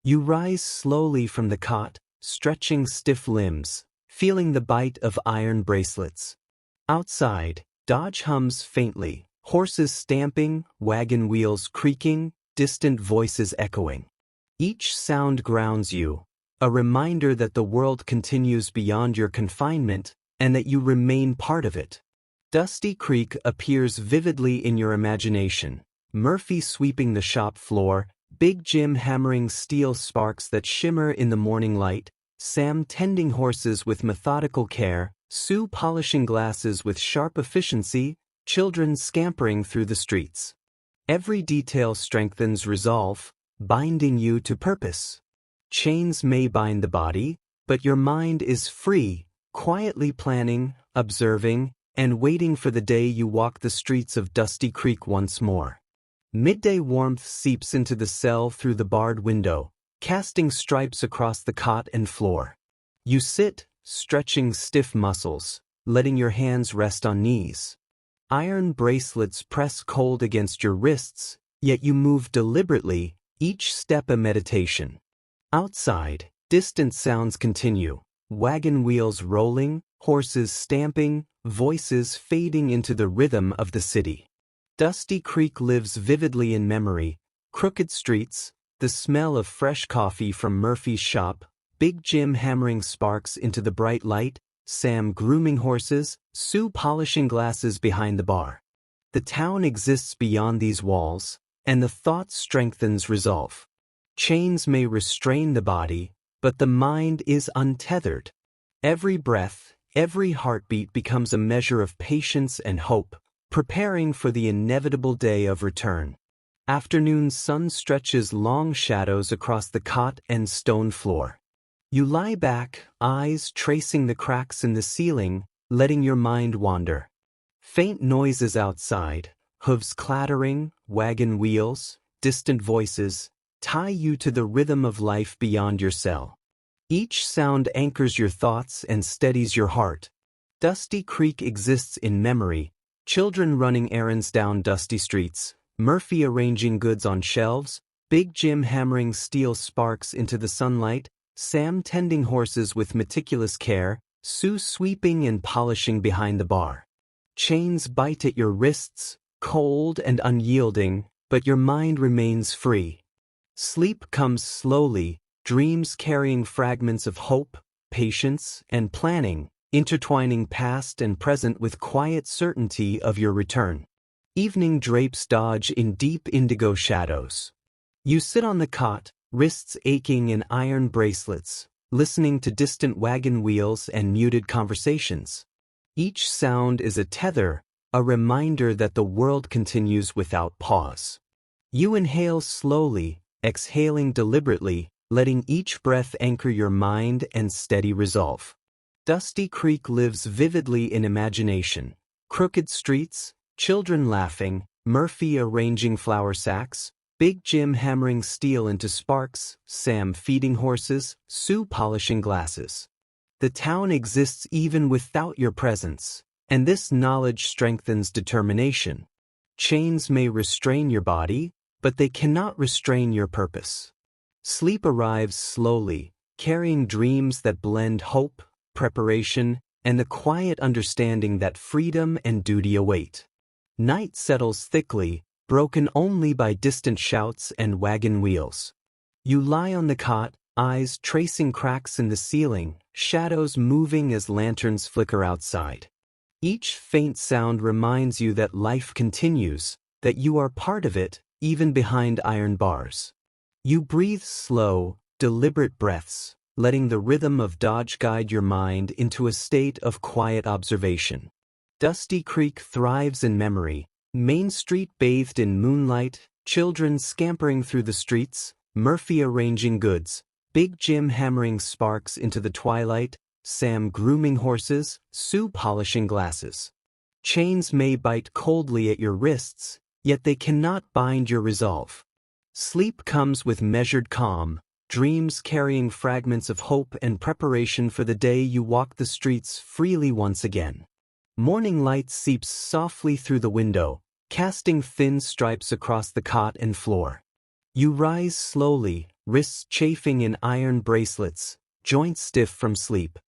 You rise slowly from the cot, stretching stiff limbs, feeling the bite of iron bracelets. Outside, Dodge hums faintly, horses stamping, wagon wheels creaking, distant voices echoing. Each sound grounds you, a reminder that the world continues beyond your confinement and that you remain part of it. Dusty Creek appears vividly in your imagination, Murphy sweeping the shop floor, Big Jim hammering steel sparks that shimmer in the morning light, Sam tending horses with methodical care, Sue polishing glasses with sharp efficiency, children scampering through the streets. Every detail strengthens resolve, binding you to purpose. Chains may bind the body, but your mind is free, quietly planning, observing, and waiting for the day you walk the streets of Dusty Creek once more. Midday warmth seeps into the cell through the barred window, casting stripes across the cot and floor. You sit, stretching stiff muscles, letting your hands rest on knees. Iron bracelets press cold against your wrists, yet you move deliberately, each step a meditation. Outside, distant sounds continue, wagon wheels rolling, horses stamping, voices fading into the rhythm of the city. Dusty Creek lives vividly in memory, crooked streets, the smell of fresh coffee from Murphy's shop, Big Jim hammering sparks into the bright light, Sam grooming horses, Sue polishing glasses behind the bar. The town exists beyond these walls, and the thought strengthens resolve. Chains may restrain the body, but the mind is untethered. Every breath, every heartbeat becomes a measure of patience and hope, preparing for the inevitable day of return. Afternoon sun stretches long shadows across the cot and stone floor. You lie back, eyes tracing the cracks in the ceiling, letting your mind wander. Faint noises outside, hooves clattering, wagon wheels, distant voices, tie you to the rhythm of life beyond your cell. Each sound anchors your thoughts and steadies your heart. Dusty Creek exists in memory, children running errands down dusty streets, Murphy arranging goods on shelves, Big Jim hammering steel sparks into the sunlight, Sam tending horses with meticulous care, Sue sweeping and polishing behind the bar. Chains bite at your wrists, cold and unyielding, but your mind remains free. Sleep comes slowly, dreams carrying fragments of hope, patience, and planning, intertwining past and present with quiet certainty of your return. Evening drapes Dodge in deep indigo shadows. You sit on the cot, wrists aching in iron bracelets, listening to distant wagon wheels and muted conversations. Each sound is a tether, a reminder that the world continues without pause. You inhale slowly, exhaling deliberately, letting each breath anchor your mind and steady resolve. Dusty Creek lives vividly in imagination. Crooked streets, children laughing, Murphy arranging flour sacks, Big Jim hammering steel into sparks, Sam feeding horses, Sue polishing glasses. The town exists even without your presence, and this knowledge strengthens determination. Chains may restrain your body, but they cannot restrain your purpose. Sleep arrives slowly, carrying dreams that blend hope, preparation, and the quiet understanding that freedom and duty await. Night settles thickly, broken only by distant shouts and wagon wheels. You lie on the cot, eyes tracing cracks in the ceiling, shadows moving as lanterns flicker outside. Each faint sound reminds you that life continues, that you are part of it, even behind iron bars. You breathe slow, deliberate breaths, letting the rhythm of Dodge guide your mind into a state of quiet observation. Dusty Creek thrives in memory, Main Street bathed in moonlight, children scampering through the streets, Murphy arranging goods, Big Jim hammering sparks into the twilight, Sam grooming horses, Sue polishing glasses. Chains may bite coldly at your wrists, yet they cannot bind your resolve. Sleep comes with measured calm, dreams carrying fragments of hope and preparation for the day you walk the streets freely once again. Morning light seeps softly through the window, casting thin stripes across the cot and floor. You rise slowly, wrists chafing in iron bracelets, joints stiff from sleep.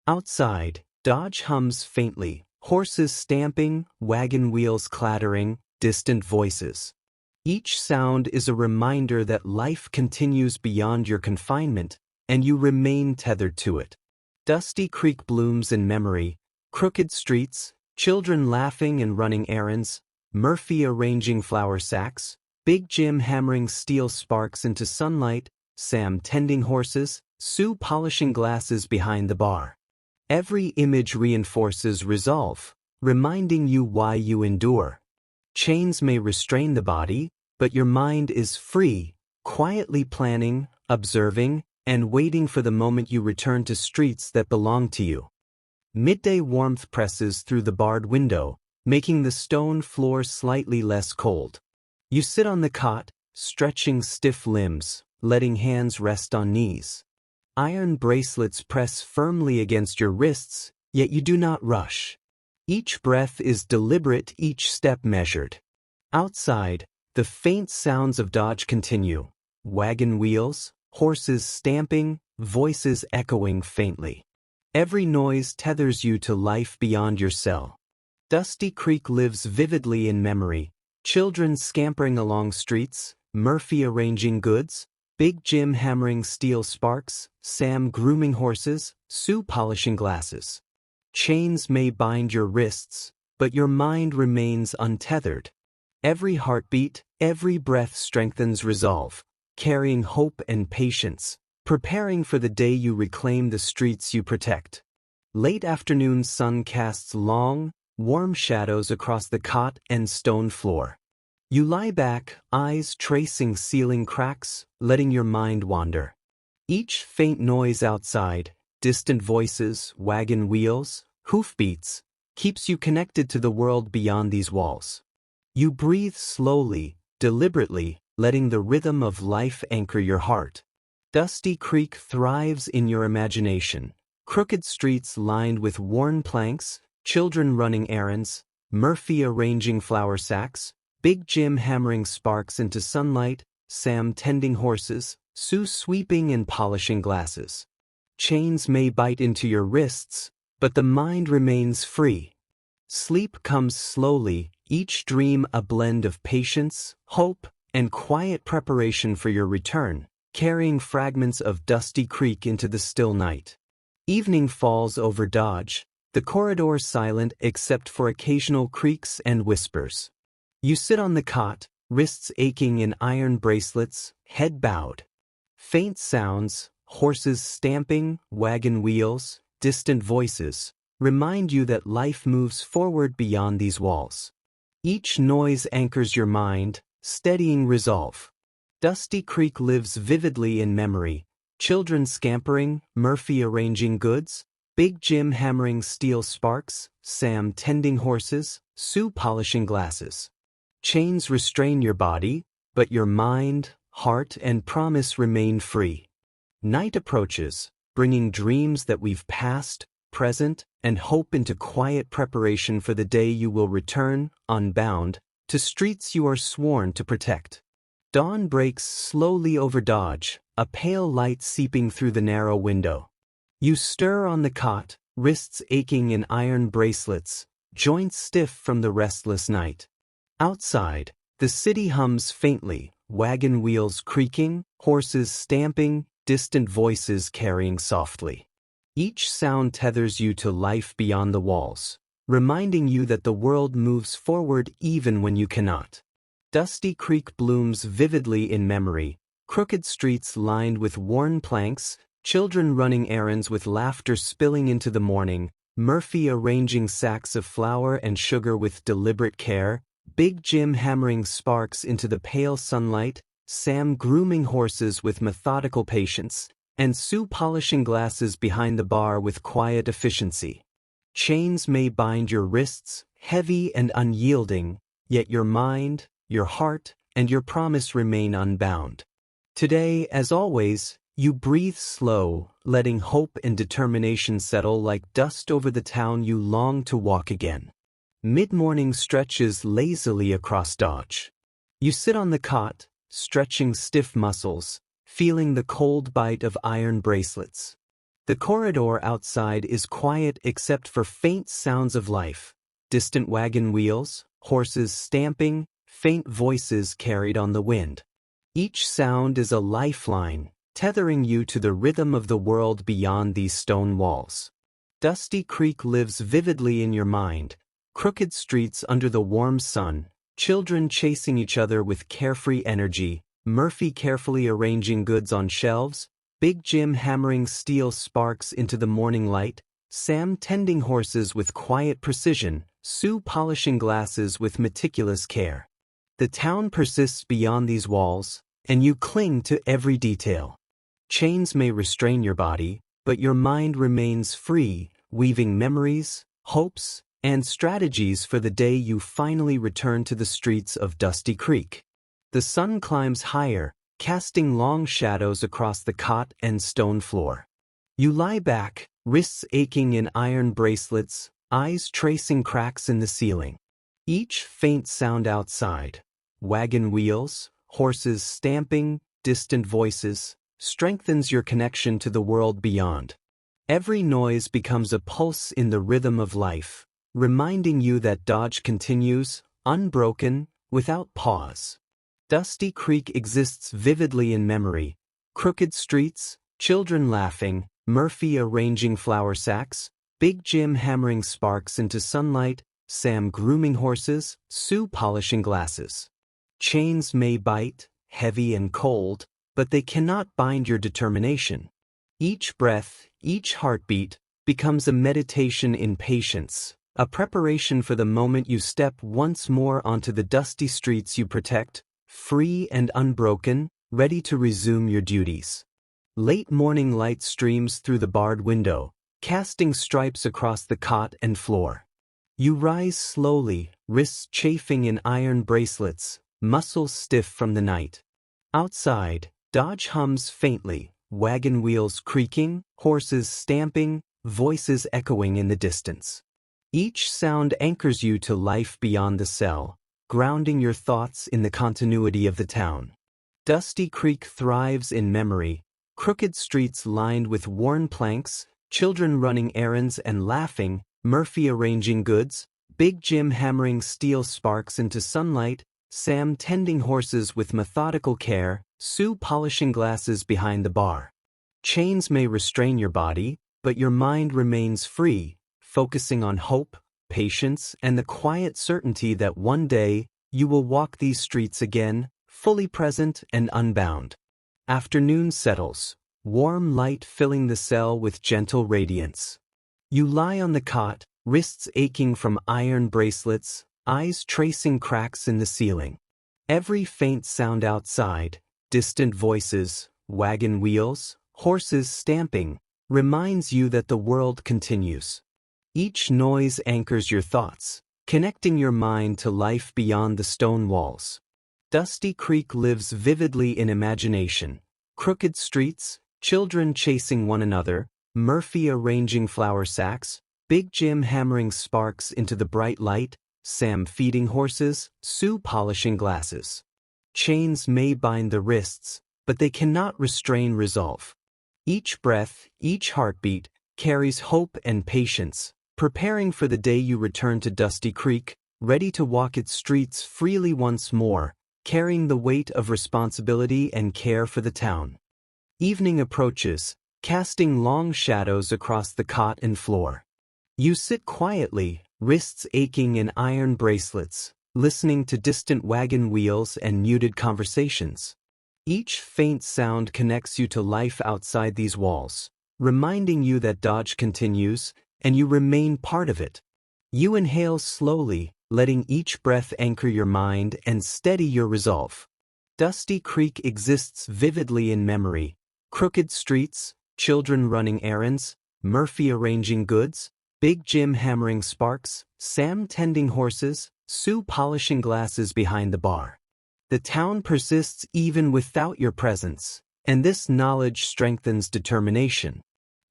Outside, Dodge hums faintly, horses stamping, wagon wheels clattering, distant voices. Each sound is a reminder that life continues beyond your confinement, and you remain tethered to it. Dusty Creek blooms in memory, crooked streets, children laughing and running errands, Murphy arranging flour sacks, Big Jim hammering steel sparks into sunlight, Sam tending horses, Sue polishing glasses behind the bar. Every image reinforces resolve, reminding you why you endure. Chains may restrain the body, but your mind is free, quietly planning, observing, and waiting for the moment you return to streets that belong to you. Midday warmth presses through the barred window, making the stone floor slightly less cold. You sit on the cot, stretching stiff limbs, letting hands rest on knees. Iron bracelets press firmly against your wrists, yet you do not rush. Each breath is deliberate, each step measured. Outside, the faint sounds of Dodge continue. Wagon wheels, horses stamping, voices echoing faintly. Every noise tethers you to life beyond your cell. Dusty Creek lives vividly in memory, children scampering along streets, Murphy arranging goods, Big Jim hammering steel sparks, Sam grooming horses, Sue polishing glasses. Chains may bind your wrists, but your mind remains untethered. Every heartbeat, every breath strengthens resolve, carrying hope and patience, preparing for the day you reclaim the streets you protect. Late afternoon sun casts long, warm shadows across the cot and stone floor. You lie back, eyes tracing ceiling cracks, letting your mind wander. Each faint noise outside, distant voices, wagon wheels, hoofbeats, keeps you connected to the world beyond these walls. You breathe slowly, deliberately, letting the rhythm of life anchor your heart. Dusty Creek thrives in your imagination. Crooked streets lined with worn planks, children running errands, Murphy arranging flour sacks, Big Jim hammering sparks into sunlight, Sam tending horses, Sue sweeping and polishing glasses. Chains may bite into your wrists, but the mind remains free. Sleep comes slowly, each dream a blend of patience, hope, and quiet preparation for your return, carrying fragments of Dusty Creek into the still night. Evening falls over Dodge, the corridor silent except for occasional creaks and whispers. You sit on the cot, wrists aching in iron bracelets, head bowed. Faint sounds, horses stamping, wagon wheels, distant voices, remind you that life moves forward beyond these walls. Each noise anchors your mind, steadying resolve. Dusty Creek lives vividly in memory. Children scampering, Murphy arranging goods, Big Jim hammering steel sparks, Sam tending horses, Sue polishing glasses. Chains restrain your body, but your mind, heart, and promise remain free. Night approaches, bringing dreams that we've past, present, and hope into quiet preparation for the day you will return, unbound, to streets you are sworn to protect. Dawn breaks slowly over Dodge, a pale light seeping through the narrow window. You stir on the cot, wrists aching in iron bracelets, joints stiff from the restless night. Outside, the city hums faintly, wagon wheels creaking, horses stamping, distant voices carrying softly. Each sound tethers you to life beyond the walls, reminding you that the world moves forward even when you cannot. Dusty Creek blooms vividly in memory, crooked streets lined with worn planks, children running errands with laughter spilling into the morning, Murphy arranging sacks of flour and sugar with deliberate care, Big Jim hammering sparks into the pale sunlight, Sam grooming horses with methodical patience, and Sue polishing glasses behind the bar with quiet efficiency. Chains may bind your wrists, heavy and unyielding, yet your mind, your heart, and your promise remain unbound. Today, as always, you breathe slow, letting hope and determination settle like dust over the town you long to walk again. Mid-morning stretches lazily across Dodge. You sit on the cot, stretching stiff muscles, feeling the cold bite of iron bracelets. The corridor outside is quiet except for faint sounds of life, distant wagon wheels, horses stamping, faint voices carried on the wind. Each sound is a lifeline, tethering you to the rhythm of the world beyond these stone walls. Dusty Creek lives vividly in your mind, crooked streets under the warm sun, children chasing each other with carefree energy, Murphy carefully arranging goods on shelves, Big Jim hammering steel sparks into the morning light, Sam tending horses with quiet precision, Sue polishing glasses with meticulous care. The town persists beyond these walls, and you cling to every detail. Chains may restrain your body, but your mind remains free, weaving memories, hopes, and strategies for the day you finally return to the streets of Dusty Creek. The sun climbs higher, casting long shadows across the cot and stone floor. You lie back, wrists aching in iron bracelets, eyes tracing cracks in the ceiling. Each faint sound outside, wagon wheels, horses stamping, distant voices, strengthens your connection to the world beyond. Every noise becomes a pulse in the rhythm of life, reminding you that Dodge continues, unbroken, without pause. Dusty Creek exists vividly in memory, crooked streets, children laughing, Murphy arranging flour sacks, Big Jim hammering sparks into sunlight, Sam grooming horses, Sue polishing glasses. Chains may bite, heavy and cold, but they cannot bind your determination. Each breath, each heartbeat, becomes a meditation in patience, a preparation for the moment you step once more onto the dusty streets you protect, free and unbroken, ready to resume your duties. Late morning light streams through the barred window, casting stripes across the cot and floor. You rise slowly, wrists chafing in iron bracelets, muscles stiff from the night. Outside, Dodge hums faintly, wagon wheels creaking, horses stamping, voices echoing in the distance. Each sound anchors you to life beyond the cell, grounding your thoughts in the continuity of the town. Dusty Creek thrives in memory, crooked streets lined with worn planks, children running errands and laughing, Murphy arranging goods, Big Jim hammering steel sparks into sunlight, Sam tending horses with methodical care, Sue polishing glasses behind the bar. Chains may restrain your body, but your mind remains free, focusing on hope, patience, and the quiet certainty that one day, you will walk these streets again, fully present and unbound. Afternoon settles, warm light filling the cell with gentle radiance. You lie on the cot, wrists aching from iron bracelets, eyes tracing cracks in the ceiling. Every faint sound outside, distant voices, wagon wheels, horses stamping, reminds you that the world continues. Each noise anchors your thoughts, connecting your mind to life beyond the stone walls. Dusty Creek lives vividly in imagination. Crooked streets, children chasing one another, Murphy arranging flour sacks, Big Jim hammering sparks into the bright light, Sam feeding horses, Sue polishing glasses. Chains may bind the wrists, but they cannot restrain resolve. Each breath, each heartbeat, carries hope and patience, preparing for the day you return to Dusty Creek, ready to walk its streets freely once more, carrying the weight of responsibility and care for the town. Evening approaches, casting long shadows across the cot and floor. You sit quietly, wrists aching in iron bracelets, listening to distant wagon wheels and muted conversations. Each faint sound connects you to life outside these walls, reminding you that Dodge continues, and you remain part of it. You inhale slowly, letting each breath anchor your mind and steady your resolve. Dusty Creek exists vividly in memory. Crooked streets, children running errands, Murphy arranging goods, Big Jim hammering sparks, Sam tending horses, Sue polishing glasses behind the bar. The town persists even without your presence, and this knowledge strengthens determination.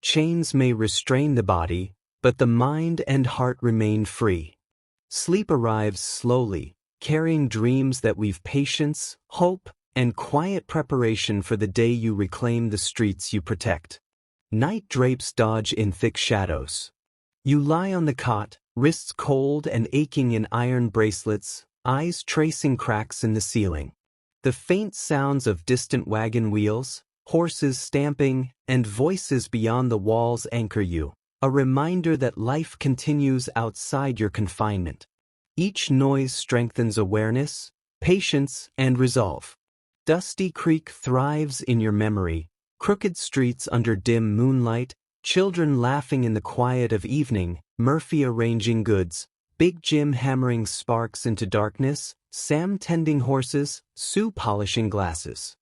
Chains may restrain the body, but the mind and heart remain free. Sleep arrives slowly, carrying dreams that weave patience, hope, and quiet preparation for the day you reclaim the streets you protect. Night drapes Dodge in thick shadows. You lie on the cot, wrists cold and aching in iron bracelets, eyes tracing cracks in the ceiling. The faint sounds of distant wagon wheels, horses stamping, and voices beyond the walls anchor you, a reminder that life continues outside your confinement. Each noise strengthens awareness, patience, and resolve. Dusty Creek thrives in your memory, crooked streets under dim moonlight, children laughing in the quiet of evening, Murphy arranging goods, Big Jim hammering sparks into darkness, Sam tending horses, Sue polishing glasses.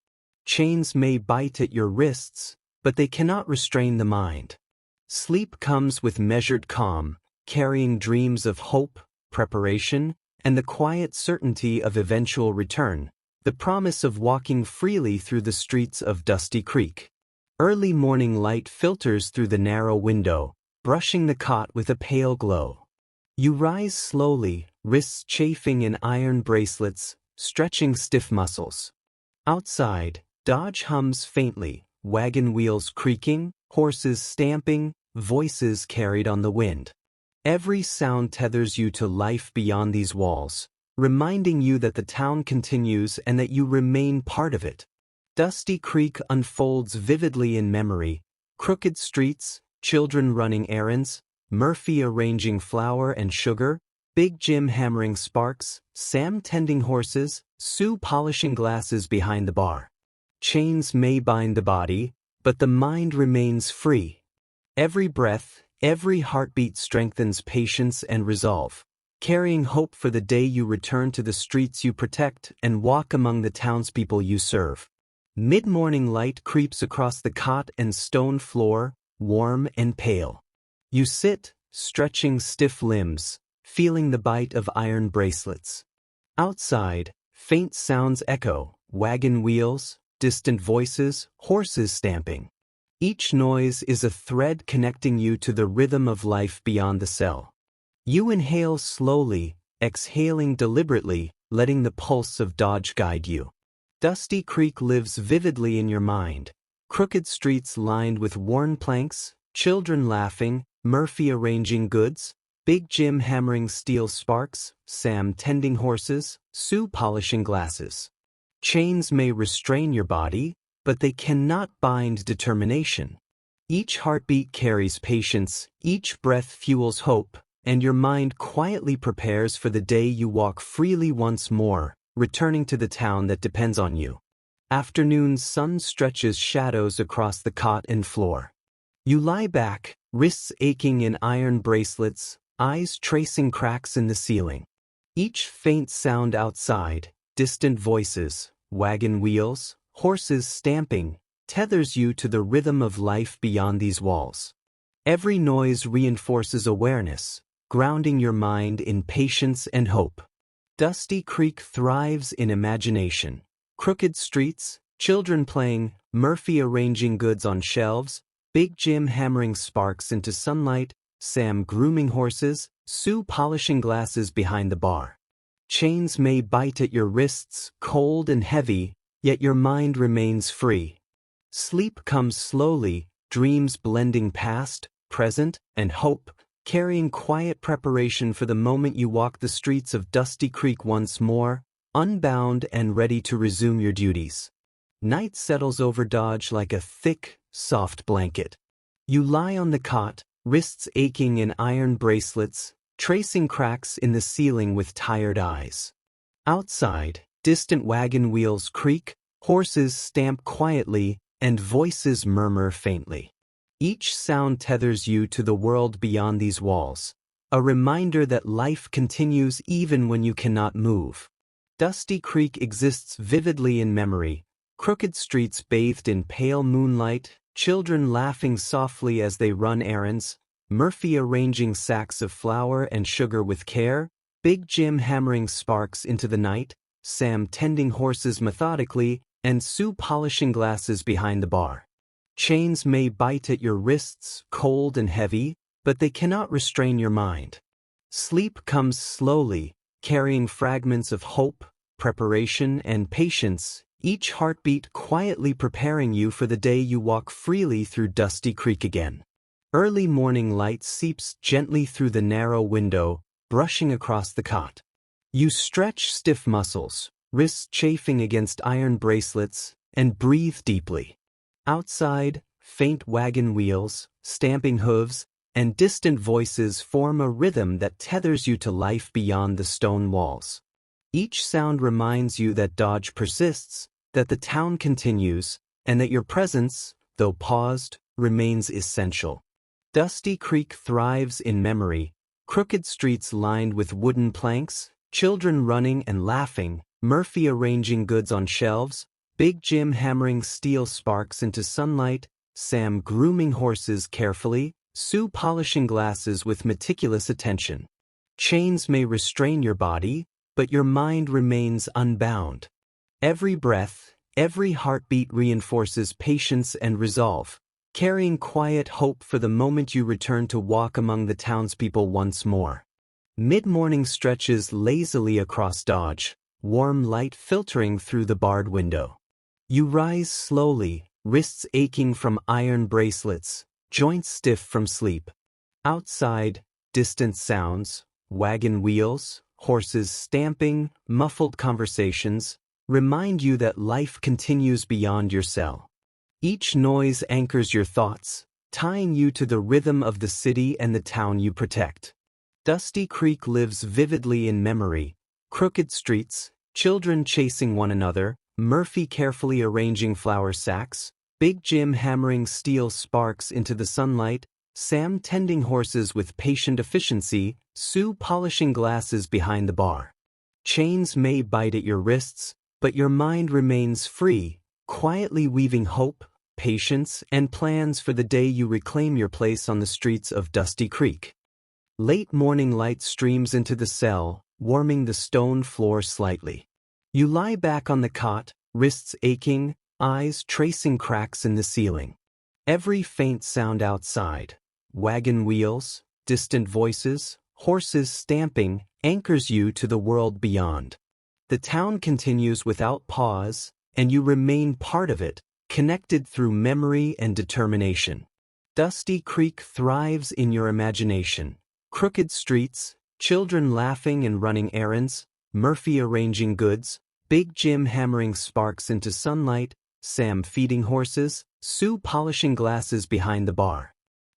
Chains may bite at your wrists, but they cannot restrain the mind. Sleep comes with measured calm, carrying dreams of hope, preparation, and the quiet certainty of eventual return, the promise of walking freely through the streets of Dusty Creek. Early morning light filters through the narrow window, brushing the cot with a pale glow. You rise slowly, wrists chafing in iron bracelets, stretching stiff muscles. Outside, Dodge hums faintly, wagon wheels creaking, horses stamping, voices carried on the wind. Every sound tethers you to life beyond these walls, reminding you that the town continues and that you remain part of it. Dusty Creek unfolds vividly in memory, crooked streets, children running errands, Murphy arranging flour and sugar, Big Jim hammering sparks, Sam tending horses, Sue polishing glasses behind the bar. Chains may bind the body, but the mind remains free. Every breath, every heartbeat strengthens patience and resolve, carrying hope for the day you return to the streets you protect and walk among the townspeople you serve. Mid-morning light creeps across the cot and stone floor, warm and pale. You sit, stretching stiff limbs, feeling the bite of iron bracelets. Outside, faint sounds echo, wagon wheels, distant voices, horses stamping. Each noise is a thread connecting you to the rhythm of life beyond the cell. You inhale slowly, exhaling deliberately, letting the pulse of Dodge guide you. Dusty Creek lives vividly in your mind. Crooked streets lined with worn planks, children laughing, Murphy arranging goods, Big Jim hammering steel sparks, Sam tending horses, Sue polishing glasses. Chains may restrain your body, but they cannot bind determination. Each heartbeat carries patience, each breath fuels hope, and your mind quietly prepares for the day you walk freely once more, returning to the town that depends on you. Afternoon's sun stretches shadows across the cot and floor. You lie back, wrists aching in iron bracelets, eyes tracing cracks in the ceiling. Each faint sound outside, distant voices, wagon wheels, horses stamping, tethers you to the rhythm of life beyond these walls. Every noise reinforces awareness, grounding your mind in patience and hope. Dusty Creek thrives in imagination. Crooked streets, children playing, Murphy arranging goods on shelves, Big Jim hammering sparks into sunlight, Sam grooming horses, Sue polishing glasses behind the bar. Chains may bite at your wrists, cold and heavy, yet your mind remains free. Sleep comes slowly, dreams blending past, present, and hope, carrying quiet preparation for the moment you walk the streets of Dusty Creek once more, unbound and ready to resume your duties. Night settles over Dodge like a thick, soft blanket. You lie on the cot, wrists aching in iron bracelets, tracing cracks in the ceiling with tired eyes. Outside, distant wagon wheels creak, horses stamp quietly, and voices murmur faintly. Each sound tethers you to the world beyond these walls, a reminder that life continues even when you cannot move. Dusty Creek exists vividly in memory, crooked streets bathed in pale moonlight, children laughing softly as they run errands, Murphy arranging sacks of flour and sugar with care, Big Jim hammering sparks into the night, Sam tending horses methodically, and Sue polishing glasses behind the bar. Chains may bite at your wrists, cold and heavy, but they cannot restrain your mind. Sleep comes slowly, carrying fragments of hope, preparation, and patience, each heartbeat quietly preparing you for the day you walk freely through Dusty Creek again. Early morning light seeps gently through the narrow window, brushing across the cot. You stretch stiff muscles, wrists chafing against iron bracelets, and breathe deeply. Outside, faint wagon wheels, stamping hooves, and distant voices form a rhythm that tethers you to life beyond the stone walls. Each sound reminds you that Dodge persists, that the town continues, and that your presence, though paused, remains essential. Dusty Creek thrives in memory, crooked streets lined with wooden planks, children running and laughing, Murphy arranging goods on shelves, Big Jim hammering steel sparks into sunlight, Sam grooming horses carefully, Sue polishing glasses with meticulous attention. Chains may restrain your body, but your mind remains unbound. Every breath, every heartbeat reinforces patience and resolve, carrying quiet hope for the moment you return to walk among the townspeople once more. Mid-morning stretches lazily across Dodge, warm light filtering through the barred window. You rise slowly, wrists aching from iron bracelets, joints stiff from sleep. Outside, distant sounds, wagon wheels, horses stamping, muffled conversations, remind you that life continues beyond your cell. Each noise anchors your thoughts, tying you to the rhythm of the city and the town you protect. Dusty Creek lives vividly in memory, crooked streets, children chasing one another, Murphy carefully arranging flour sacks, Big Jim hammering steel sparks into the sunlight, Sam tending horses with patient efficiency, Sue polishing glasses behind the bar. Chains may bite at your wrists, but your mind remains free, quietly weaving hope, patience, and plans for the day you reclaim your place on the streets of Dusty Creek. Late morning light streams into the cell, warming the stone floor slightly. You lie back on the cot, wrists aching, eyes tracing cracks in the ceiling. Every faint sound outside, wagon wheels, distant voices, horses stamping, anchors you to the world beyond. The town continues without pause, and you remain part of it, connected through memory and determination. Dusty Creek thrives in your imagination. Crooked streets, children laughing and running errands, Murphy arranging goods, Big Jim hammering sparks into sunlight, Sam feeding horses, Sue polishing glasses behind the bar.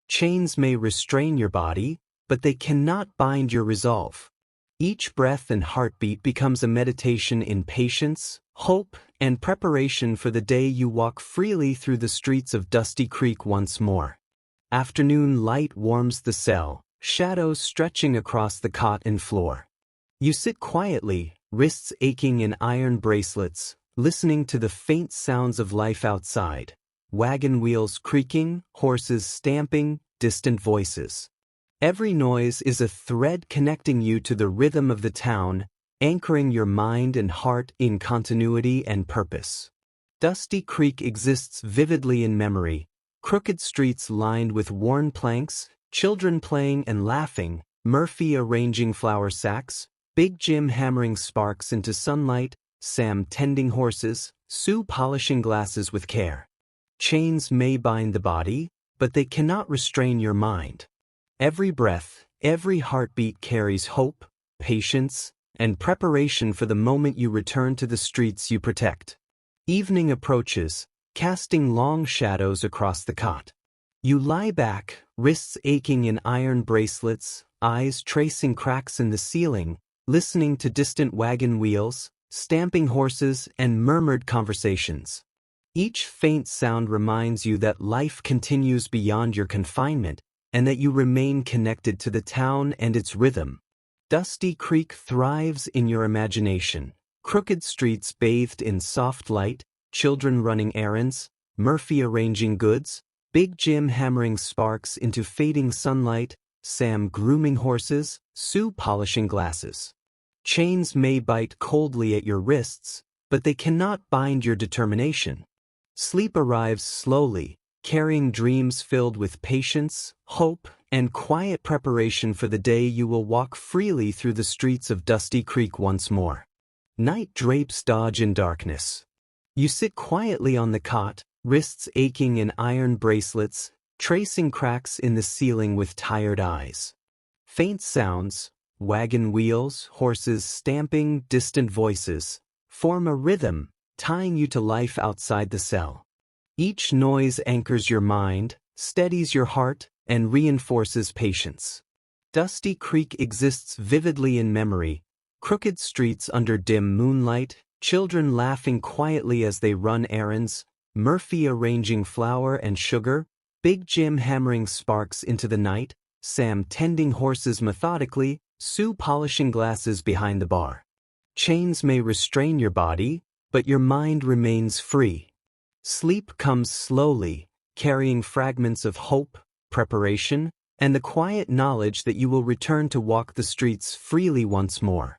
Chains may restrain your body, but they cannot bind your resolve. Each breath and heartbeat becomes a meditation in patience, hope, and preparation for the day you walk freely through the streets of Dusty Creek once more. Afternoon light warms the cell, shadows stretching across the cot and floor. You sit quietly, wrists aching in iron bracelets, listening to the faint sounds of life outside. Wagon wheels creaking, horses stamping, distant voices. Every noise is a thread connecting you to the rhythm of the town, anchoring your mind and heart in continuity and purpose. Dusty Creek exists vividly in memory, crooked streets lined with worn planks, children playing and laughing, Murphy arranging flour sacks, Big Jim hammering sparks into sunlight, Sam tending horses, Sue polishing glasses with care. Chains may bind the body, but they cannot restrain your mind. Every breath, every heartbeat carries hope, patience, and preparation for the moment you return to the streets you protect. Evening approaches, casting long shadows across the cot. You lie back, wrists aching in iron bracelets, eyes tracing cracks in the ceiling, listening to distant wagon wheels, stamping horses, and murmured conversations. Each faint sound reminds you that life continues beyond your confinement, and that you remain connected to the town and its rhythm. Dusty Creek thrives in your imagination. Crooked streets bathed in soft light, children running errands, Murphy arranging goods, Big Jim hammering sparks into fading sunlight, Sam grooming horses, Sue polishing glasses. Chains may bite coldly at your wrists, but they cannot bind your determination. Sleep arrives slowly, carrying dreams filled with patience, hope, and quiet preparation for the day you will walk freely through the streets of Dusty Creek once more. Night drapes dodge in darkness. You sit quietly on the cot, wrists aching in iron bracelets, tracing cracks in the ceiling with tired eyes. Faint sounds, wagon wheels, horses stamping, distant voices, form a rhythm, tying you to life outside the cell. Each noise anchors your mind, steadies your heart, and reinforces patience. Dusty Creek exists vividly in memory, crooked streets under dim moonlight, children laughing quietly as they run errands, Murphy arranging flour and sugar, Big Jim hammering sparks into the night, Sam tending horses methodically, Sue polishing glasses behind the bar. Chains may restrain your body, but your mind remains free. Sleep comes slowly, carrying fragments of hope, preparation, and the quiet knowledge that you will return to walk the streets freely once more.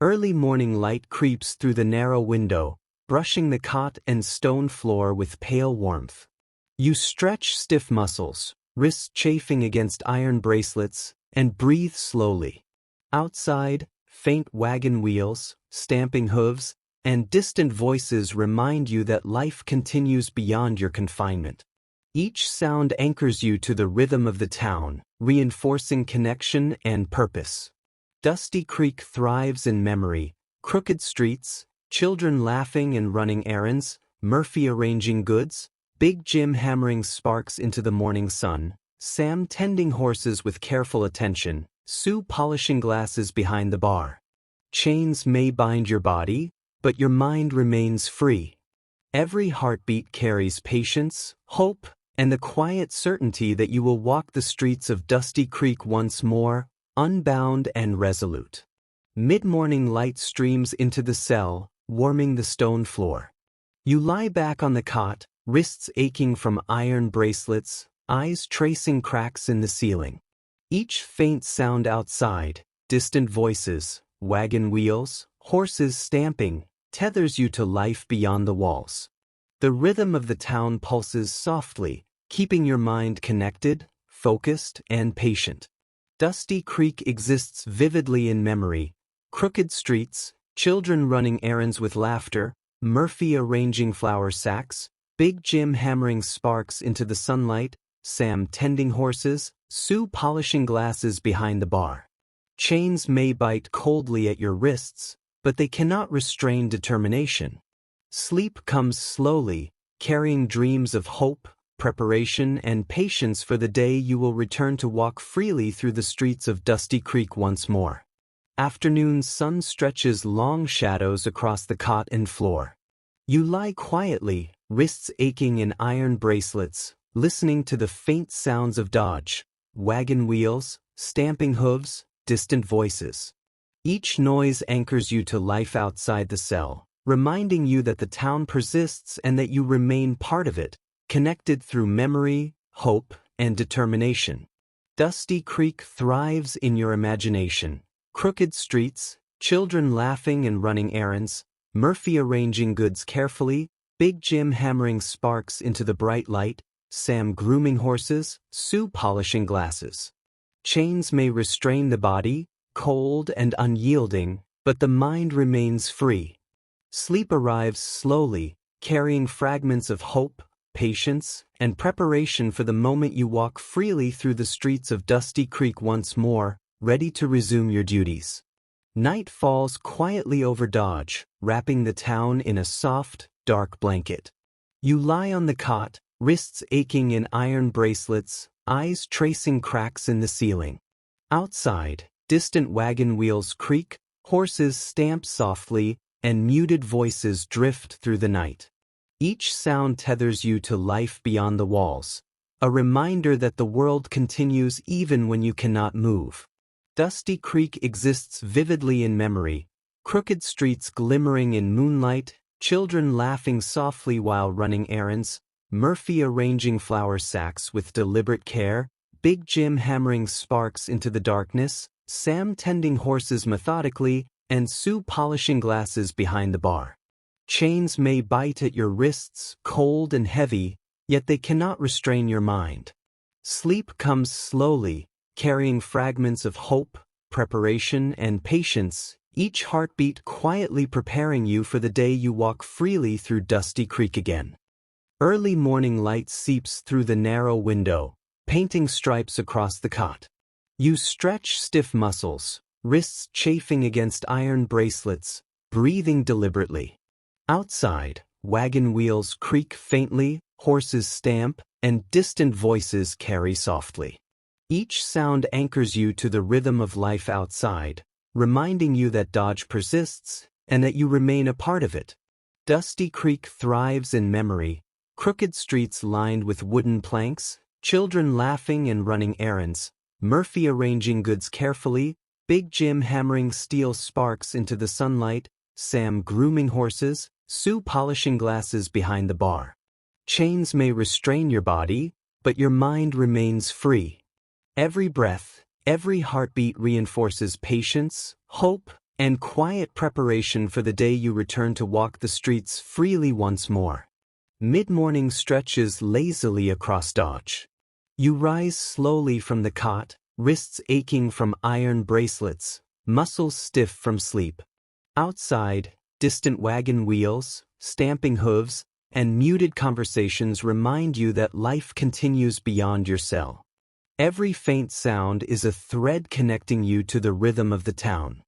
Early morning light creeps through the narrow window, brushing the cot and stone floor with pale warmth. You stretch stiff muscles, wrists chafing against iron bracelets, and breathe slowly. Outside, faint wagon wheels, stamping hooves, and distant voices remind you that life continues beyond your confinement. Each sound anchors you to the rhythm of the town, reinforcing connection and purpose. Dusty Creek thrives in memory, crooked streets, children laughing and running errands, Murphy arranging goods, Big Jim hammering sparks into the morning sun, Sam tending horses with careful attention, Sue polishing glasses behind the bar. Chains may bind your body, but your mind remains free. Every heartbeat carries patience, hope, and the quiet certainty that you will walk the streets of Dusty Creek once more, unbound and resolute. Mid-morning light streams into the cell, warming the stone floor. You lie back on the cot, wrists aching from iron bracelets, eyes tracing cracks in the ceiling. Each faint sound outside, distant voices, wagon wheels, horses stamping, tethers you to life beyond the walls. The rhythm of the town pulses softly, keeping your mind connected, focused, and patient. Dusty Creek exists vividly in memory, crooked streets, children running errands with laughter, Murphy arranging flour sacks, Big Jim hammering sparks into the sunlight, Sam tending horses, Sue polishing glasses behind the bar. Chains may bite coldly at your wrists, but they cannot restrain determination. Sleep comes slowly, carrying dreams of hope, preparation, and patience for the day you will return to walk freely through the streets of Dusty Creek once more. Afternoon's sun stretches long shadows across the cot and floor. You lie quietly, wrists aching in iron bracelets, listening to the faint sounds of Dodge, wagon wheels, stamping hooves, distant voices. Each noise anchors you to life outside the cell, reminding you that the town persists and that you remain part of it, connected through memory, hope, and determination. Dusty Creek thrives in your imagination. Crooked streets, children laughing and running errands, Murphy arranging goods carefully, Big Jim hammering sparks into the bright light, Sam grooming horses, Sue polishing glasses. Chains may restrain the body, cold and unyielding, but the mind remains free. Sleep arrives slowly, carrying fragments of hope, patience, and preparation for the moment you walk freely through the streets of Dusty Creek once more, ready to resume your duties. Night falls quietly over Dodge, wrapping the town in a soft, dark blanket. You lie on the cot, wrists aching in iron bracelets, eyes tracing cracks in the ceiling. Outside, distant wagon wheels creak, horses stamp softly, and muted voices drift through the night. Each sound tethers you to life beyond the walls, a reminder that the world continues even when you cannot move. Dusty Creek exists vividly in memory, crooked streets glimmering in moonlight, children laughing softly while running errands, Murphy arranging flour sacks with deliberate care, Big Jim hammering sparks into the darkness, Sam tending horses methodically, and Sue polishing glasses behind the bar. Chains may bite at your wrists, cold and heavy, yet they cannot restrain your mind. Sleep comes slowly, carrying fragments of hope, preparation, and patience, each heartbeat quietly preparing you for the day you walk freely through Dusty Creek again. Early morning light seeps through the narrow window, painting stripes across the cot. You stretch stiff muscles, wrists chafing against iron bracelets, breathing deliberately. Outside, wagon wheels creak faintly, horses stamp, and distant voices carry softly. Each sound anchors you to the rhythm of life outside, reminding you that Dodge persists and that you remain a part of it. Dusty Creek thrives in memory, crooked streets lined with wooden planks, children laughing and running errands, Murphy arranging goods carefully, Big Jim hammering steel sparks into the sunlight, Sam grooming horses, Sue polishing glasses behind the bar. Chains may restrain your body, but your mind remains free. Every breath, every heartbeat reinforces patience, hope, and quiet preparation for the day you return to walk the streets freely once more. Mid-morning stretches lazily across Dodge. You rise slowly from the cot, wrists aching from iron bracelets, muscles stiff from sleep. Outside, distant wagon wheels, stamping hooves, and muted conversations remind you that life continues beyond your cell. Every faint sound is a thread connecting you to the rhythm of the town.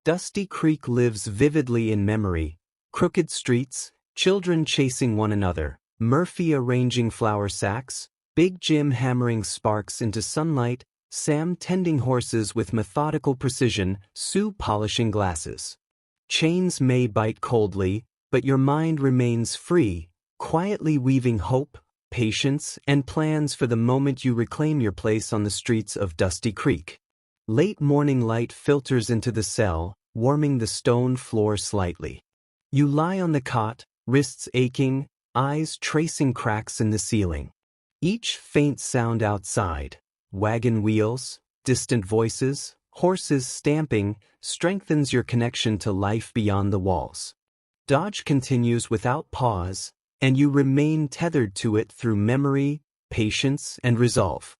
Dusty Creek lives vividly in memory, crooked streets, children chasing one another, Murphy arranging flour sacks, Big Jim hammering sparks into sunlight, Sam tending horses with methodical precision, Sue polishing glasses. Chains may bite coldly, but your mind remains free, quietly weaving hope, patience, and plans for the moment you reclaim your place on the streets of Dusty Creek. Late morning light filters into the cell, warming the stone floor slightly. You lie on the cot, wrists aching, eyes tracing cracks in the ceiling. Each faint sound outside, wagon wheels, distant voices, horses stamping, strengthens your connection to life beyond the walls. Dodge continues without pause, and you remain tethered to it through memory, patience, and resolve.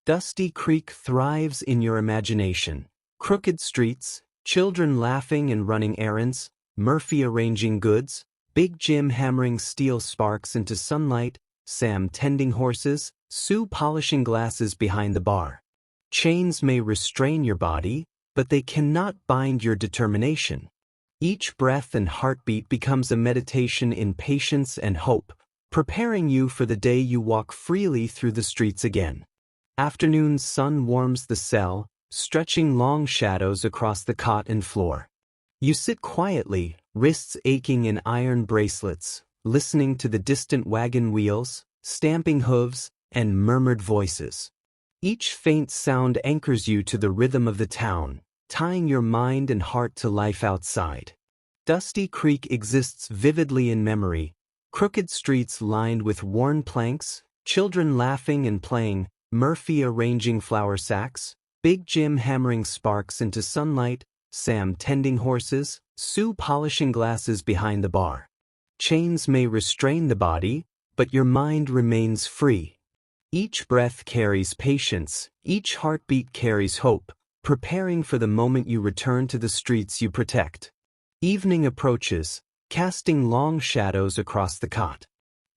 Dusty Creek thrives in your imagination. Crooked streets, children laughing and running errands, Murphy arranging goods, Big Jim hammering steel sparks into sunlight, Sam tending horses, Sue polishing glasses behind the bar. Chains may restrain your body, but they cannot bind your determination. Each breath and heartbeat becomes a meditation in patience and hope, preparing you for the day you walk freely through the streets again. Afternoon's sun warms the cell, stretching long shadows across the cot and floor. You sit quietly, wrists aching in iron bracelets, listening to the distant wagon wheels, stamping hooves, and murmured voices. Each faint sound anchors you to the rhythm of the town, tying your mind and heart to life outside. Dusty Creek exists vividly in memory, crooked streets lined with worn planks, children laughing and playing, Murphy arranging flour sacks, Big Jim hammering sparks into sunlight, Sam tending horses, Sue polishing glasses behind the bar. Chains may restrain the body, but your mind remains free. Each breath carries patience, each heartbeat carries hope, preparing for the moment you return to the streets you protect. Evening approaches, casting long shadows across the cot.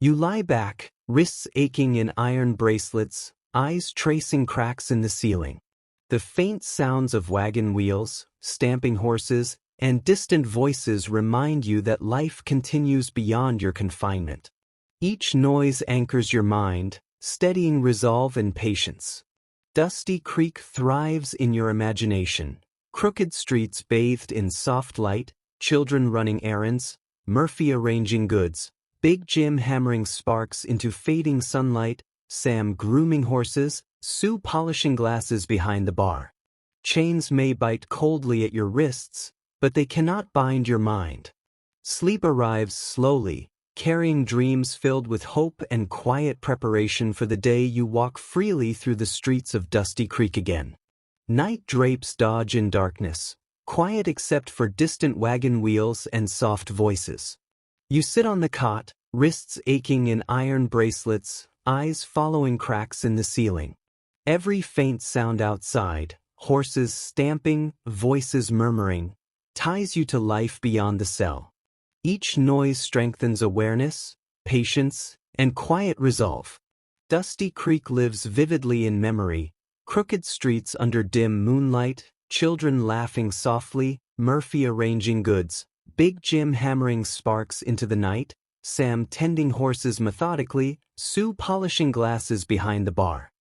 You lie back, wrists aching in iron bracelets, eyes tracing cracks in the ceiling. The faint sounds of wagon wheels, stamping horses, and distant voices remind you that life continues beyond your confinement. Each noise anchors your mind, steadying resolve and patience. Dusty Creek thrives in your imagination, crooked streets bathed in soft light, children running errands, Murphy arranging goods, Big Jim hammering sparks into fading sunlight, Sam grooming horses, Sue polishing glasses behind the bar. Chains may bite coldly at your wrists, but they cannot bind your mind. Sleep arrives slowly, carrying dreams filled with hope and quiet preparation for the day you walk freely through the streets of Dusty Creek again. Night drapes Dodge in darkness, quiet except for distant wagon wheels and soft voices. You sit on the cot, wrists aching in iron bracelets, eyes following cracks in the ceiling. Every faint sound outside, horses stamping, voices murmuring, ties you to life beyond the cell. Each noise strengthens awareness, patience, and quiet resolve. Dusty Creek lives vividly in memory, crooked streets under dim moonlight, children laughing softly, Murphy arranging goods, Big Jim hammering sparks into the night, Sam tending horses methodically, Sue polishing glasses behind the bar.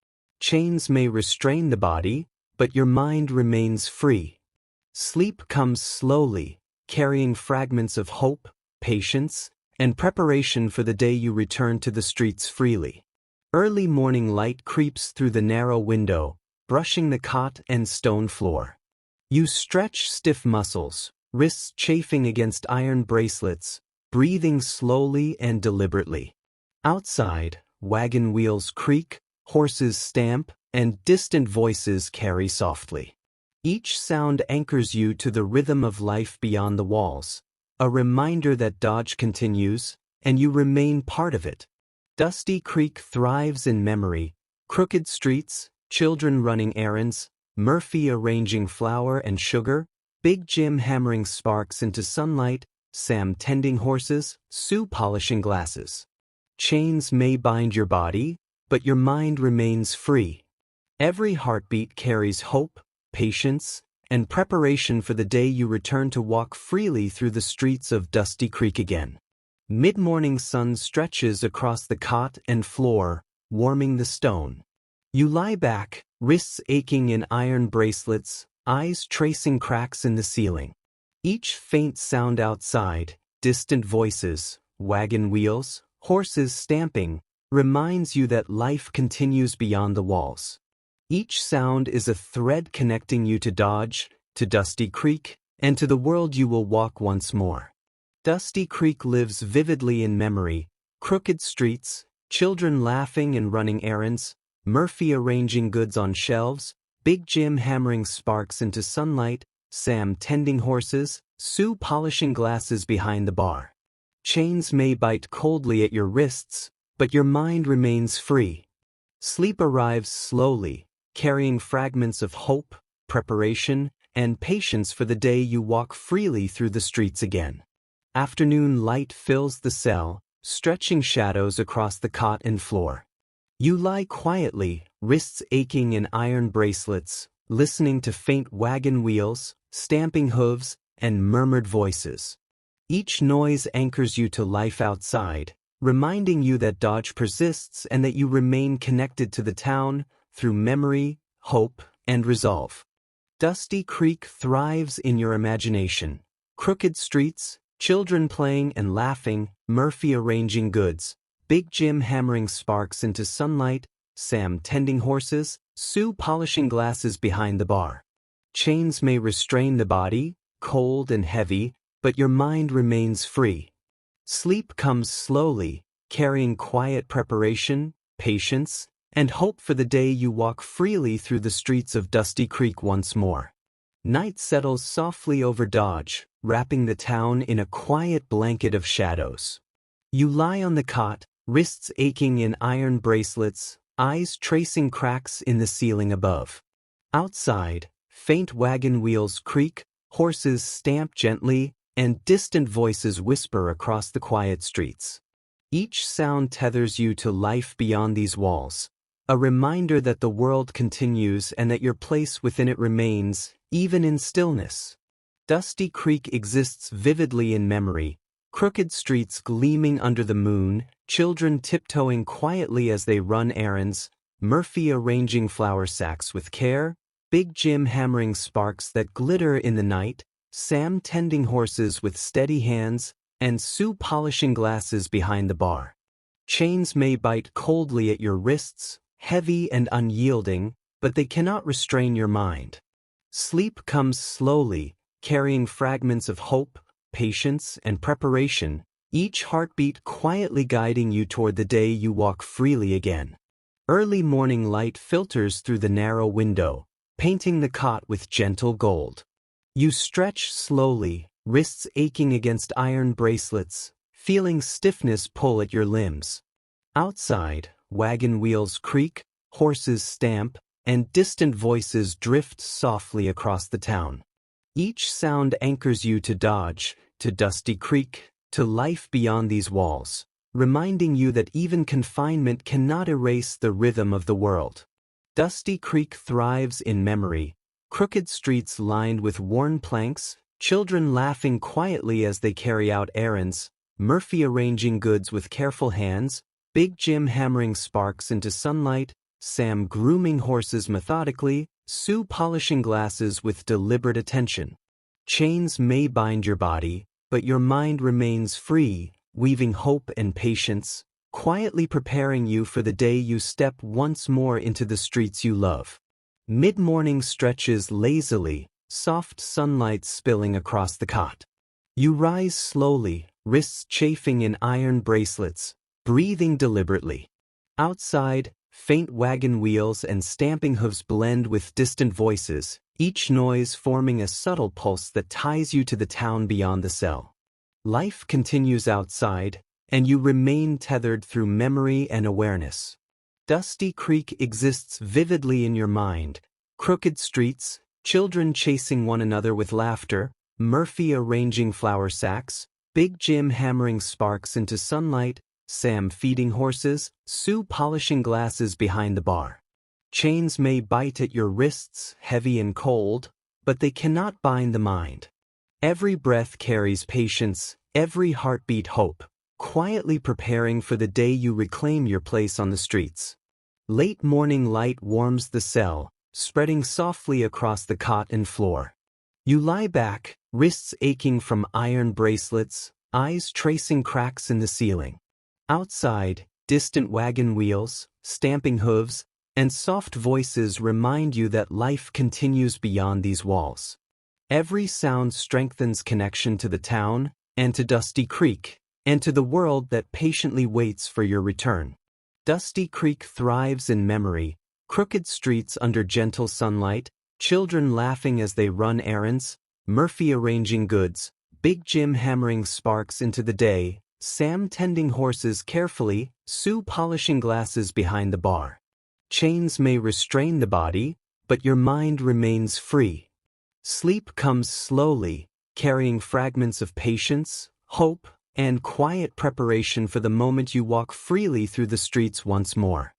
Chains may restrain the body, but your mind remains free. Sleep comes slowly, carrying fragments of hope, patience, and preparation for the day you return to the streets freely. Early morning light creeps through the narrow window, brushing the cot and stone floor. You stretch stiff muscles, wrists chafing against iron bracelets, breathing slowly and deliberately. Outside, wagon wheels creak, horses stamp, and distant voices carry softly. Each sound anchors you to the rhythm of life beyond the walls, a reminder that Dodge continues, and you remain part of it. Dusty Creek thrives in memory, crooked streets, children running errands, Murphy arranging flour and sugar, Big Jim hammering sparks into sunlight, Sam tending horses, Sue polishing glasses. Chains may bind your body, but your mind remains free. Every heartbeat carries hope, patience, and preparation for the day you return to walk freely through the streets of Dusty Creek again. Mid-morning sun stretches across the cot and floor, warming the stone. You lie back, wrists aching in iron bracelets, eyes tracing cracks in the ceiling. Each faint sound outside, distant voices, wagon wheels, horses stamping, reminds you that life continues beyond the walls. Each sound is a thread connecting you to Dodge, to Dusty Creek, and to the world you will walk once more. Dusty Creek lives vividly in memory, crooked streets, children laughing and running errands, Murphy arranging goods on shelves, Big Jim hammering sparks into sunlight, Sam tending horses, Sue polishing glasses behind the bar. Chains may bite coldly at your wrists, but your mind remains free. Sleep arrives slowly, carrying fragments of hope, preparation, and patience for the day you walk freely through the streets again. Afternoon light fills the cell, stretching shadows across the cot and floor. You lie quietly, wrists aching in iron bracelets, listening to faint wagon wheels, stamping hooves, and murmured voices. Each noise anchors you to life outside, reminding you that dodge persists and that you remain connected to the town through memory, hope, and resolve. Dusty Creek thrives in your imagination. Crooked streets, children playing and laughing, Murphy arranging goods, Big Jim hammering sparks into sunlight, Sam tending horses, Sue polishing glasses behind the bar. Chains may restrain the body, cold and heavy, but your mind remains free. Sleep comes slowly, carrying quiet preparation, patience, and hope for the day you walk freely through the streets of Dusty Creek once more. Night settles softly over Dodge, wrapping the town in a quiet blanket of shadows. You lie on the cot, wrists aching in iron bracelets, eyes tracing cracks in the ceiling above. Outside, faint wagon wheels creak, horses stamp gently, and distant voices whisper across the quiet streets. Each sound tethers you to life beyond these walls, a reminder that the world continues and that your place within it remains, even in stillness. Dusty Creek exists vividly in memory, crooked streets gleaming under the moon, children tiptoeing quietly as they run errands, Murphy arranging flour sacks with care, Big Jim hammering sparks that glitter in the night, Sam tending horses with steady hands, and Sue polishing glasses behind the bar. Chains may bite coldly at your wrists, heavy and unyielding, but they cannot restrain your mind. Sleep comes slowly, carrying fragments of hope, patience, and preparation, each heartbeat quietly guiding you toward the day you walk freely again. Early morning light filters through the narrow window, painting the cot with gentle gold. You stretch slowly, wrists aching against iron bracelets, feeling stiffness pull at your limbs. Outside, wagon wheels creak, horses stamp, and distant voices drift softly across the town. Each sound anchors you to Dodge, to Dusty Creek, to life beyond these walls, reminding you that even confinement cannot erase the rhythm of the world. Dusty Creek thrives in memory, crooked streets lined with worn planks, children laughing quietly as they carry out errands, Murphy arranging goods with careful hands, Big Jim hammering sparks into sunlight, Sam grooming horses methodically, Sue polishing glasses with deliberate attention. Chains may bind your body, but your mind remains free, weaving hope and patience, quietly preparing you for the day you step once more into the streets you love. Mid-morning stretches lazily, soft sunlight spilling across the cot. You rise slowly, wrists chafing in iron bracelets, breathing deliberately. Outside, faint wagon wheels and stamping hooves blend with distant voices, each noise forming a subtle pulse that ties you to the town beyond the cell. Life continues outside, and you remain tethered through memory and awareness. Dusty Creek exists vividly in your mind, crooked streets, children chasing one another with laughter, Murphy arranging flour sacks, Big Jim hammering sparks into sunlight, Sam feeding horses, Sue polishing glasses behind the bar. Chains may bite at your wrists, heavy and cold, but they cannot bind the mind. Every breath carries patience, every heartbeat hope, quietly preparing for the day you reclaim your place on the streets. Late morning light warms the cell, spreading softly across the cot and floor. You lie back, wrists aching from iron bracelets, eyes tracing cracks in the ceiling. Outside, distant wagon wheels, stamping hooves, and soft voices remind you that life continues beyond these walls. Every sound strengthens connection to the town, and to Dusty Creek, and to the world that patiently waits for your return. Dusty Creek thrives in memory, crooked streets under gentle sunlight, children laughing as they run errands, Murphy arranging goods, Big Jim hammering sparks into the day, Sam tending horses carefully, Sue polishing glasses behind the bar. Chains may restrain the body, but your mind remains free. Sleep comes slowly, carrying fragments of patience, hope, and quiet preparation for the moment you walk freely through the streets once more.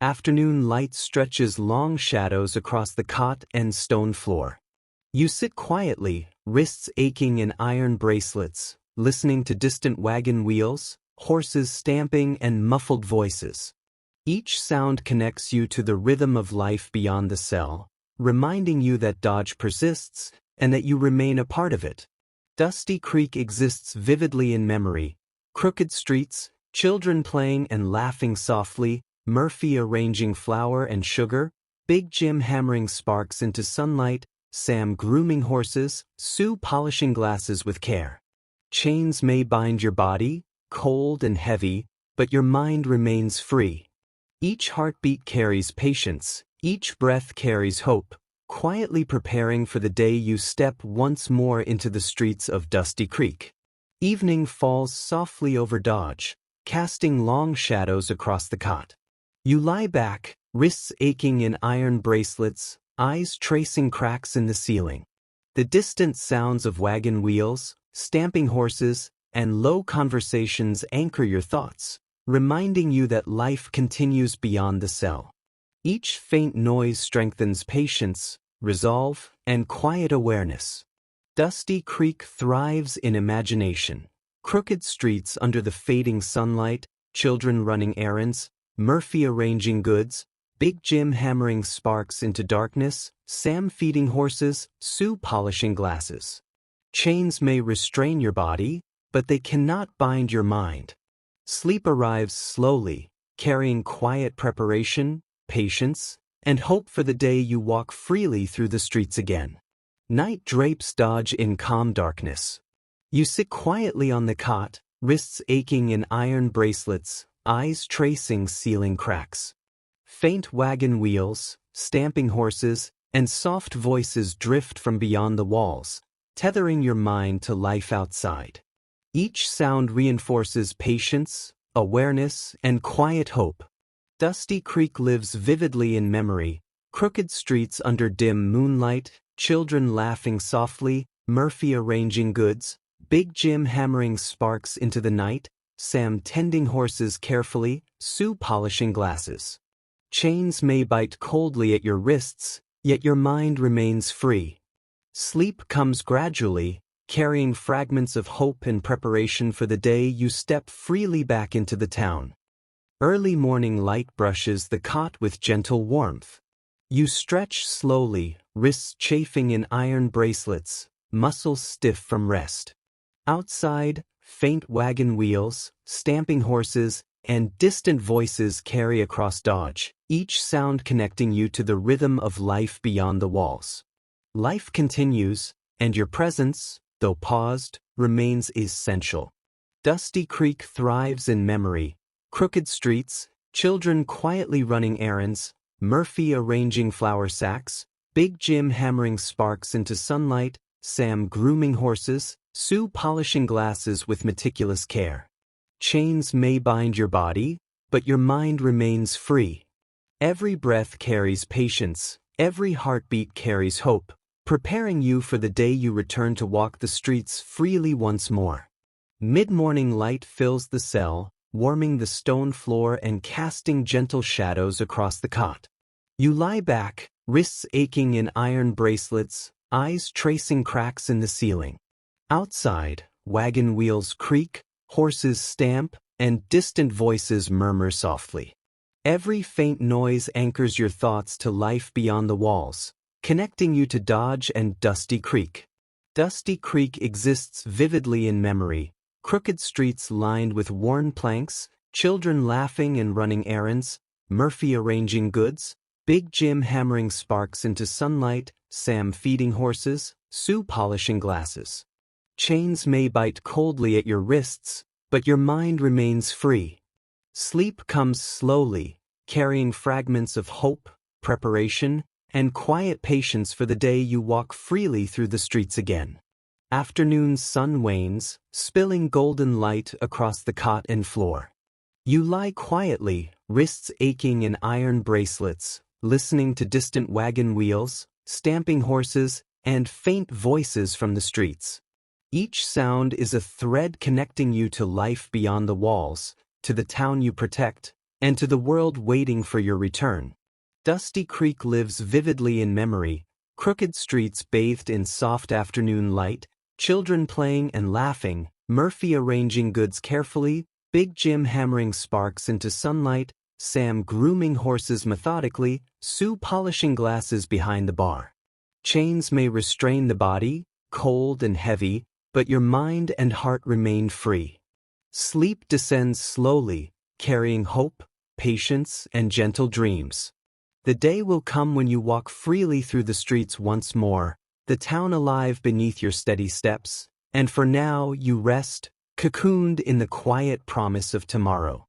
Afternoon light stretches long shadows across the cot and stone floor. You sit quietly, wrists aching in iron bracelets, listening to distant wagon wheels, horses stamping, and muffled voices. Each sound connects you to the rhythm of life beyond the cell, reminding you that Dodge persists and that you remain a part of it. Dusty Creek exists vividly in memory. Crooked streets, children playing and laughing softly, Murphy arranging flour and sugar, Big Jim hammering sparks into sunlight, Sam grooming horses, Sue polishing glasses with care. Chains may bind your body, cold and heavy, but your mind remains free. Each heartbeat carries patience, each breath carries hope, quietly preparing for the day you step once more into the streets of Dusty Creek. Evening falls softly over Dodge, casting long shadows across the cot. You lie back, wrists aching in iron bracelets, eyes tracing cracks in the ceiling. The distant sounds of wagon wheels, stamping horses, and low conversations anchor your thoughts, reminding you that life continues beyond the cell. Each faint noise strengthens patience, resolve, and quiet awareness. Dusty Creek thrives in imagination. Crooked streets under the fading sunlight, children running errands, Murphy arranging goods, Big Jim hammering sparks into darkness, Sam feeding horses, Sue polishing glasses. Chains may restrain your body, but they cannot bind your mind. Sleep arrives slowly, carrying quiet preparation, patience, and hope for the day you walk freely through the streets again. Night drapes Dodge in calm darkness. You sit quietly on the cot, wrists aching in iron bracelets, eyes tracing ceiling cracks. Faint wagon wheels, stamping horses, and soft voices drift from beyond the walls, tethering your mind to life outside. Each sound reinforces patience, awareness, and quiet hope. Dusty Creek lives vividly in memory. Crooked streets under dim moonlight, children laughing softly, Murphy arranging goods, Big Jim hammering sparks into the night, Sam tending horses carefully, Sue polishing glasses. Chains may bite coldly at your wrists, yet your mind remains free. Sleep comes gradually, carrying fragments of hope and preparation for the day you step freely back into the town. Early morning light brushes the cot with gentle warmth. You stretch slowly, wrists chafing in iron bracelets, muscles stiff from rest. Outside, faint wagon wheels, stamping horses, and distant voices carry across Dodge, each sound connecting you to the rhythm of life beyond the walls. Life continues, and your presence, though paused, remains essential. Dusty Creek thrives in memory. Crooked streets, children quietly running errands, Murphy arranging flour sacks, Big Jim hammering sparks into sunlight, Sam grooming horses, Sue polishing glasses with meticulous care. Chains may bind your body, but your mind remains free. Every breath carries patience, every heartbeat carries hope, preparing you for the day you return to walk the streets freely once more. Mid-morning light fills the cell, warming the stone floor and casting gentle shadows across the cot. You lie back, wrists aching in iron bracelets, eyes tracing cracks in the ceiling. Outside, wagon wheels creak, horses stamp, and distant voices murmur softly. Every faint noise anchors your thoughts to life beyond the walls, connecting you to Dodge and Dusty Creek. Dusty Creek exists vividly in memory. Crooked streets lined with worn planks, children laughing and running errands, Murphy arranging goods, Big Jim hammering sparks into sunlight, Sam feeding horses, Sue polishing glasses. Chains may bite coldly at your wrists, but your mind remains free. Sleep comes slowly, carrying fragments of hope, preparation, and quiet patience for the day you walk freely through the streets again. Afternoon's sun wanes, spilling golden light across the cot and floor. You lie quietly, wrists aching in iron bracelets, listening to distant wagon wheels, stamping horses, and faint voices from the streets. Each sound is a thread connecting you to life beyond the walls, to the town you protect, and to the world waiting for your return. Dusty Creek lives vividly in memory. Crooked streets bathed in soft afternoon light, children playing and laughing, Murphy arranging goods carefully, Big Jim hammering sparks into sunlight, Sam grooming horses methodically, Sue polishing glasses behind the bar. Chains may restrain the body, cold and heavy, but your mind and heart remain free. Sleep descends slowly, carrying hope, patience, and gentle dreams. The day will come when you walk freely through the streets once more, the town alive beneath your steady steps, and for now you rest, cocooned in the quiet promise of tomorrow.